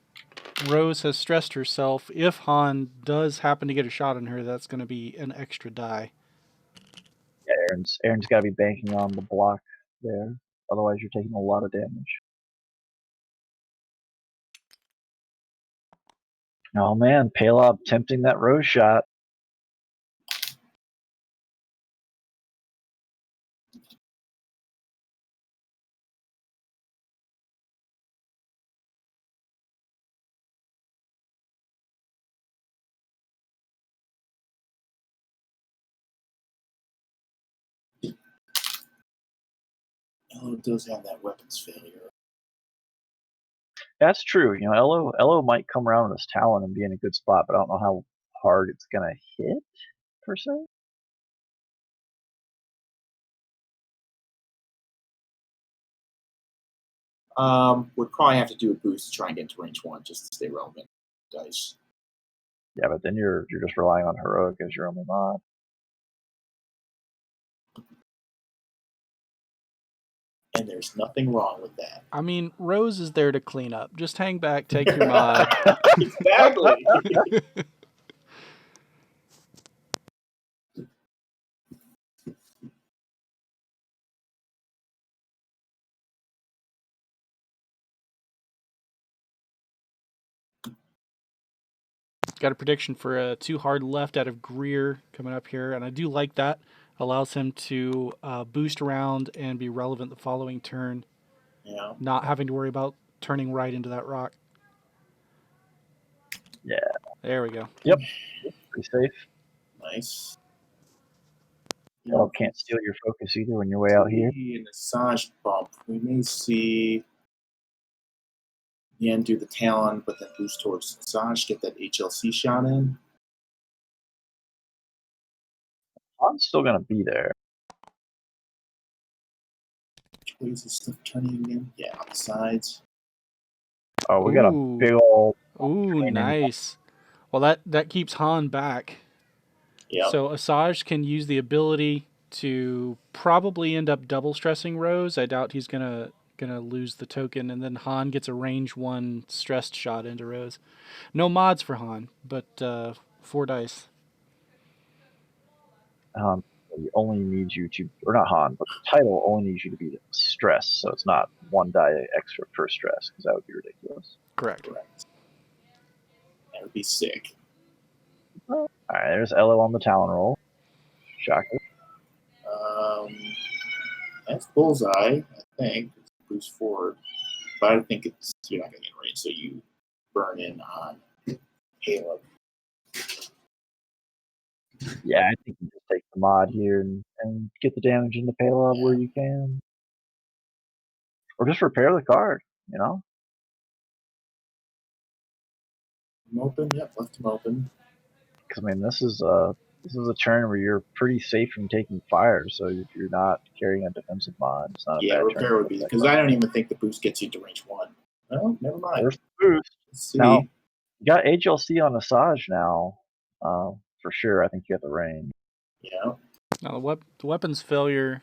Rose has stressed herself, if Han does happen to get a shot on her, that's going to be an extra die. Yeah, Aaron's got to be banking on the block there. Otherwise, you're taking a lot of damage. Oh man, Palob tempting that Rose shot. LO does have that weapons failure. That's true. You know, Elo might come around with this Talon and be in a good spot, but I don't know how hard it's gonna hit per se. Would probably have to do a boost to try and get into range 1 just to stay relevant. Dice. Yeah, but then you're just relying on heroic as your only mod. And there's nothing wrong with that. I mean, Rose is there to clean up. Just hang back, take your mod. Exactly. Got a prediction for a 2 hard left out of Greer coming up here, and I do like that. Allows him to boost around and be relevant the following turn. Yeah. Not having to worry about turning right into that rock. Yeah. There we go. Yep. Pretty safe. Nice. Well, can't steal your focus either when you're way out here. In the Saj bump, we may see Yen do the Talon, but then boost towards Saj, get that HLC shot in. I'm still gonna be there. Which way is this stuff turning again? Yeah, on the sides. Oh, we got a Ooh. big old. Ooh, nice. Well, that keeps Han back. Yeah. So Asajj can use the ability to probably end up double stressing Rose. I doubt he's gonna lose the token, and then Han gets a range 1 stressed shot into Rose. No mods for Han, but 4 dice. He only needs you to, or not Han, but the title only needs you to be stressed, so it's not 1 die extra per stress, because that would be ridiculous. Correct. That would be sick. All right, there's Elo on the Talon roll. Shocker. That's bullseye, I think. It's boost forward, but I think you're not going to get range, so you burn in on Halo. Yeah, I think you just take the mod here and get the damage into Palob where you can. Or just repair the card, you know? I'm open, yep, left him open. Because, I mean, this is a turn where you're pretty safe from taking fire, so if you're not carrying a defensive mod, it's not a bad repair turn. would be, because I don't even think the boost gets you to range 1. Well, never mind. There's the boost. Let's see. Now, you got HLC on Asajj now, for sure. I think you got the range. Yeah. Now the weapon's failure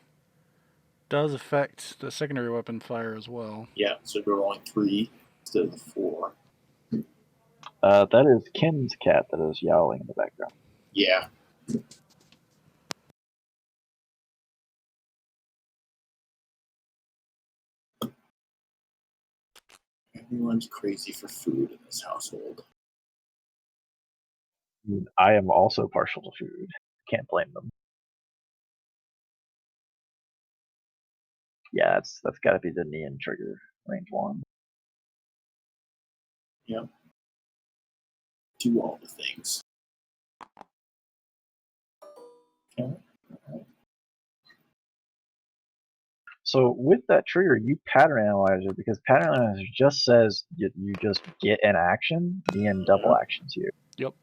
does affect the secondary weapon fire as well. Yeah, so we're rolling 3 instead of the 4. That is Ken's cat that is yowling in the background. Yeah. Everyone's crazy for food in this household. I am also partial to food. Can't blame them. Yeah, that's got to be the Neon trigger, range 1. Yep. Do all the things. Okay. So with that trigger, you pattern analyzer because pattern analyzer just says you just get an action, and double actions here. Yep.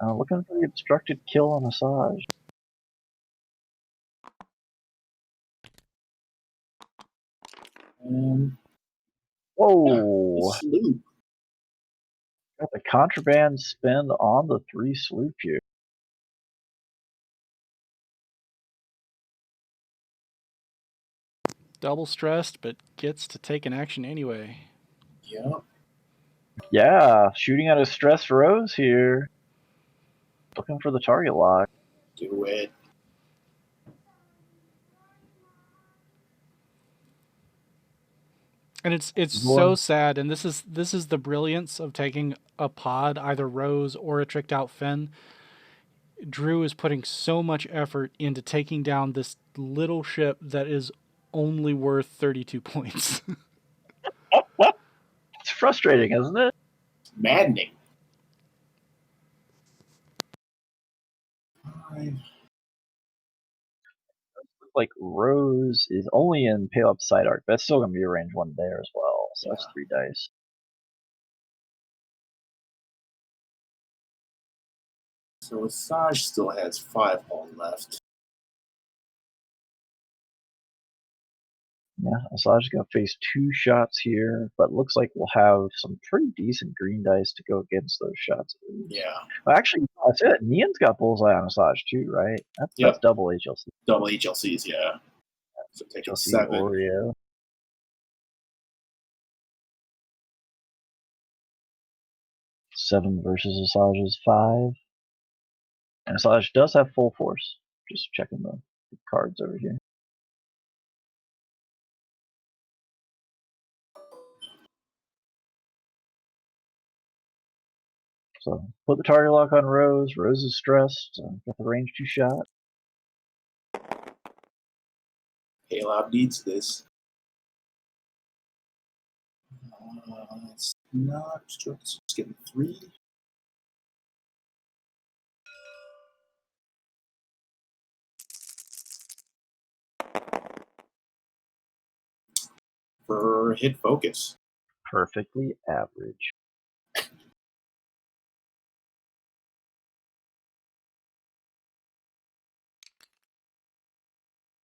Looking for the obstructed kill on Massage. Whoa! Sloop. Got the contraband spin on the 3 sloop here. Double stressed, but gets to take an action anyway. Yeah. Yeah, shooting at a stressed Rose here. Looking for the target lock. Do it. And it's so sad, and this is the brilliance of taking a pod, either Rose or a tricked out Finn. Drew is putting so much effort into taking down this little ship that is only worth 32 points. It's frustrating, isn't it? Maddening. Like Rose is only in Pale Up Side Arc, but that's still gonna be a range 1 there as well. So that's 3 dice. So Asajj still has 5 hull left. Yeah, Asajj is gonna face 2 shots here, but looks like we'll have some pretty decent green dice to go against those shots. Yeah. Well, actually, that's it. Neon's got bullseye on Asajj too, right? That's double HLC. Double HLCs, yeah. So take HLC 7. Oreo. 7 versus Asajj's 5. And Asajj does have full force. Just checking the cards over here. So put the target lock on Rose. Rose is stressed. Got the range 2 shot. Caleb needs this. It's not obstructed, so it's getting 3. For hit focus. Perfectly average.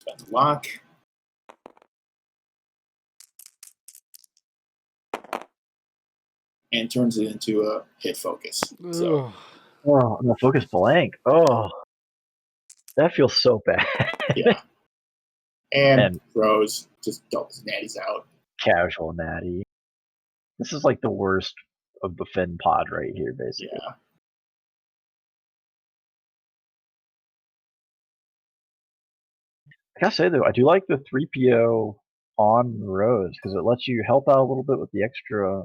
Spends lock. And turns it into a hit focus. So, oh, no, focus blank. Oh, that feels so bad. yeah. And Rose just dumps natties out. Casual natty. This is like the worst of the Finn pod right here, basically. Yeah. I gotta say though, I do like the 3PO on Rose because it lets you help out a little bit with the extra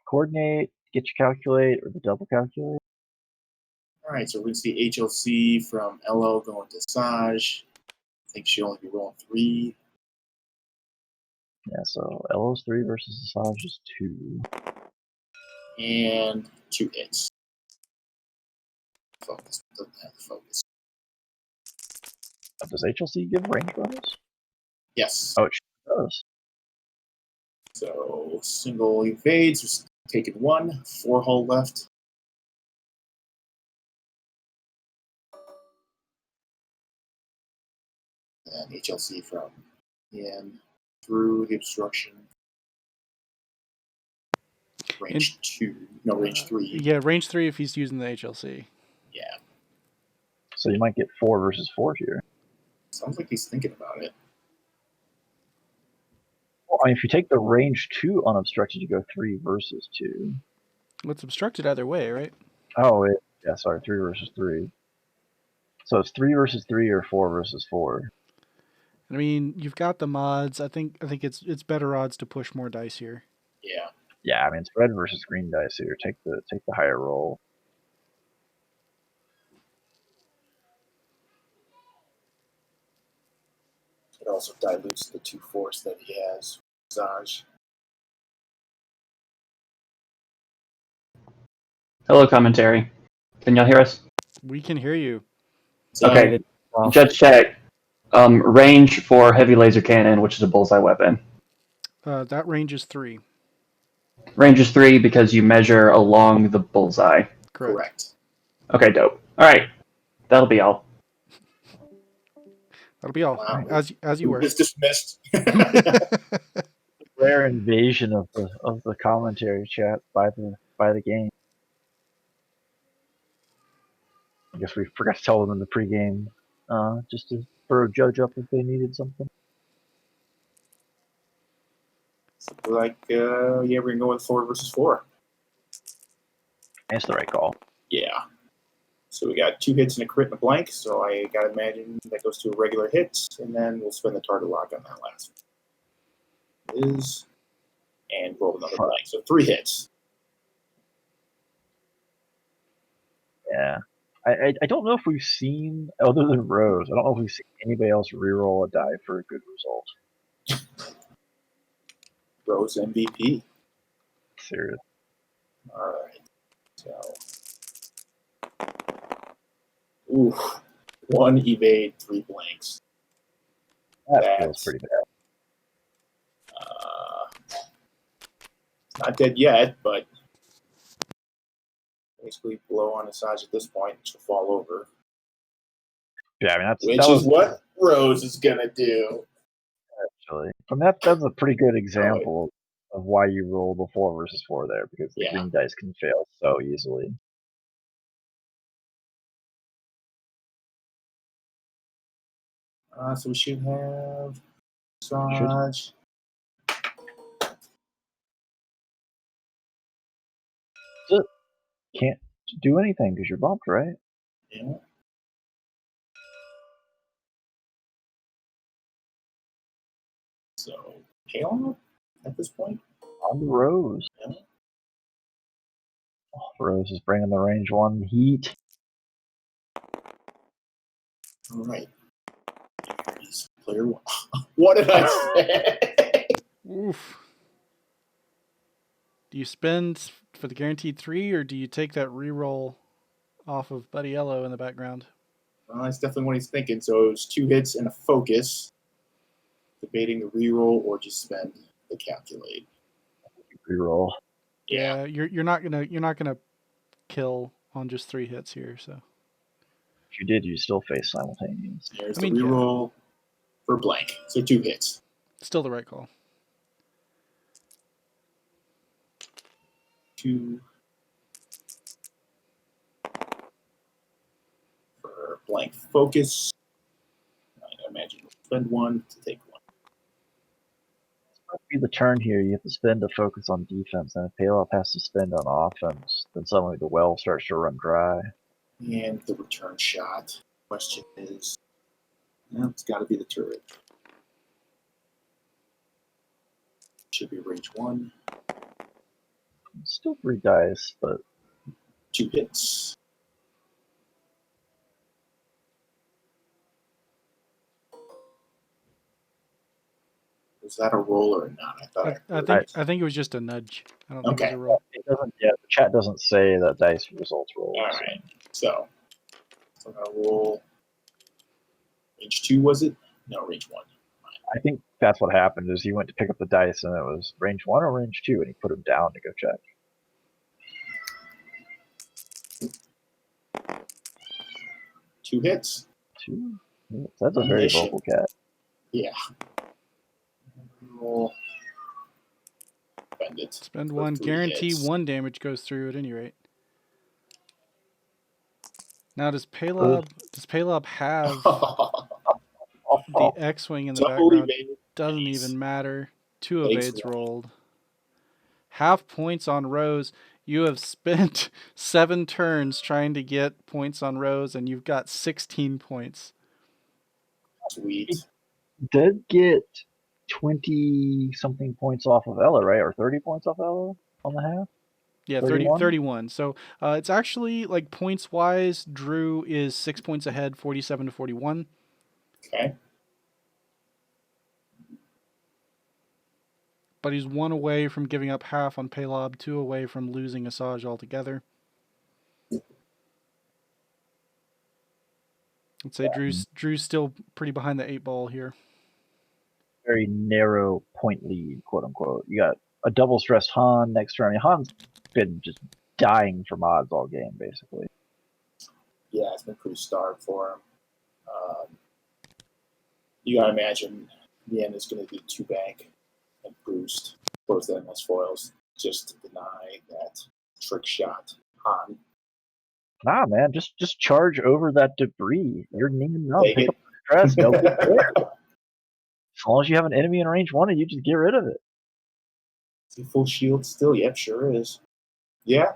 coordinate, get you calculate, or the double calculate. All right, so we're going to see HLC from LO going to Asajj. I think she'll only be rolling 3. Yeah, so LO's 3 versus Asajj is 2. And 2 hits. Focus. Doesn't have the focus. Does HLC give range bonus? Yes. Oh, it does. So single evades. Just taking 1. 4 hull left. And HLC from in through the obstruction. Range 2. No, range 3. Yeah, range 3 if he's using the HLC. Yeah. So you might get 4 versus 4 here. Sounds like he's thinking about it. Well, I mean, if you take the range 2 unobstructed, you go 3 versus 2. Well, it's obstructed either way, right? Oh, yeah, sorry, 3 versus 3. So it's 3 versus 3 or 4 versus 4. I mean, you've got the mods. I think it's better odds to push more dice here. Yeah. Yeah, I mean, it's red versus green dice here. Take the higher roll. It also dilutes the 2 force that he has. Asajj. Hello, commentary. Can y'all hear us? We can hear you. So, Okay, just check. Range for heavy laser cannon, which is a bullseye weapon. That range is 3. Range is 3 because you measure along the bullseye. correct. Okay, dope. All right, that'll be all. That'll be all. Wow. As you were. It's dismissed. Rare invasion of the commentary chat by the game. I guess we forgot to tell them in the pregame, just to throw Judge up if they needed something. Like, yeah, we're going to go with 4 versus 4. That's the right call. Yeah. So we got 2 hits and a crit and a blank, so I got to imagine that goes to a regular hit, and then we'll spend the target lock on that last one. And roll another blank. So 3 hits. Yeah. I don't know if we've seen, other than Rose, I don't know if we've seen anybody else reroll a die for a good result. Rose MVP. Seriously. All right. So, oof. 1 evade, 3 blanks. That feels pretty bad. Not dead yet, but basically blow on Asajj at this point. She'll fall over. Yeah, I mean Which is what Rose is gonna do. Actually, from that's a pretty good example of why you roll the 4 versus 4 there, because the green dice can fail so easily. So we should have Asajj. Can't do anything because you're bumped, right? Yeah. So Palin at this point. On the Rose. Yeah. Oh, Rose is bringing the range 1 heat. All right. Here's player 1. What did I say? Oof. Do you spend for the guaranteed 3, or do you take that reroll off of Buddy Yellow in the background? Well, that's definitely what he's thinking. So it was 2 hits and a focus. Debating the reroll or just spend the calculate. Reroll. Yeah, you're not gonna kill on just 3 hits here. So if you did, you still face simultaneous. There's the reroll for blank. So 2 hits. Still the right call. 2 for blank focus. I imagine you'll spend 1 to take 1. Be the turn here, you have to spend to focus on defense, and if Palop has to spend on offense, then suddenly the well starts to run dry. And the return shot. Question is, well, it's got to be the turret. Should be range 1. Still 3 dice, but 2 hits. Was that a roll or not? I think it was just a nudge. I don't think it was a roll. It doesn't. Yeah, the chat doesn't say that dice results roll. All right. So I'm gonna roll. Range 2 was it? No, range 1. I think that's what happened. Is he went to pick up the dice and it was range 1 or range 2, and he put them down to go check. 2 hits. 2. That's a very vocal cat. Yeah. Roll. Spend it. Spend 1. Guarantee hits. 1 damage goes through at any rate. Now does Palop have the X-Wing in the background? Doesn't even matter. 2 evades rolled. Half points on Rose. You have spent 7 turns trying to get points on Rose, and you've got 16 points. Sweet. He did get 20-something points off of Ella, right? Or 30 points off Ella on the half? Yeah, 31. So it's actually, like, points-wise, Drew is 6 points ahead, 47 to 41. Okay. But he's 1 away from giving up half on Paylob, 2 away from losing Asajj altogether. I'd say Drew's still pretty behind the 8 ball here. Very narrow point lead, quote unquote. You got a double stress Han next turn. I mean, Han's been just dying for mods all game, basically. Yeah, it's been pretty starved for him. You gotta imagine Yen is going to do 2-bank and boost both MS foils just to deny that trick shot Han. Nah, man, just charge over that debris. You're kneeling up, Take pick it. up the stress, nobody cares. As long as you have an enemy in range 1, you just get rid of it. Is he full shield still? Yep, sure is. Yeah.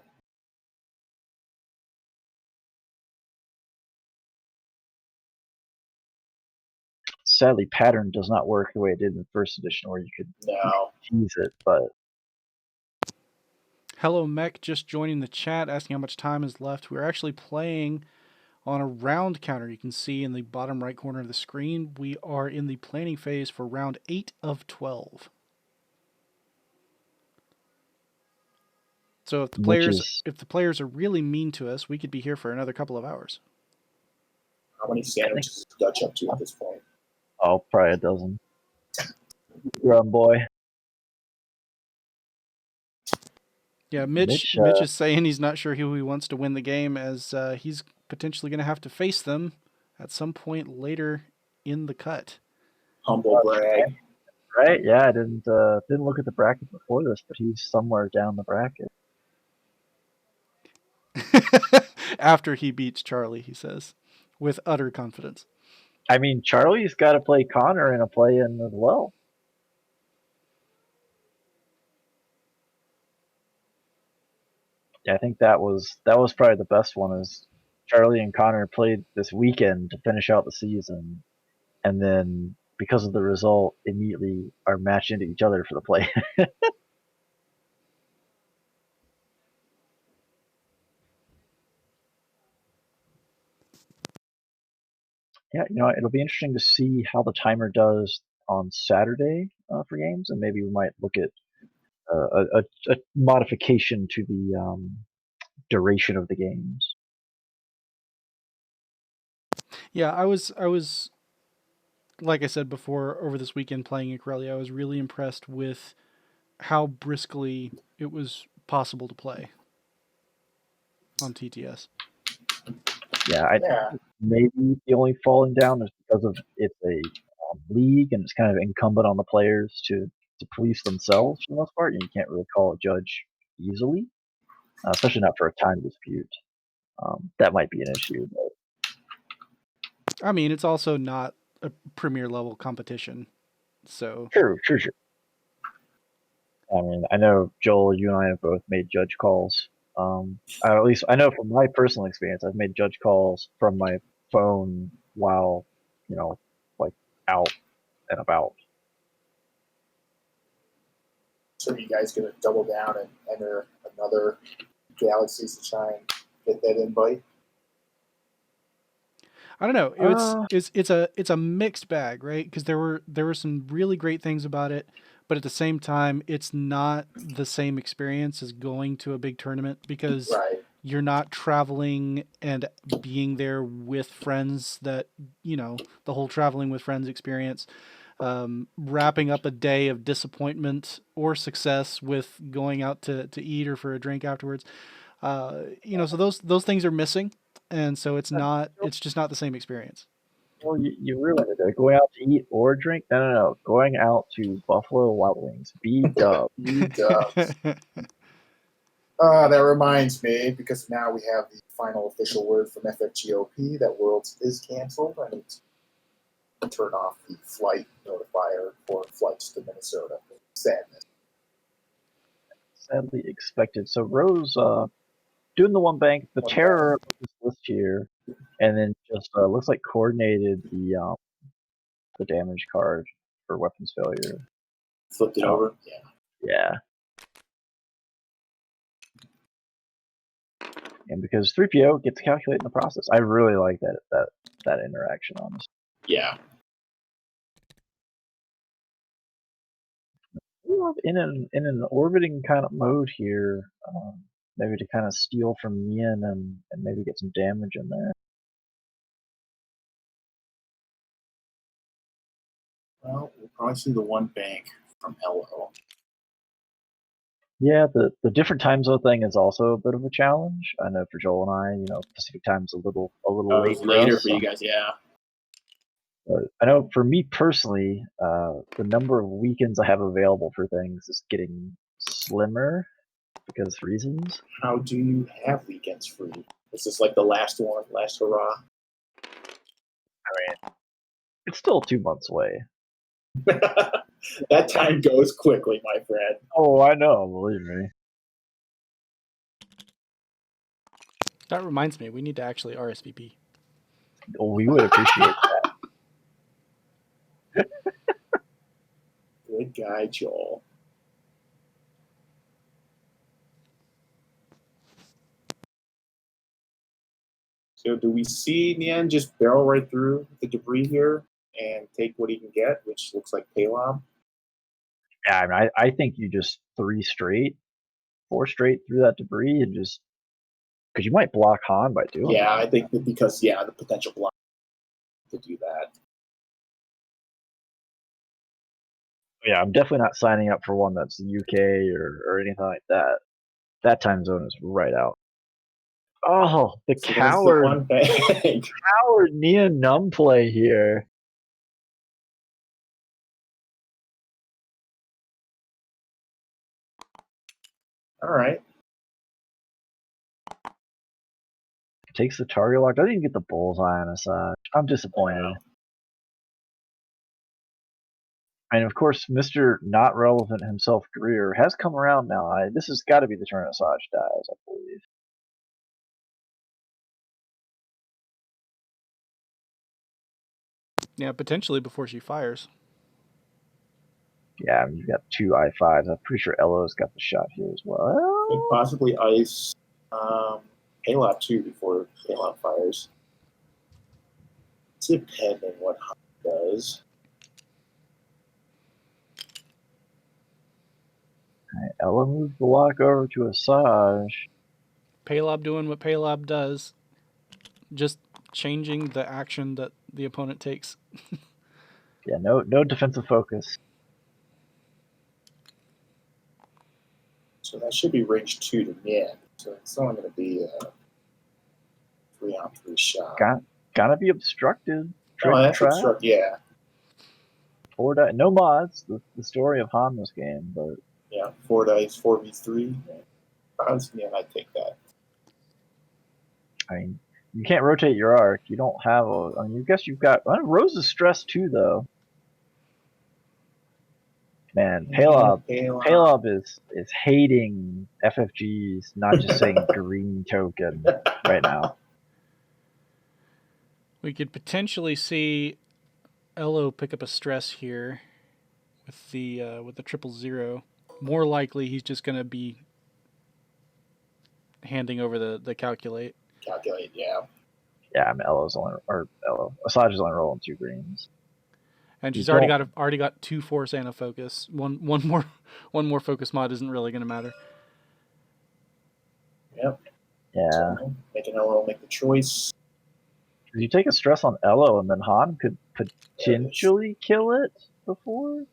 Sadly, pattern does not work the way it did in the first edition, where you could tease it. But Hello Mech just joining the chat, asking how much time is left. We're actually playing on a round counter. You can see in the bottom right corner of the screen, we are in the planning phase for round 8 of 12. So if the players are really mean to us, we could be here for another couple of hours. How many sandwiches is Dutch up to at this point? Oh, probably a dozen. Rum boy. Yeah, Mitch is saying he's not sure who he wants to win the game, as he's potentially going to have to face them at some point later in the cut. Humble brag. Right? Yeah, I didn't look at the bracket before this, but he's somewhere down the bracket. After he beats Charlie, he says, with utter confidence. I mean, Charlie's got to play Connor in a play-in as well. Yeah, I think that was probably the best one. Is Charlie and Connor played this weekend to finish out the season, and then because of the result, immediately are matched into each other for the play. Yeah, it'll be interesting to see how the timer does on Saturday for games, and maybe we might look at a modification to the duration of the games. Yeah, I was like I said before, over this weekend playing in Corellia, I was really impressed with how briskly it was possible to play on TTS. Yeah, maybe the only falling down is because of it's a league and it's kind of incumbent on the players to police themselves for the most part, and you can't really call a judge easily, especially not for a time dispute. That might be an issue. But I mean, it's also not a premier level competition, so true. I mean, I know Joel, you and I have both made judge calls. At least I know from my personal experience, I've made judge calls from my phone while, like out and about. So are you guys going to double down and enter another Galaxies to try and get that invite? I don't know. It's a mixed bag, right? Because there were some really great things about it, but at the same time, it's not the same experience as going to a big tournament because you're not traveling and being there with friends. That the whole traveling with friends experience, wrapping up a day of disappointment or success with going out to eat or for a drink afterwards. So those things are missing. And so it's just not the same experience. Well, you ruined it. Going out to eat or drink? No. Going out to Buffalo Wild Wings. B-dub. That reminds me, because now we have the final official word from FFGOP that Worlds is canceled. I need to turn off the flight notifier for flights to Minnesota. Sadness. Sadly expected. So Rose doing the 1-bank, the terror of this list here, and then just looks like coordinated the damage card for weapons failure. Flipped it over? Yeah. And because 3PO gets calculated in the process. I really like that interaction, honestly. Yeah. In an orbiting kind of mode here, maybe to kind of steal from Yin and maybe get some damage in there. Well, we'll probably see the one bank from LO. Yeah, the different time zone thing is also a bit of a challenge. I know for Joel and I, Pacific time's a little late It's for later us. for you guys, yeah. But I know for me personally, the number of weekends I have available for things is getting slimmer because reasons. How do you have weekends free? Is this like the last one, last hurrah? It's still 2 months away. That time goes quickly, my friend. Oh, I know, believe me. That reminds me, we need to actually RSVP. Oh, we would appreciate that. Good guy, Joel. So do we see Nian just barrel right through the debris here and take what he can get, which looks like Paylob? Yeah, I mean, I think you just 4 straight through that debris and just because you might block Han by doing Yeah, that. I think that because, the potential block to do that. Yeah, I'm definitely not signing up for one that's UK or anything like that. That time zone is right out. Oh, the So that's the coward, one bank. coward Nia Num play here. All right. Takes the target lock. Doesn't even get the bullseye on his side. I'm disappointed. Wow. And of course, Mr. Not Relevant himself, Greer, has come around now. This has got to be the turn Asajj dies, I believe. Yeah, potentially before she fires. Yeah, I mean, you've got 2 I5s. I'm pretty sure Elo's got the shot here as well. Could possibly ice Paylob too before Paylob fires. Depending what Han does. Right, Elo moves the lock over to Asajj. Paylob doing what Paylob does. Just changing the action that the opponent takes. Yeah, no defensive focus. So that should be range 2 to mid. So it's only going to be a 3-on-3 shot. Gotta be obstructed. Oh, that's trap. obstruct, yeah. 4 die. No mods. The story of Han this game, but Yeah, 4 dice, 4v3. Yeah, I'd take that. I mean, you can't rotate your arc. You don't have a. I mean, I guess you've got. Rose is stressed too, though. Man, Paylob is hating FFGs, not just saying green token right now. We could potentially see Elo pick up a stress here with the 000. More likely, he's just going to be handing over the calculate. Calculate, yeah. Yeah, I mean, Asajj is only rolling 2 greens. And she's already got 2 force and a focus. One more focus mod isn't really going to matter. Yep. Yeah. So, making Elo make the choice. You take a stress on Elo, and then Han could potentially kill it before.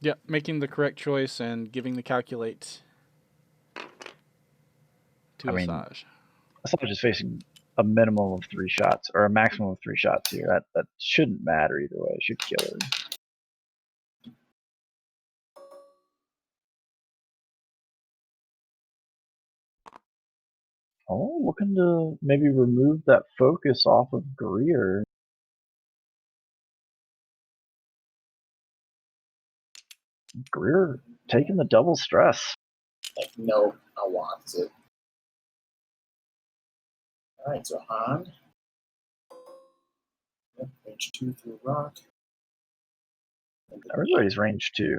Yeah, making the correct choice and giving the calculate to Asajj. Asajj is facing a minimum of 3 shots, or a maximum of 3 shots here. That shouldn't matter either way. It should kill her. Oh, looking to maybe remove that focus off of Greer. Greer taking the double stress. Like, no, I want it. All right, so Han. Yep, range 2 through rock. Everybody's range 2.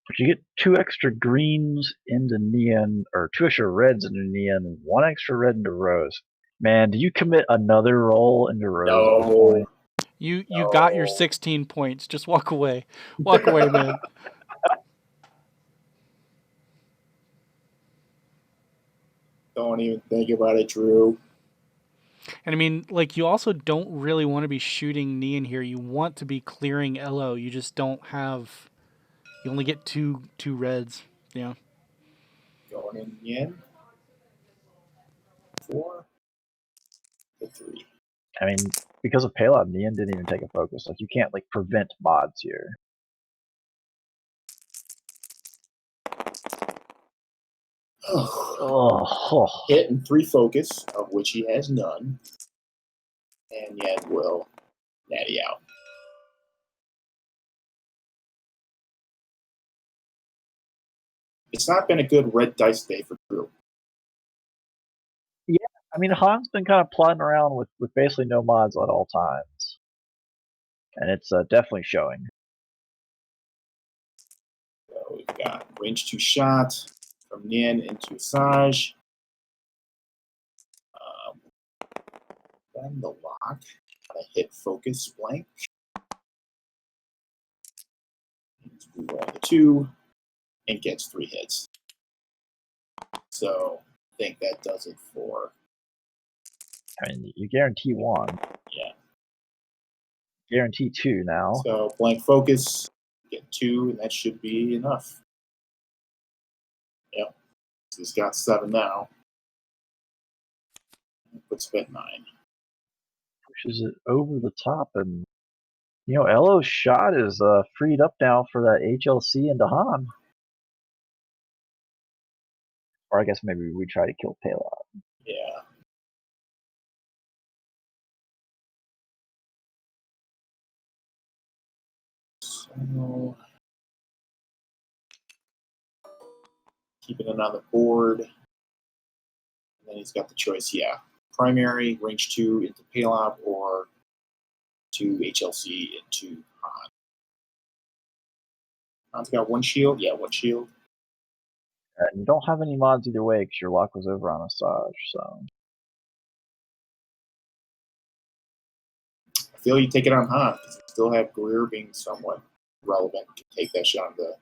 But you get 2 extra greens into Neon, or 2 extra reds into Neon, and 1 extra red into Rose. Man, do you commit another roll into Rose at this point? You got your 16 points. Just walk away. Walk away, man. Don't even think about it, Drew. And I mean, like, you also don't really want to be shooting Neon here. You want to be clearing LO. You just don't have. You only get two reds. Yeah. Going in yen. 4 to 3. I mean, because of Paylob, Neon didn't even take a focus. Like, you can't, like, prevent mods here. Oh. Hit and 3 focus, of which he has none. And yet will natty out. It's not been a good red dice day for Drew. I mean, Han's been kind of plodding around with basically no mods at all times. And it's definitely showing. So we've got range 2 shot from Nien into Asajj. Then the lock. Gotta hit focus blank. We roll the 2 and gets 3 hits. So I think that does it for. I mean, you guarantee 1. Yeah. Guarantee 2 now. So blank focus, get 2, and that should be enough. Yep. So he's got 7 now. Puts him at 9. Pushes it over the top, and you know, Elo's shot is freed up now for that HLC into Han. Or I guess maybe we try to kill Paylob. Yeah. So keeping it on the board. And then he's got the choice, yeah. Primary, range 2 into Paylob, or 2 HLC into Han. Han's got 1 shield? Yeah, 1 shield. And you don't have any mods either way because your lock was over on Asajj, so. I feel you take it on Han because you still have Greer being somewhat relevant to take that shot on the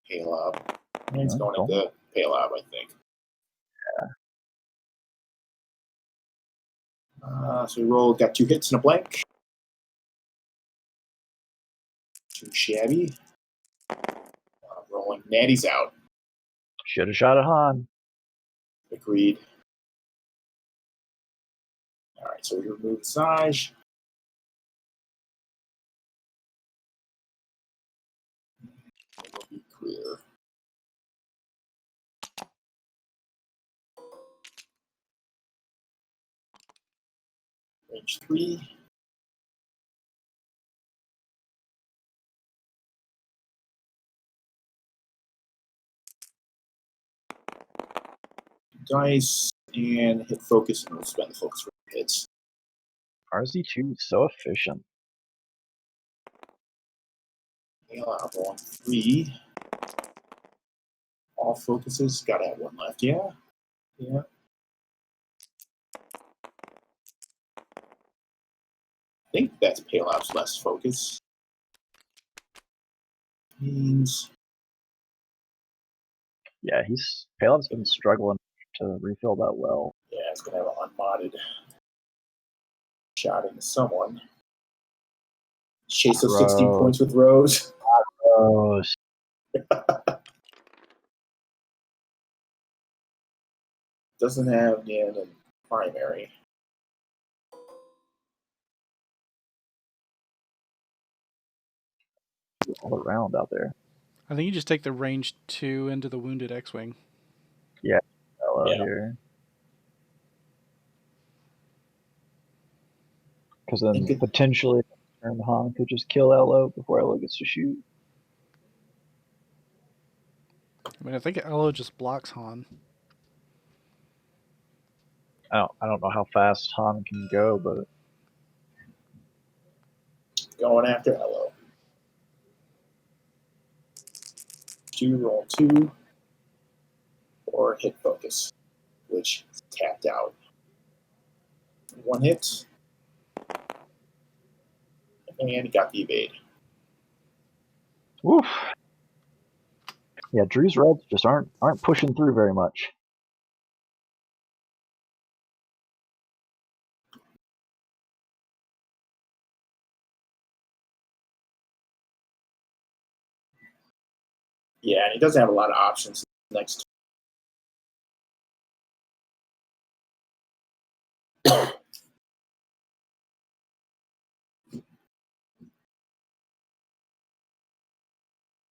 Paylob. And he's going into Paylob, I think. Yeah. So we rolled, got 2 hits and a blank. Too shabby. Rolling natties out. Should have shot at Han. Agreed. All right, so we remove Asajj. It will be clear. Range 3. Dice and hit focus, and we'll spend the focus for hits. RZ2 is so efficient. Rolling 3. All focuses. Gotta have 1 left. Yeah. Yeah. I think that's Paylob's less focus. Means. Yeah, Paylob's been struggling to refill that well. Yeah, it's gonna have an unmodded shot into someone. Chase those 16 points with Rose. Rose. Doesn't have Nien and primary. All around out there. I think you just take the range 2 into the wounded X-Wing. Yeah, Elo here. Because then potentially Han could just kill Elo before Elo gets to shoot. I mean, I think Elo just blocks Han. I don't know how fast Han can go, but Going after Elo. 2, roll 2, or hit focus, which is tapped out. 1 hit, and he got the evade. woof. Yeah, Drew's reds just aren't pushing through very much. Yeah, and he doesn't have a lot of options next.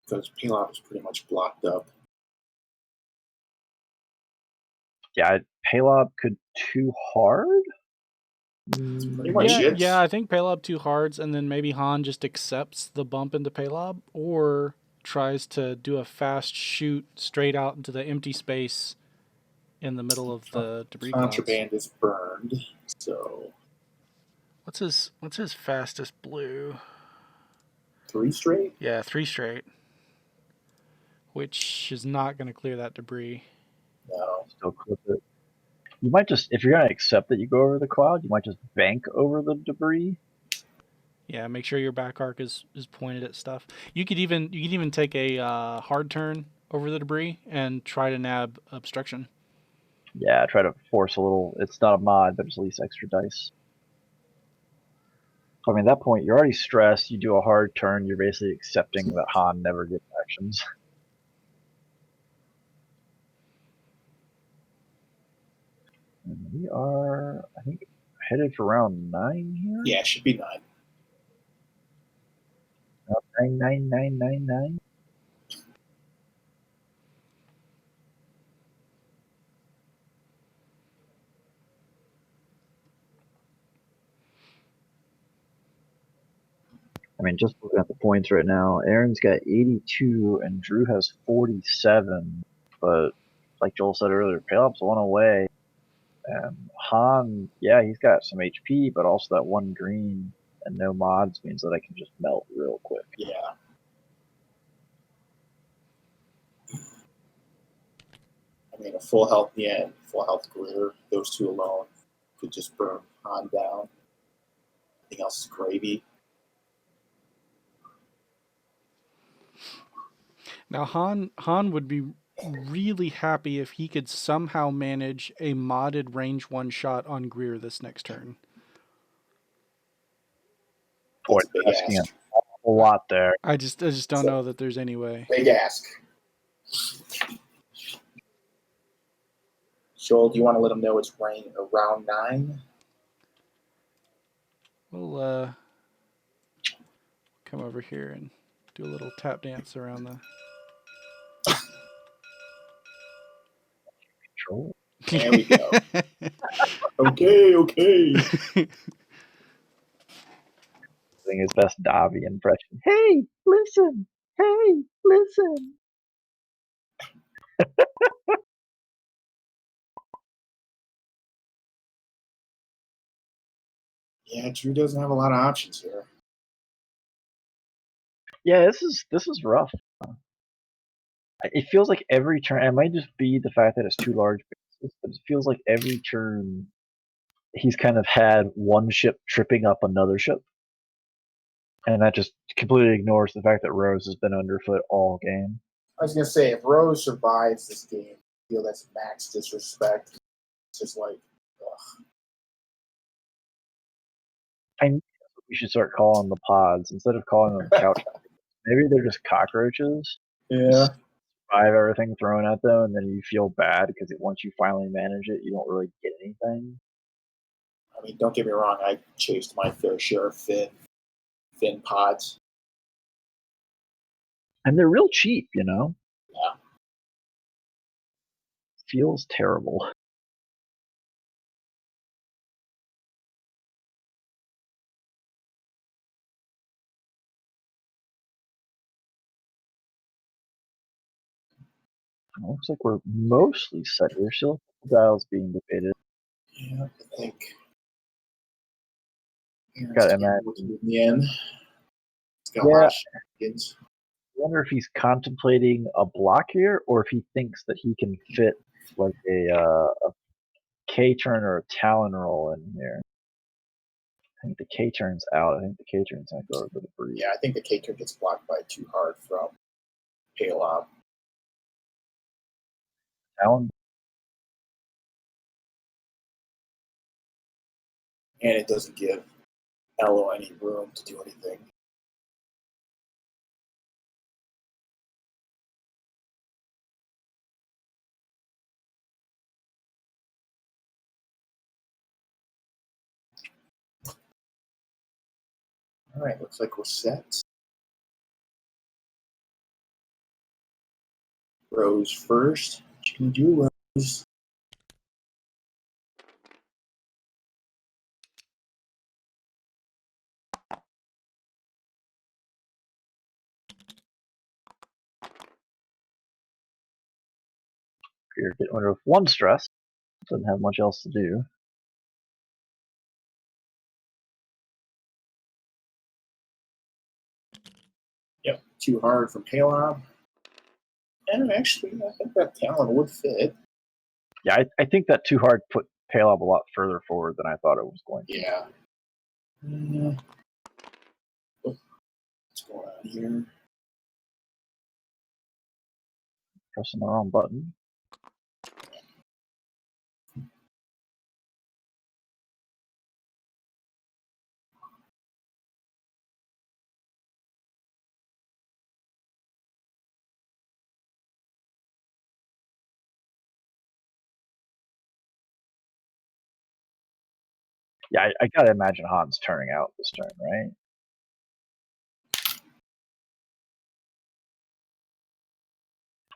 Because Palop is pretty much blocked up. Yeah, Paylob could too hard. Pretty much Yeah, it. yeah, I think Paylob 2 hards, and then maybe Han just accepts the bump into Paylob, or tries to do a fast shoot straight out into the empty space in the middle of the debris clouds. Contraband is burned, so What's his fastest blue? 3 straight? Yeah, 3 straight. Which is not going to clear that debris. No. Still clip it. You might just, if you're gonna accept that you go over the cloud, you might just bank over the debris. Yeah, make sure your back arc is pointed at stuff. You could even take a hard turn over the debris and try to nab obstruction. Yeah, try to force a little. It's not a mod, but it's at least extra dice. I mean, at that point, you're already stressed. You do a hard turn. You're basically accepting that Han never gets actions. And we are, I think, headed for round 9 here. Yeah, it should be 9. 9. I mean, just looking at the points right now, Aaron's got 82 and Drew has 47. But like Joel said earlier, Palop's 1 away. And Han, yeah, he's got some HP, but also that 1 green and no mods means that I can just melt real quick. Yeah. I mean, a full health Yen, full health Glitter, those 2 alone could just burn Han down. Everything else is gravy. Now Han would be really happy if he could somehow manage a modded range 1 shot on Greer this next turn. Boy, That's a big asking ask. a lot there. I just don't know that there's any way. Big ask. Joel, do you want to let him know it's around 9? We'll come over here and do a little tap dance around the. Control. There we go. Okay. Doing his best Davi impression. Hey, listen. Hey, listen. Yeah, Drew doesn't have a lot of options here. Yeah, this is rough. It feels like every turn. It might just be the fact that it's 2 large bases, but it feels like every turn he's kind of had one ship tripping up another ship, and that just completely ignores the fact that Rose has been underfoot all game. I was going to say, if Rose survives this game, I feel that's max disrespect. It's just like, ugh. I think we should start calling the pods instead of calling them couch. Maybe they're just cockroaches. Yeah. Survive everything thrown at them, and then you feel bad because once you finally manage it, you don't really get anything. I mean, don't get me wrong. I chased my fair share of Finn pods. And they're real cheap, you know? Yeah. Feels terrible. Looks like we're mostly set here. Still a couple dials being debated. Yeah, I think. Got imagine. In the end. It's got a Yeah. lot of shenanigans. I wonder if he's contemplating a block here, or if he thinks that he can fit like a K turn or a Talon roll in here. I think the K turn's out. I think the K turn's gonna go over the debris. Yeah, I think the K turn gets blocked by too hard from Palop. Talon. And it doesn't give Elo any room to do anything. All right, looks like we're set. Rose first. What you can do, Rose? You're getting rid of one stress. Doesn't have much else to do. Yep, too hard from Palob. And actually, I think that Talon would fit. Yeah, I think that too hard put Palob a lot further forward than I thought it was going to. Yeah. What's going on here? Pressing the wrong button. Yeah, I gotta imagine Han's turning out this turn, right?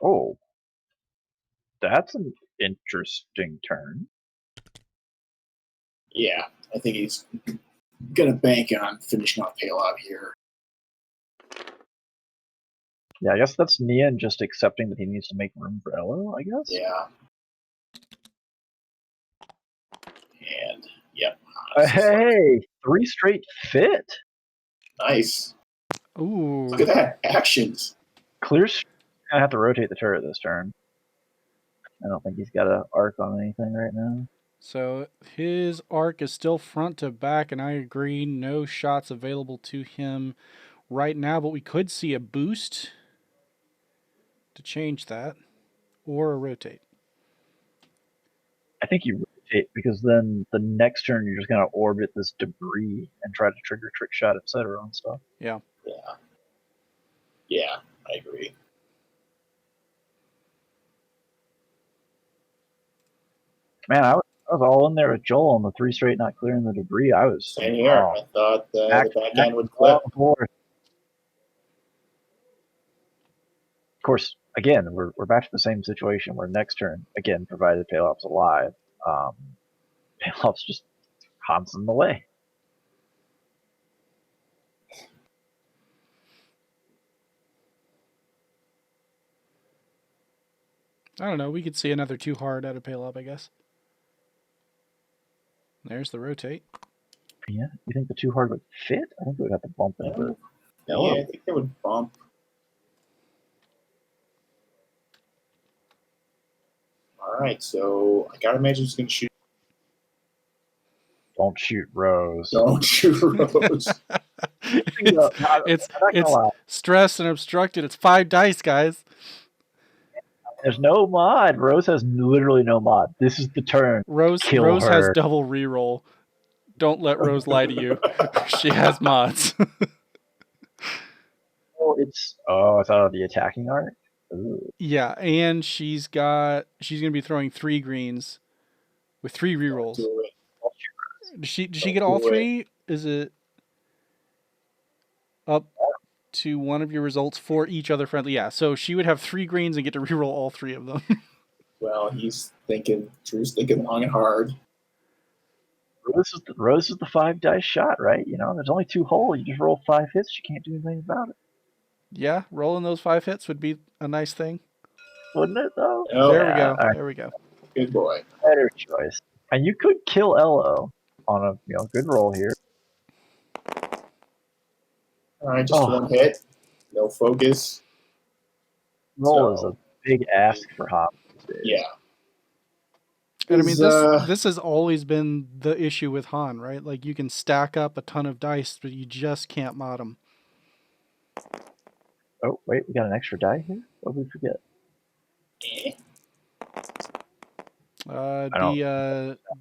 Oh, that's an interesting turn. Yeah, I think he's going to bank on finishing off Palob here. Yeah, I guess that's Nian just accepting that he needs to make room for Elo, I guess? Yeah. And, yep. Hey, 3 straight fit. Nice. Ooh. Look at that. Actions. Clear's gonna have to rotate the turret this turn. I don't think he's got an arc on anything right now. So his arc is still front to back, and I agree, no shots available to him right now, but we could see a boost to change that, or a rotate. I think you rotate because then the next turn you're just gonna orbit this debris and try to trigger trick shot, etc. and stuff. Yeah. Yeah. Yeah, I agree. Man, I was all in there with Joel on the 3 straight not clearing the debris. I was Same here. I thought the back end would clip. Of course, again, we're back to the same situation where next turn, again, provided Palop's alive, Palop's just Han's in the way. I don't know. We could see another too hard out of Palob, I guess. There's the rotate. Yeah, you think the too hard would fit? I think we would have to bump into. Yeah, I think they would bump. All right, so I gotta imagine he's gonna shoot. Don't shoot Rose. Don't shoot Rose. it's stressed and obstructed. It's 5 dice, guys. There's no mod. Rose has literally no mod. This is the turn. Rose her. has double reroll. Don't let Rose lie to you. She has mods. It's out of the attacking arc. Ooh. Yeah, and she's gonna be throwing 3 greens with 3 rerolls. Does she get all 3? Is it up to one of your results for each other friendly? Yeah, so she would have 3 greens and get to reroll all 3 of them. Well, Drew's thinking long and hard. Rose is the 5 dice shot, right? You know, there's only 2 holes. You just roll 5 hits. You can't do anything about it. Yeah, rolling those 5 hits would be a nice thing. Wouldn't it, though? Oh, there we go. Right. There we go. Good boy. Better choice. And you could kill Elo on a good roll here. All right, just 1 hit. No focus. Roll is a big ask for Hop. Yeah. And I mean, this has always been the issue with Han, right? Like, you can stack up a ton of dice, but you just can't mod them. Oh, wait, we got an extra die here? What did we forget?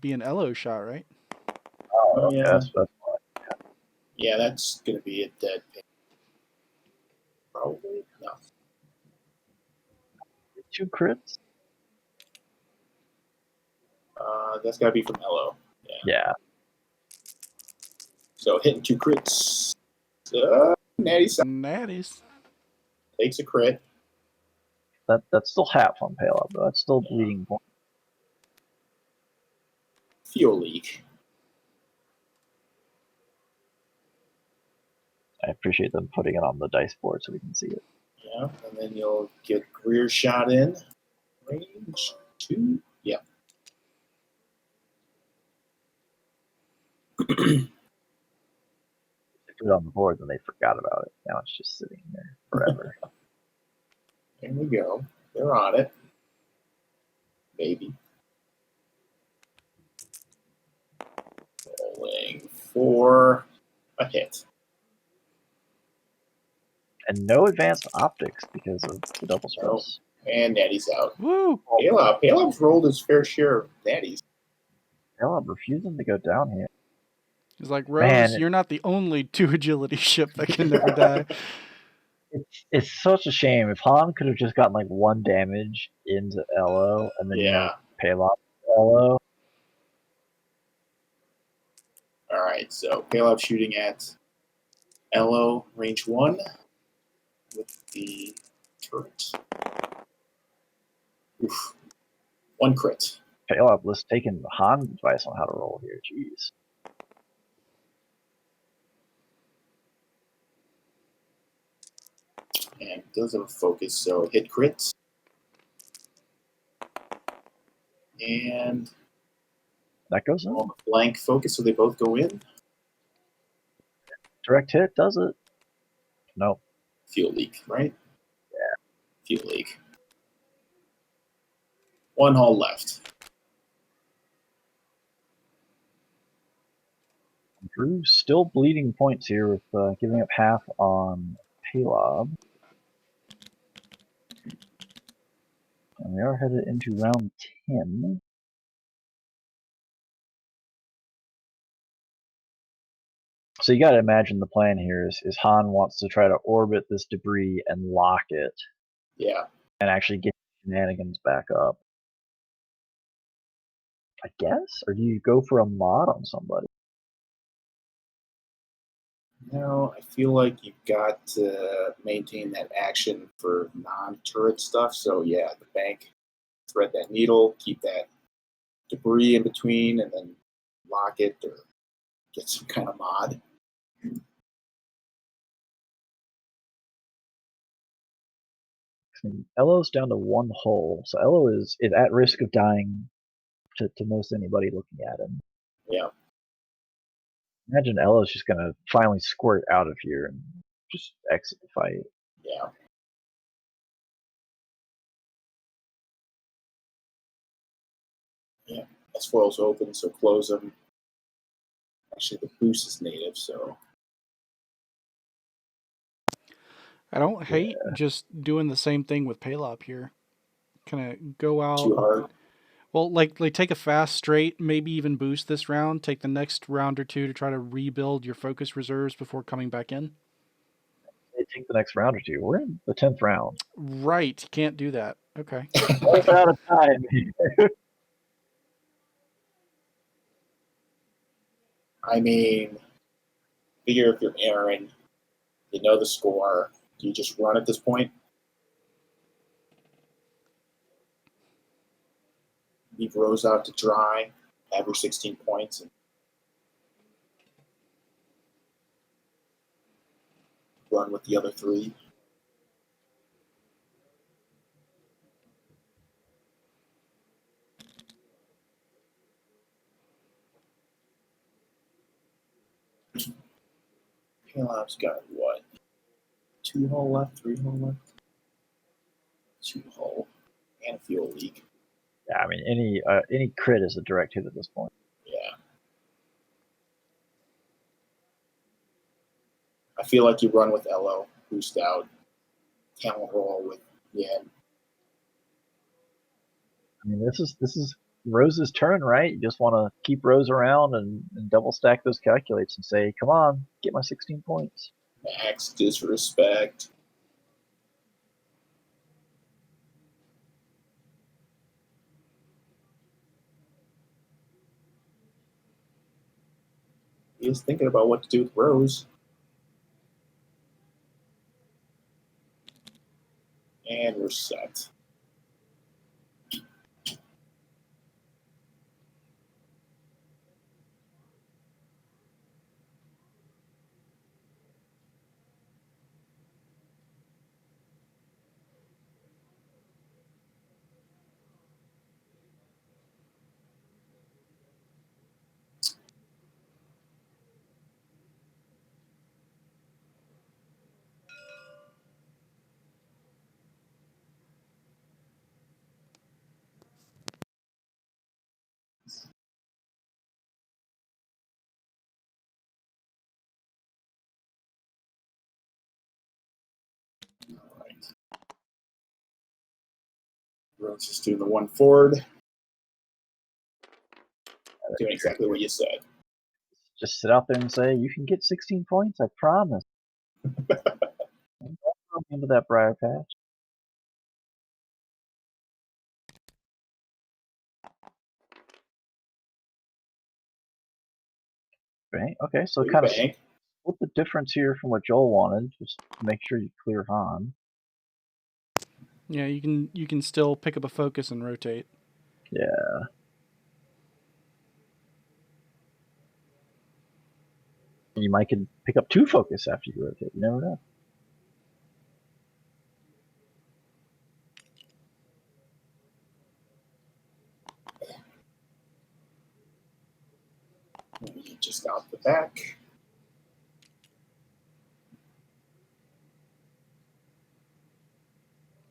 Be an Elo shot, right? Oh, yeah. That's fine. Yeah, that's going to be a dead pin. Probably. No. 2 crits? That's got to be from Elo. Yeah. So hitting 2 crits. Natty side Natties. takes a crit. That's still half on Paylob, though. That's still bleeding point. Fuel leak. I appreciate them putting it on the dice board so we can see it. Yeah, and then you'll get Greer shot in. Range 2. Yeah. They put it on the board, and they forgot about it. Now it's just sitting there forever. There we go. They're on it. Baby. Rolling for a hit. And no advanced optics because of the double stress. And Natty's out. Woo! Palob's rolled his fair share of Natties. Paylob refusing to go down here. He's like, Rose, Man. you're not the only 2 agility ship that can never die. It's such a shame. If Han could have just gotten like 1 damage into LO and then Paylob LO. All right, so Paylob shooting at LO range 1 with the turret. Oof. 1 crit. Paylob, let's taking Han's advice on how to roll here. Jeez. And does have a focus, so hit crit. And That goes in. blank focus, so they both go in. Direct hit does it. Nope. Fuel leak, right? Yeah. Fuel leak. 1 hull left. Drew's still bleeding points here with giving up half on Paylob. And we are headed into round 10. So you got to imagine the plan here is Han wants to try to orbit this debris and lock it. Yeah. And actually get shenanigans back up. I guess? Or do you go for a mod on somebody? No, I feel like you've got to maintain that action for non-turret stuff. So yeah, the bank, thread that needle, keep that debris in between, and then lock it or get some kind of mod. Elo's down to 1 hull, so Elo is at risk of dying to most anybody looking at him. Yeah. Imagine Elo's just gonna finally squirt out of here and just exit the fight. Yeah. Yeah. That spoil's open, so close them. Actually, the boost is native, so. I don't hate just doing the same thing with Paylob here. Kind of go out. Too hard. Well, like take a fast straight, maybe even boost this round. Take the next round or 2 to try to rebuild your focus reserves before coming back in. They take the next round or 2. We're in the 10th round. Right, you can't do that. Okay. Almost out of time. I mean, figure if you're Aaron, you know the score. Do you just run at this point? Leave Rose out to dry, have your 16 points, and run with the other 3. Paylob's got what? 2 hull left, 3 hull left? 2 hull. And fuel leak. Yeah, I mean any crit is a direct hit at this point. Yeah. I feel like you run with LO, boost out, talent roll with Yen. I mean this is Rose's turn, right? You just want to keep Rose around and double stack those calculates and say, come on, get my 16 points. Max disrespect. He is thinking about what to do with Rose. first set. All right. Roach is doing the one forward. Doing exactly what you said. Just sit out there and say, you can get 16 points, I promise. Don't throw me into that briar patch. Right, okay, so kind of Bang. split the difference here from what Joel wanted, just to make sure you clear Han. Yeah, you can still pick up a focus and rotate. Yeah. You might can pick up 2 focus after you rotate, you never know. Just out the back.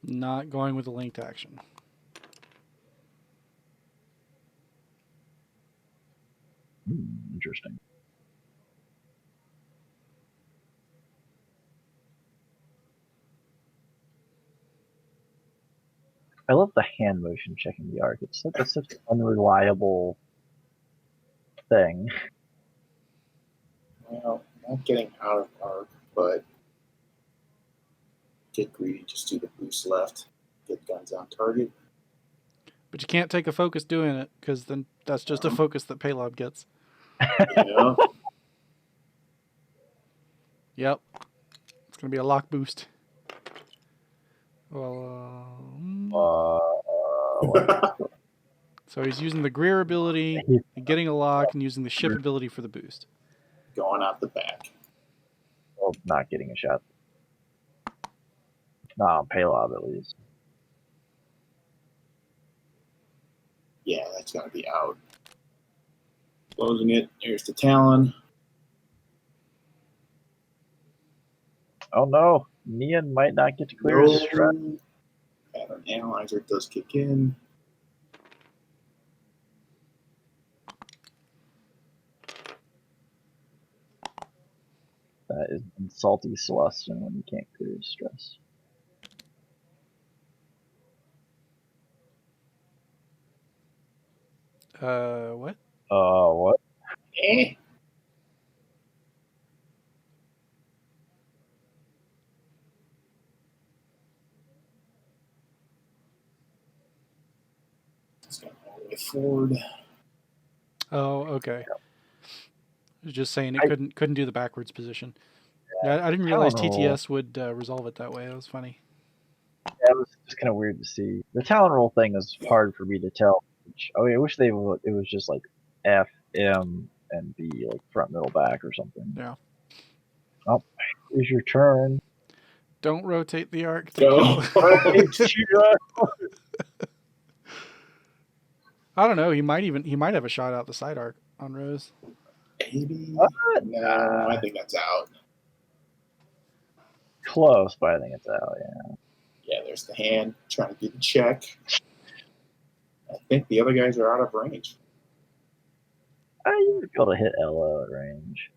Not going with a linked action. Interesting. I love the hand motion checking the arc. It's such an unreliable thing. Well, not getting out of arc, but get greedy, just do the boost left. Get guns on target. But you can't take a focus doing it, because then that's just a focus that Paylob gets. Yeah. Yep. It's going to be a lock boost. Well, so he's using the Greer ability, and getting a lock, and using the ship ability for the boost. Going out the back. Well, not getting a shot. Not on Paylob, at least. Yeah, that's got to be out. Closing it. There's the Talon. Oh no, Nian might not get to clear his stress. Pattern Analyzer does kick in. That is salty Celestian when you can't clear his stress. What? What? Eh. It's going all the way forward. Oh, okay. I was just saying it couldn't do the backwards position. Yeah, I didn't realize TTS would resolve it that way. That was funny. Yeah, it was just kind of weird to see. The talent roll thing is hard for me to tell. I wish it was just like F, M, and B, like front, middle, back, or something. Yeah. Oh, here's your turn. Don't rotate the arc. Go. I don't know. He might have a shot out the side arc on Rose. Maybe. No, I think that's out. Close, but I think it's out. Yeah. Yeah, there's the hand trying to do the check. I think the other guys are out of range. You would be able to hit LO at range.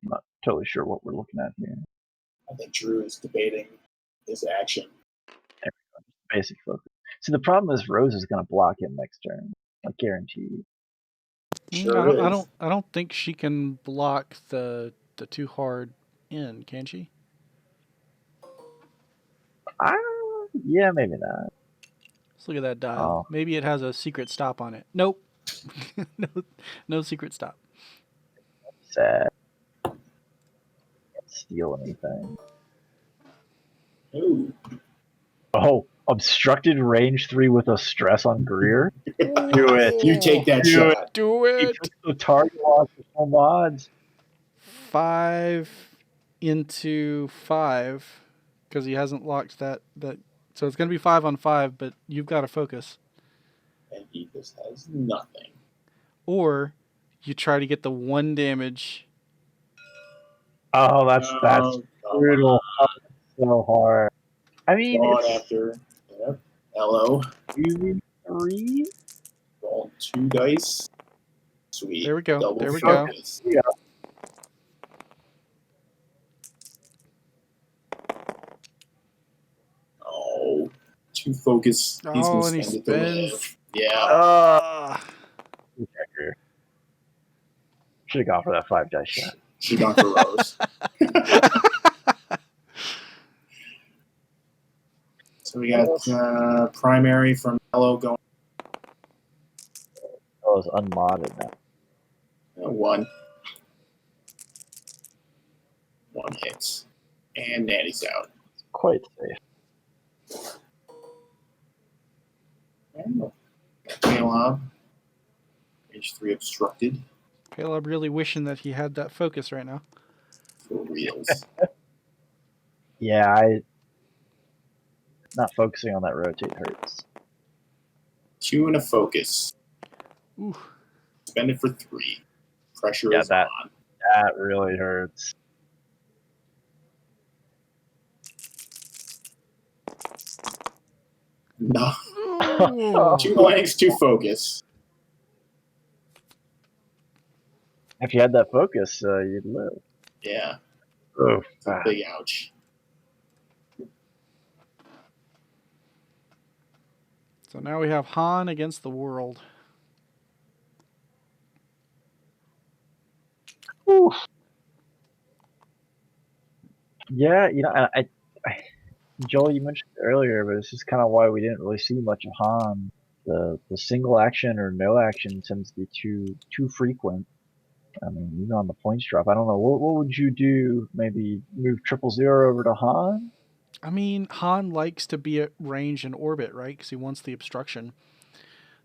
I'm not totally sure what we're looking at here. I think Drew is debating his action. Basic focus. See, the problem is Rose is going to block him next turn, like guaranteed. Sure is. I don't think she can block the too hard in, can she? Yeah, maybe not. Let's look at that dial. Oh. Maybe it has a secret stop on it. Nope. no secret stop. Sad. Can't steal anything. Ooh. Oh, obstructed range 3 with a stress on Greer. Do it. You take that Do shot. Do He it. took the target lock with no mods. 5 into 5 because he hasn't locked that. So it's going to be 5 on 5, but you've got to focus. And he just has nothing. Or you try to get the 1 damage. Oh, that's brutal. So hard. I mean, Gone it's after. Yep. Hello. 2v3. Roll 2 dice. Sweet. There we go. Double There we go. focus. Yeah. Oh, 2 focus. He's Oh, going and to he spend it to spends. live. Yeah. Should have gone for that 5 dice shot. She gone for Rose. So we got primary from Mello going Oh, it's unmodded now. 1. 1 hits. And Natty's out. Quite safe. And Caleb. H3 obstructed. Caleb really wishing that he had that focus right now. For reals. Yeah, not focusing on that rotate hurts. 2 and a focus. Ooh. Spend it for 3. Pressure Yeah, is that- on. That really hurts. No. Ooh. 2 blanks, 2 focus. If you had that focus, you'd live. Yeah. Oh, It's a big ouch. So now we have Han against the world. Oof. Yeah, Joel, you mentioned it earlier, but this is kind of why we didn't really see much of Han. The single action or no action tends to be too frequent. I mean, even on the points drop, I don't know. What would you do? Maybe move 000 over to Han? I mean, Han likes to be at range and orbit, right? Because he wants the obstruction.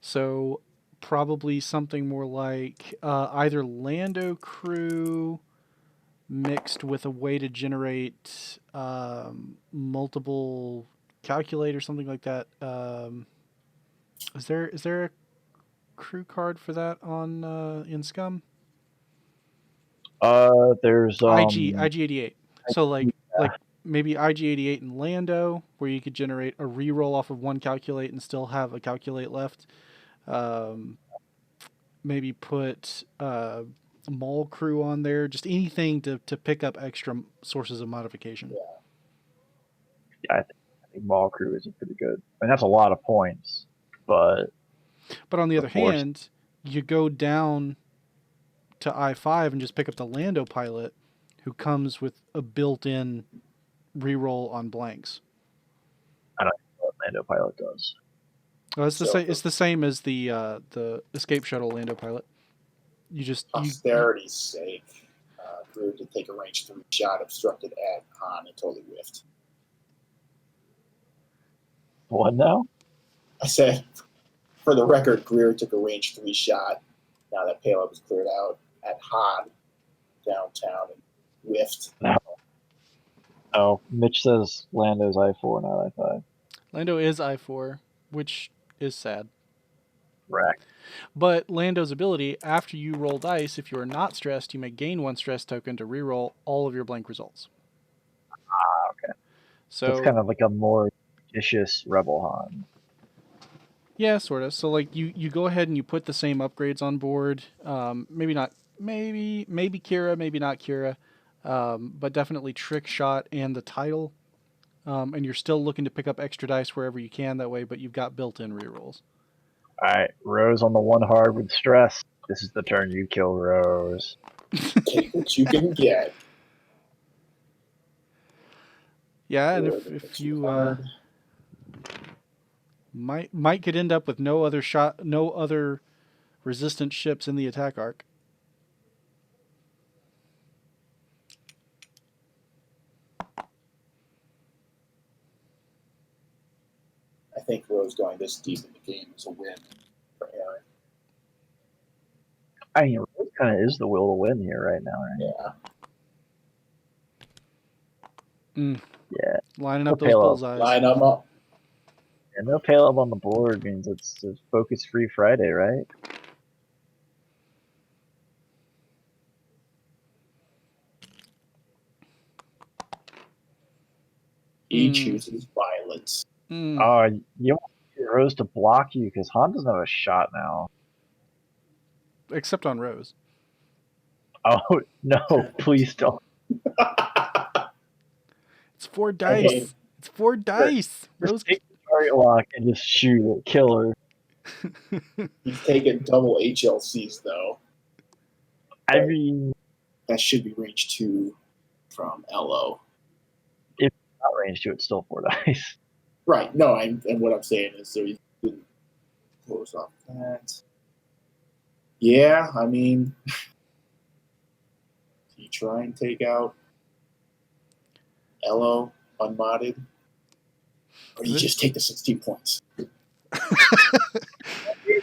So probably something more like either Lando crew mixed with a way to generate multiple calculate or something like that. Is there a crew card for that on in Scum? There's IG88. So like maybe IG88 and Lando, where you could generate a reroll off of 1 calculate and still have a calculate left. Maybe put a Maul crew on there. Just anything to pick up extra sources of modification. Yeah, I think Ball Crew is pretty good. I mean, that's a lot of points, but on the other Of course. hand, you go down to I5 and just pick up the Lando pilot, who comes with a built-in reroll on blanks. I don't know what Lando Pilot does. Well, it's the So- same. It's the same as the escape shuttle Lando pilot. You Austerity's sake, Drew did take a range 3 shot, obstructed at Han, and totally whiffed. What now? I said, for the record, Greer took a range 3 shot now that payload was cleared out at Han downtown and whiffed. Oh, Mitch says Lando's I4, not I5. Lando is I4, which is sad. Rack. But Lando's ability, after you roll dice, if you are not stressed, you may gain 1 stress token to reroll all of your blank results. Okay. So it's kind of like a more vicious Rebel Han. yeah, sort of. So like you go ahead and you put the same upgrades on board. Maybe Kira, maybe not Kira. but definitely trick shot and the title. And you're still looking to pick up extra dice wherever you can that way, but you've got built-in rerolls. All right, Rose on the one hard with stress. This is the turn you kill Rose. Take what you can get. Yeah, and if you might could end up with no other resistant ships in the attack arc. I think Rose going this deep in the game is a win for Aaron. I mean, Rose kind of is the will to win here right now, right? Yeah. Yeah. Lining No up those payload. bullseyes. Line them up. And no payload on the board means it's a focus-free Friday, right? He chooses violence. Mm. You want Rose to block you because Han doesn't have a shot now. Except on Rose. Oh, no, please don't. It's 4 dice. Okay. It's 4 dice. Rose. Just take the target lock and just shoot it. Kill her. He's taking double HLCs, though. I mean, That should be range 2 from LO. not range 2, it's still 4 dice. Right. No, and what I'm saying is so he didn't close off that. Yeah, I mean, do you try and take out LO unmodded? Or do you just take the 16 points? You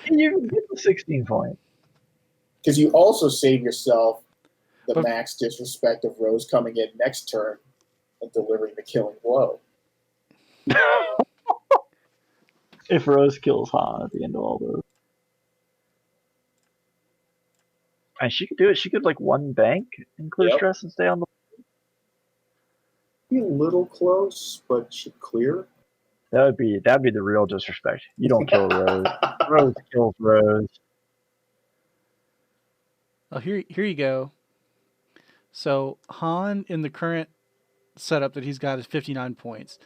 can get the 16 points. Because you also save yourself the But- max disrespect of Rose coming in next turn and delivering the killing blow. If Rose kills Han at the end of all those. And she could do it. She could like one bank and clear Yep. stress and stay on the. Be a little close, but should clear. That'd be the real disrespect. You don't kill Rose. Rose kills Rose. Oh, here you go. So Han in the current setup that he's got is 59 points.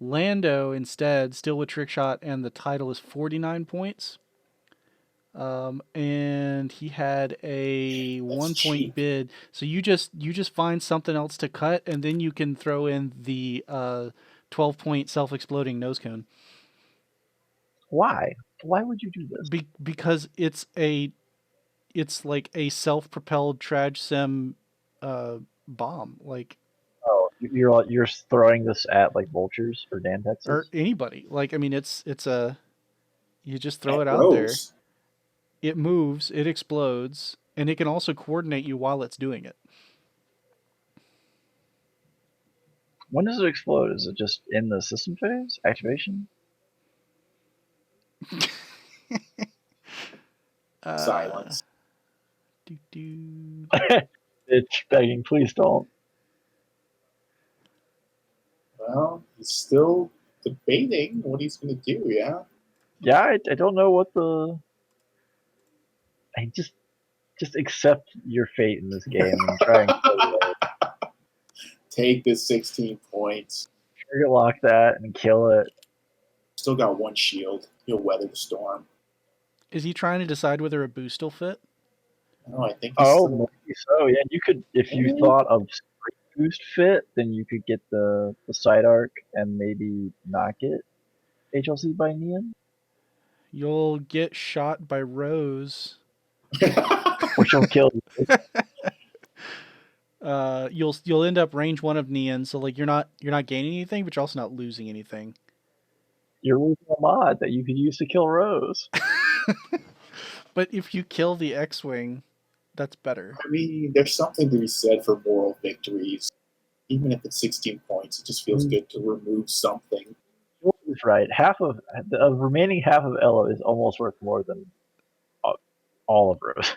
Lando instead, still with trick shot, and the title is 49 points. And he had a 1 point cheap. bid. So you just find something else to cut, and then you can throw in the 12-point self-exploding nose cone. Why? Why would you do this? Because it's like a self-propelled traj sim bomb, like, Oh, you're throwing this at like vultures or Dantexes? or anybody. Like, I mean, it's a, you just throw At it out there. Rose. It moves, it explodes, and it can also coordinate you while it's doing it. When does it explode? Is it just in the system phase activation? Silence. Doo-doo. It's begging, please don't. Well, he's still debating what he's going to do, yeah? Yeah, I don't know what the. I just accept your fate in this game and try and kill it. Take the 16 points. Target lock that and kill it. Still got one shield. He'll weather the storm. Is he trying to decide whether a boost will fit? No, I think he's Oh, still, maybe so. Yeah, you could if you thought of Straight Boost fit, then you could get the side arc and maybe not get HLC by Neon, You'll get shot by Rose. which will kill you. You'll end up range 1 of Neon, so like you're not gaining anything, but you're also not losing anything. You're losing a mod that you could use to kill Rose. But if you kill the X-Wing, that's better. I mean, there's something to be said for moral victories. Even if it's 16 points, it just feels good to remove something. He's right. Half of the remaining half of Ella is almost worth more than all of Rose.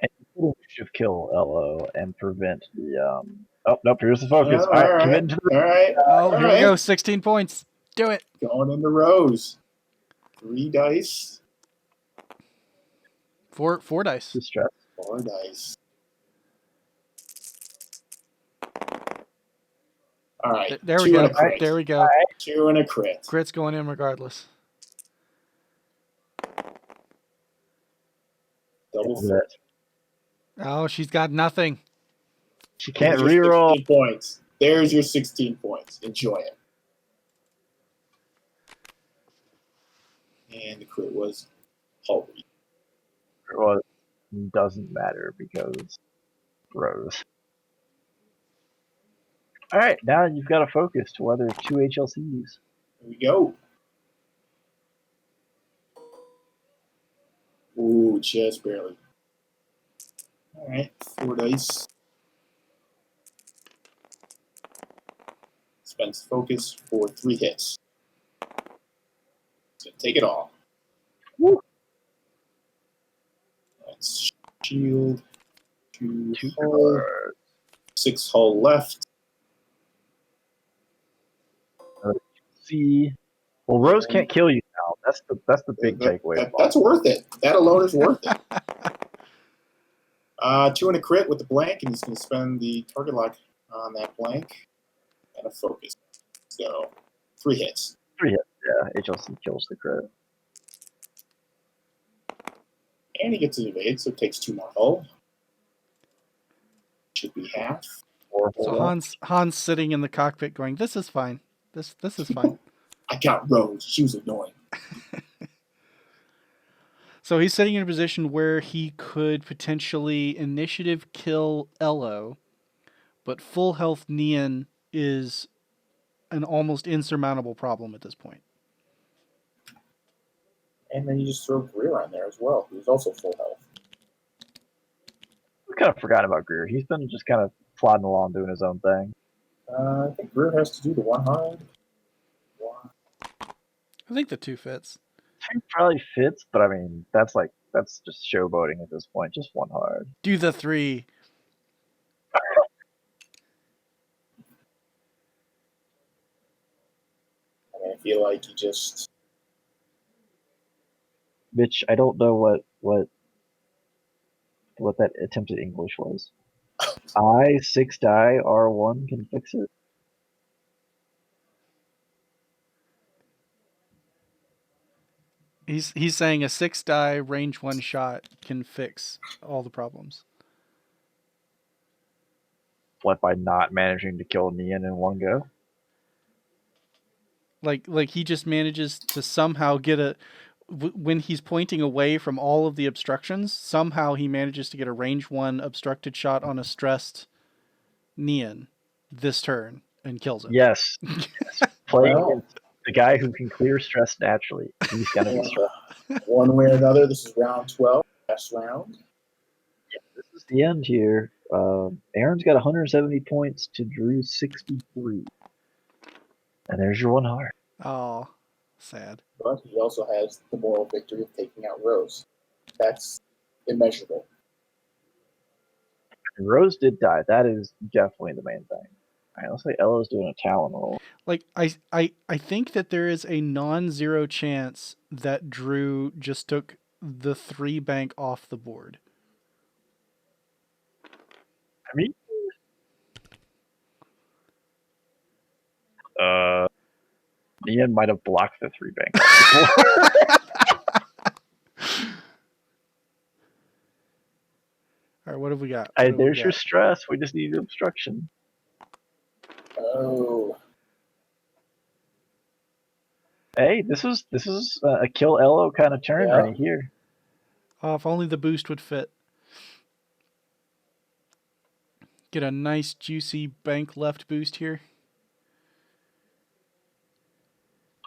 And you should kill Elo and prevent the Oh nope! Here's the focus. All All right, right, commit to the. all right. Oh, here right. we go. 16 points. Do it. Going into Rose. 3 dice. Four dice. Distress. 4 dice. All right. There we 2 go. and a crit. There we go. 2 and a crit. Crit's going in regardless. Double Yeah. flip. Oh, she's got nothing. She can't There's your reroll. 16 points. There's your 16 points. Enjoy it. And the crit was Hulk. Well, it doesn't matter because Rose. All right, now you've got to focus to weather 2 HLCs. Here we go. Ooh, just barely. All right, 4 dice. Spends focus for 3 hits. So take it all. Woo. That's shield. 2 2 hull. cards. 6 hull left. See, well, Rose can't kill you now. That's the big takeaway. That's worth it. That alone is worth it. 2 and a crit with the blank, and he's going to spend the target lock on that blank and a focus. So 3 hits. 3 hits. Yeah, HLC kills the crit. And he gets an evade, so it takes 2 more hull. Should be half. So Han's sitting in the cockpit going, "This is fine. This is fine." I got Rose. She was annoying. So he's sitting in a position where he could potentially initiative kill Elo, but full health Nian is an almost insurmountable problem at this point. And then you just throw Greer on there as well, who's also full health. I kind of forgot about Greer. He's been just kind of plodding along doing his own thing. I think Greer has to do the 1 hard. I think the 2 fits. 2 probably fits, but I mean, that's just showboating at this point. Just 1 hard. Do the 3. I mean, I feel like he just... Which I don't know what that attempted English was. 6 die R1 can fix it. He's saying a 6 die range 1 shot can fix all the problems. What, by not managing to kill Nian in 1 go? Like he just manages to somehow get when he's pointing away from all of the obstructions, somehow he manages to get a range 1 obstructed shot on a stressed Nian this turn and kills him. Yes. Playing Well. against the guy who can clear stress naturally. He's gonna be stressed. One way or another, this is round 12, last round. Yeah, this is the end here. Aaron's got 170 points to Drew's 63. And there's your 1 hard. Oh, sad. But he also has the moral victory of taking out Rose. That's immeasurable. And Rose did die. That is definitely the main thing. All right, looks like Ella's doing a Talon roll. Like I think that there is a non-zero chance that Drew just took the 3 bank off the board. I mean, Ian might have blocked the 3 bank. All right, what have we got? There's your stress. We just need obstruction. Oh. Hey, this is a kill Elo kind of turn right here. Oh, if only the boost would fit. Get a nice juicy bank left boost here.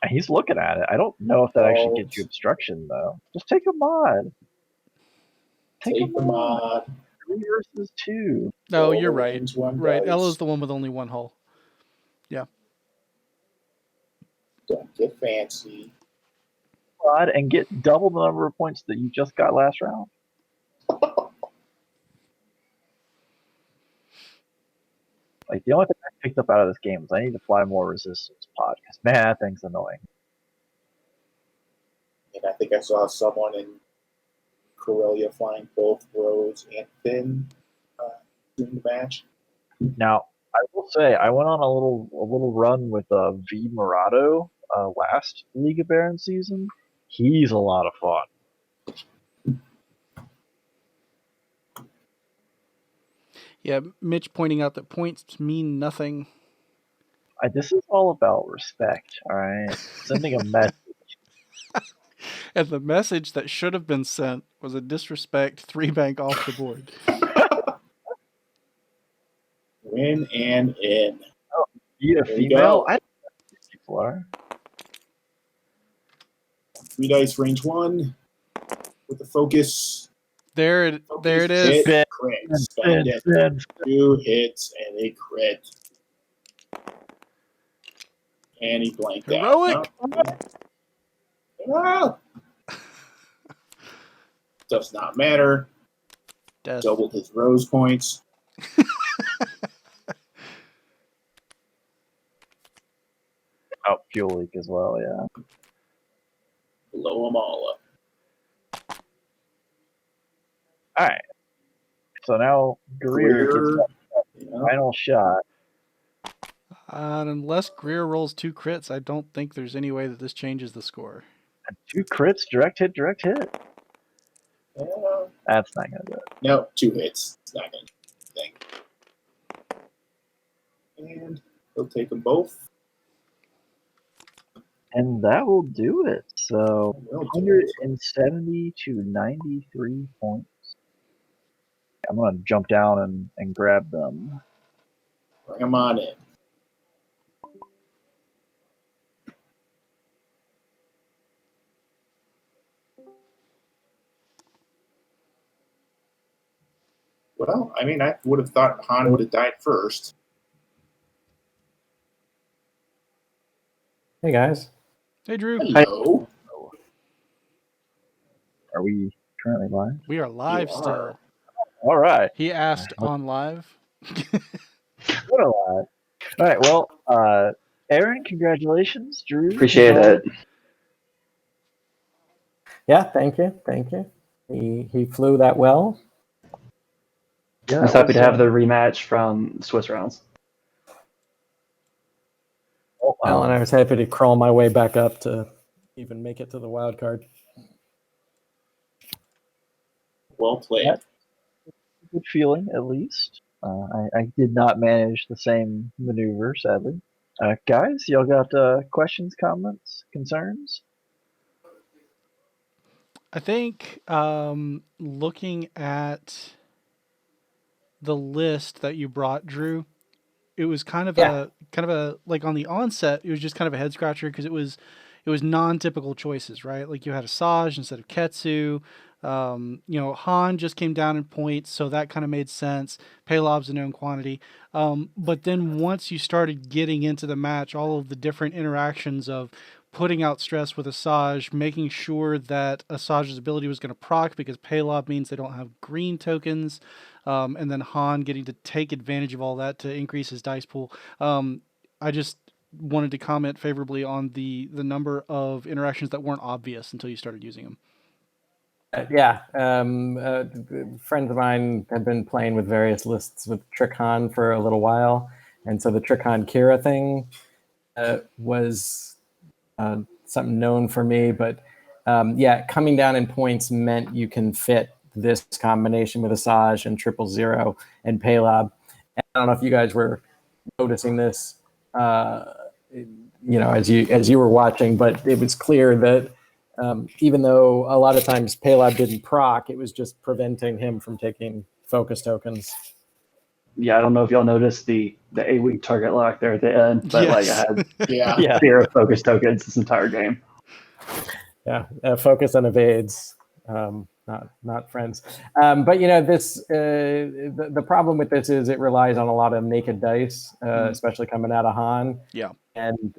He's looking at it. I don't know if that actually gets you obstruction though. Just take a mod. Take a mod. 3 versus 2. No, you're right. Right, dice. Ella's the one with only 1 hull. Yeah. Don't get fancy. Mod and get double the number of points that you just got last round. Like, the only thing I picked up out of this game is I need to fly more resistance pod, because man, that thing's annoying. And I think I saw someone in Corellia flying both Rose and Finn during the match. Now, I will say I went on a little run with V Murado last League of Barons season. He's a lot of fun. Yeah, Mitch pointing out that points mean nothing. This is all about respect, all right? Sending a message. And the message that should have been sent was a disrespect 3-bank off the board. Win and in. Beat a There you female? go. I don't know who these people are. 3 dice range 1 with the focus. There it is. Hit, crit. Spend it. 2 hits and a crit. And he blanked Heroic. out. No. Does not matter. Death. Doubled his Rose points. Oh, fuel leak as well, yeah. Blow them all up. All right. So now Greer gets that final shot. Unless Greer rolls 2 crits, I don't think there's any way that this changes the score. 2 crits, direct hit. Yeah. That's not gonna do it. No, 2 hits. It's not going to do anything. And he'll take them both. And that will do it. So Will do it. 170 to 93 points. I'm gonna jump down and grab them. Bring them on in. Well, I mean, I would have thought Han would have died first. Hey guys. Hey, Drew. Hello. Are we currently live? We are live You are. still. All right. He asked on live. What a live. All right. Well, Aaron, congratulations. Drew, Appreciate it. Yeah, thank you. He flew that well. Yeah, I was happy to have the rematch from Swiss rounds. Well, and I was happy to crawl my way back up to even make it to the wild card. Well played. Yeah. Good feeling, at least. I did not manage the same maneuver, sadly. Guys, y'all got questions, comments, concerns? I think looking at the list that you brought, Drew, it was kind of a like on the onset, it was just kind of a head scratcher because it was non-typical choices, right? Like you had Asajj instead of Ketsu. Han just came down in points, so that kind of made sense. Pelob's a known quantity. But then once you started getting into the match, all of the different interactions of putting out stress with Asajj, making sure that Asajj's ability was going to proc because Pelob means they don't have green tokens, and then Han getting to take advantage of all that to increase his dice pool. I just wanted to comment favorably on the number of interactions that weren't obvious until you started using them. Friends of mine have been playing with various lists with Trick Han for a little while, and so the Trick Han Kira thing was something known for me. But coming down in points meant you can fit this combination with Asajj and 000 and Pelob. And I don't know if you guys were noticing this, as you were watching, but it was clear that. Even though a lot of times Pelob didn't proc, it was just preventing him from taking focus tokens. Yeah, I don't know if y'all noticed the 8-week target lock there at the end, but Yes. I had 0 focus tokens this entire game. Yeah, focus and evades, not friends. But this the problem with this is it relies on a lot of naked dice, especially coming out of Han. Yeah, and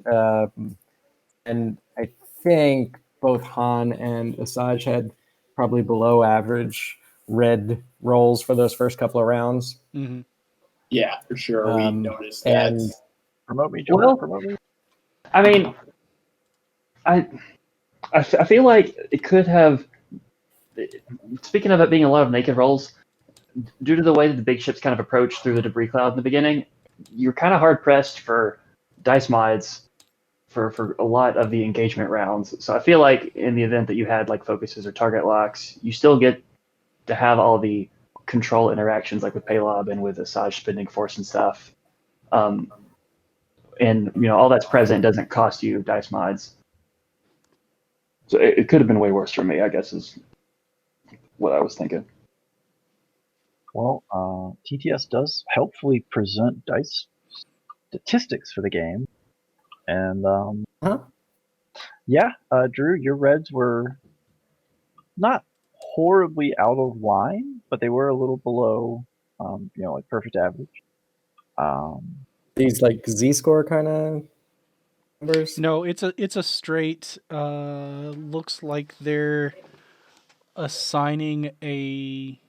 I think both Han and Asajj had probably below average red rolls for those first couple of rounds. Mm-hmm. Yeah, for sure. We noticed that. And Promote me, Joel. Well, Promote me. I mean, I feel like it could have speaking of it being a lot of naked rolls, due to the way that the big ships kind of approach through the debris cloud in the beginning, you're kind of hard pressed for dice mods for a lot of the engagement rounds. So I feel like in the event that you had like focuses or target locks, you still get to have all the control interactions like with Paylob and with Asajj spending force and stuff. And all that's present doesn't cost you dice mods. So it could have been way worse for me, I guess, is what I was thinking. Well, TTS does helpfully present dice statistics for the game, and yeah, Drew, your reds were not horribly out of line, but they were a little below, like perfect average. These like Z-score kind of numbers? No, it's a straight. Looks like they're assigning a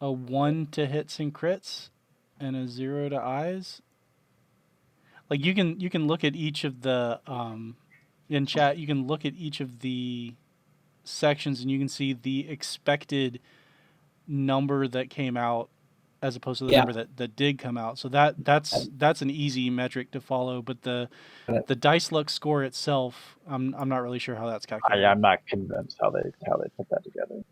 1 to hits and crits, and a 0 to eyes. Like you can look at each of the in chat. You can look at each of the sections, and you can see the expected number that came out as opposed to the number that did come out. So that's an easy metric to follow. But the dice luck score itself, I'm not really sure how that's calculated. I'm not convinced how they put that together.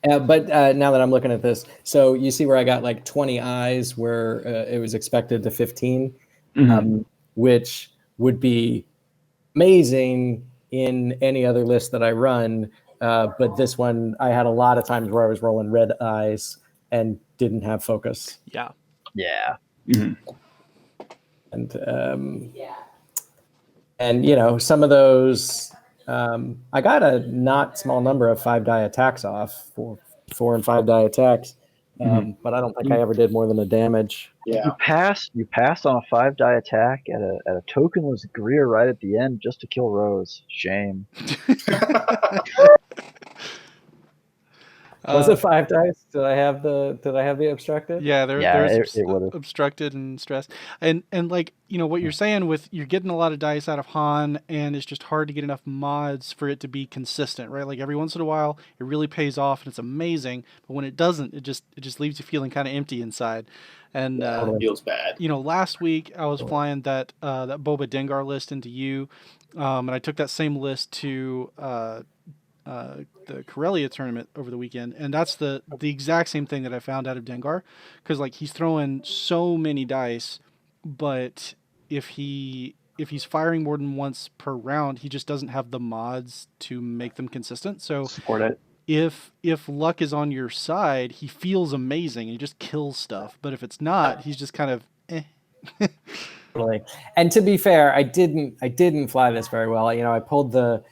But now that I'm looking at this, so you see where I got like 20 eyes where it was expected to 15, which would be amazing in any other list that I run. But this one, I had a lot of times where I was rolling red eyes and didn't have focus. Yeah. Yeah. And some of those, I got a not small number of 5-die attacks off, 4 and 5-die attacks, but I don't think I ever did more than a damage. Yeah. You passed on a 5-die attack at a tokenless Greer right at the end just to kill Rose. Shame. Was it 5 dice? Did I have the obstructed? Yeah, there's it would've. obstructed and stressed, and like what you're saying with you're getting a lot of dice out of Han, and it's just hard to get enough mods for it to be consistent, right? Like every once in a while, it really pays off and it's amazing, but when it doesn't, it just leaves you feeling kind of empty inside. And it feels bad. Last week I was flying that Boba Dengar list into you, and I took that same list to the Corellia tournament over the weekend, and that's the exact same thing that I found out of Dengar, because like he's throwing so many dice, but if he's firing more than once per round, he just doesn't have the mods to make them consistent. So Support it. If luck is on your side, he feels amazing and he just kills stuff. But if it's not, he's just kind of eh. Totally. And to be fair, I didn't fly this very well. I pulled the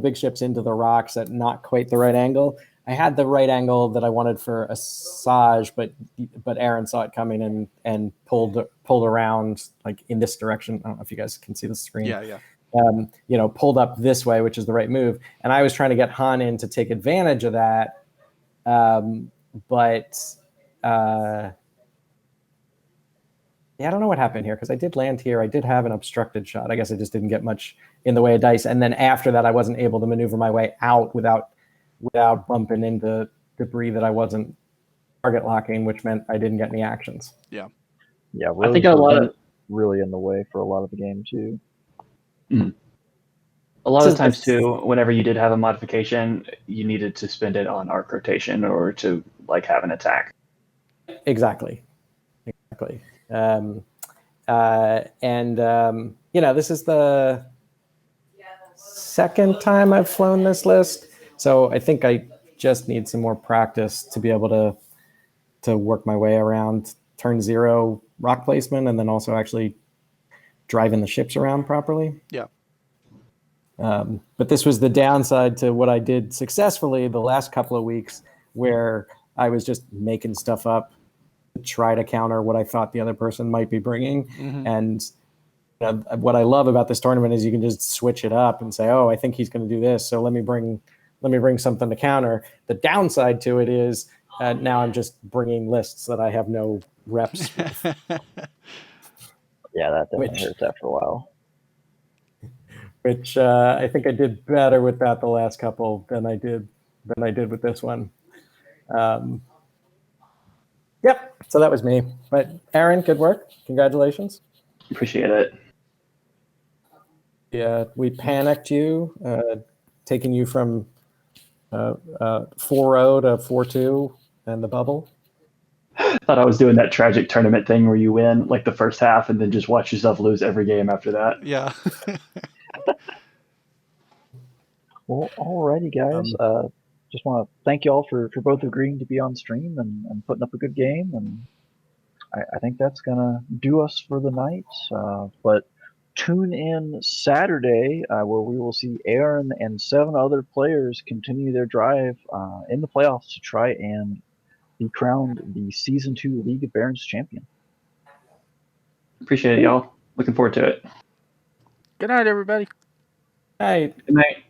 big ships into the rocks at not quite the right angle. I had the right angle that I wanted for Asajj, but Aaron saw it coming and pulled around like in this direction. I don't know if you guys can see the screen. Yeah. Pulled up this way, which is the right move. And I was trying to get Han in to take advantage of that. I don't know what happened here because I did land here. I did have an obstructed shot. I guess I just didn't get much in the way of dice. And then after that, I wasn't able to maneuver my way out without bumping into debris that I wasn't target locking, which meant I didn't get any actions. Yeah. Yeah, I think a lot of really in the way for a lot of the game too. A lot of times too, whenever you did have a modification, you needed to spend it on arc rotation or to like have an attack. Exactly. This is the second time I've flown this list, so I think I just need some more practice to be able to work my way around turn 0 rock placement and then also actually driving the ships around properly. Yeah. But this was the downside to what I did successfully the last couple of weeks, where I was just making stuff up to try to counter what I thought the other person might be bringing. Mm-hmm. And what I love about this tournament is you can just switch it up and say, oh, I think he's going to do this, so let me bring something to counter. The downside to it is now I'm just bringing lists that I have no reps with. Yeah, that definitely hurts after a while. which I think I did better with that the last couple than I did with this one. Yep. So that was me. But Aaron, good work. Congratulations. Appreciate it. Yeah, we panicked you, taking you from 4-0 to 4-2 and the bubble. I thought I was doing that tragic tournament thing where you win like the first half and then just watch yourself lose every game after that. Yeah. Well, alrighty, guys. Just want to thank you all for both agreeing to be on stream and putting up a good game. And I think that's going to do us for the night. But tune in Saturday where we will see Aaron and 7 other players continue their drive in the playoffs to try and be crowned the Season 2 League of Barons champion. Appreciate it, y'all. Looking forward to it. Good night, everybody. Hey. Good night.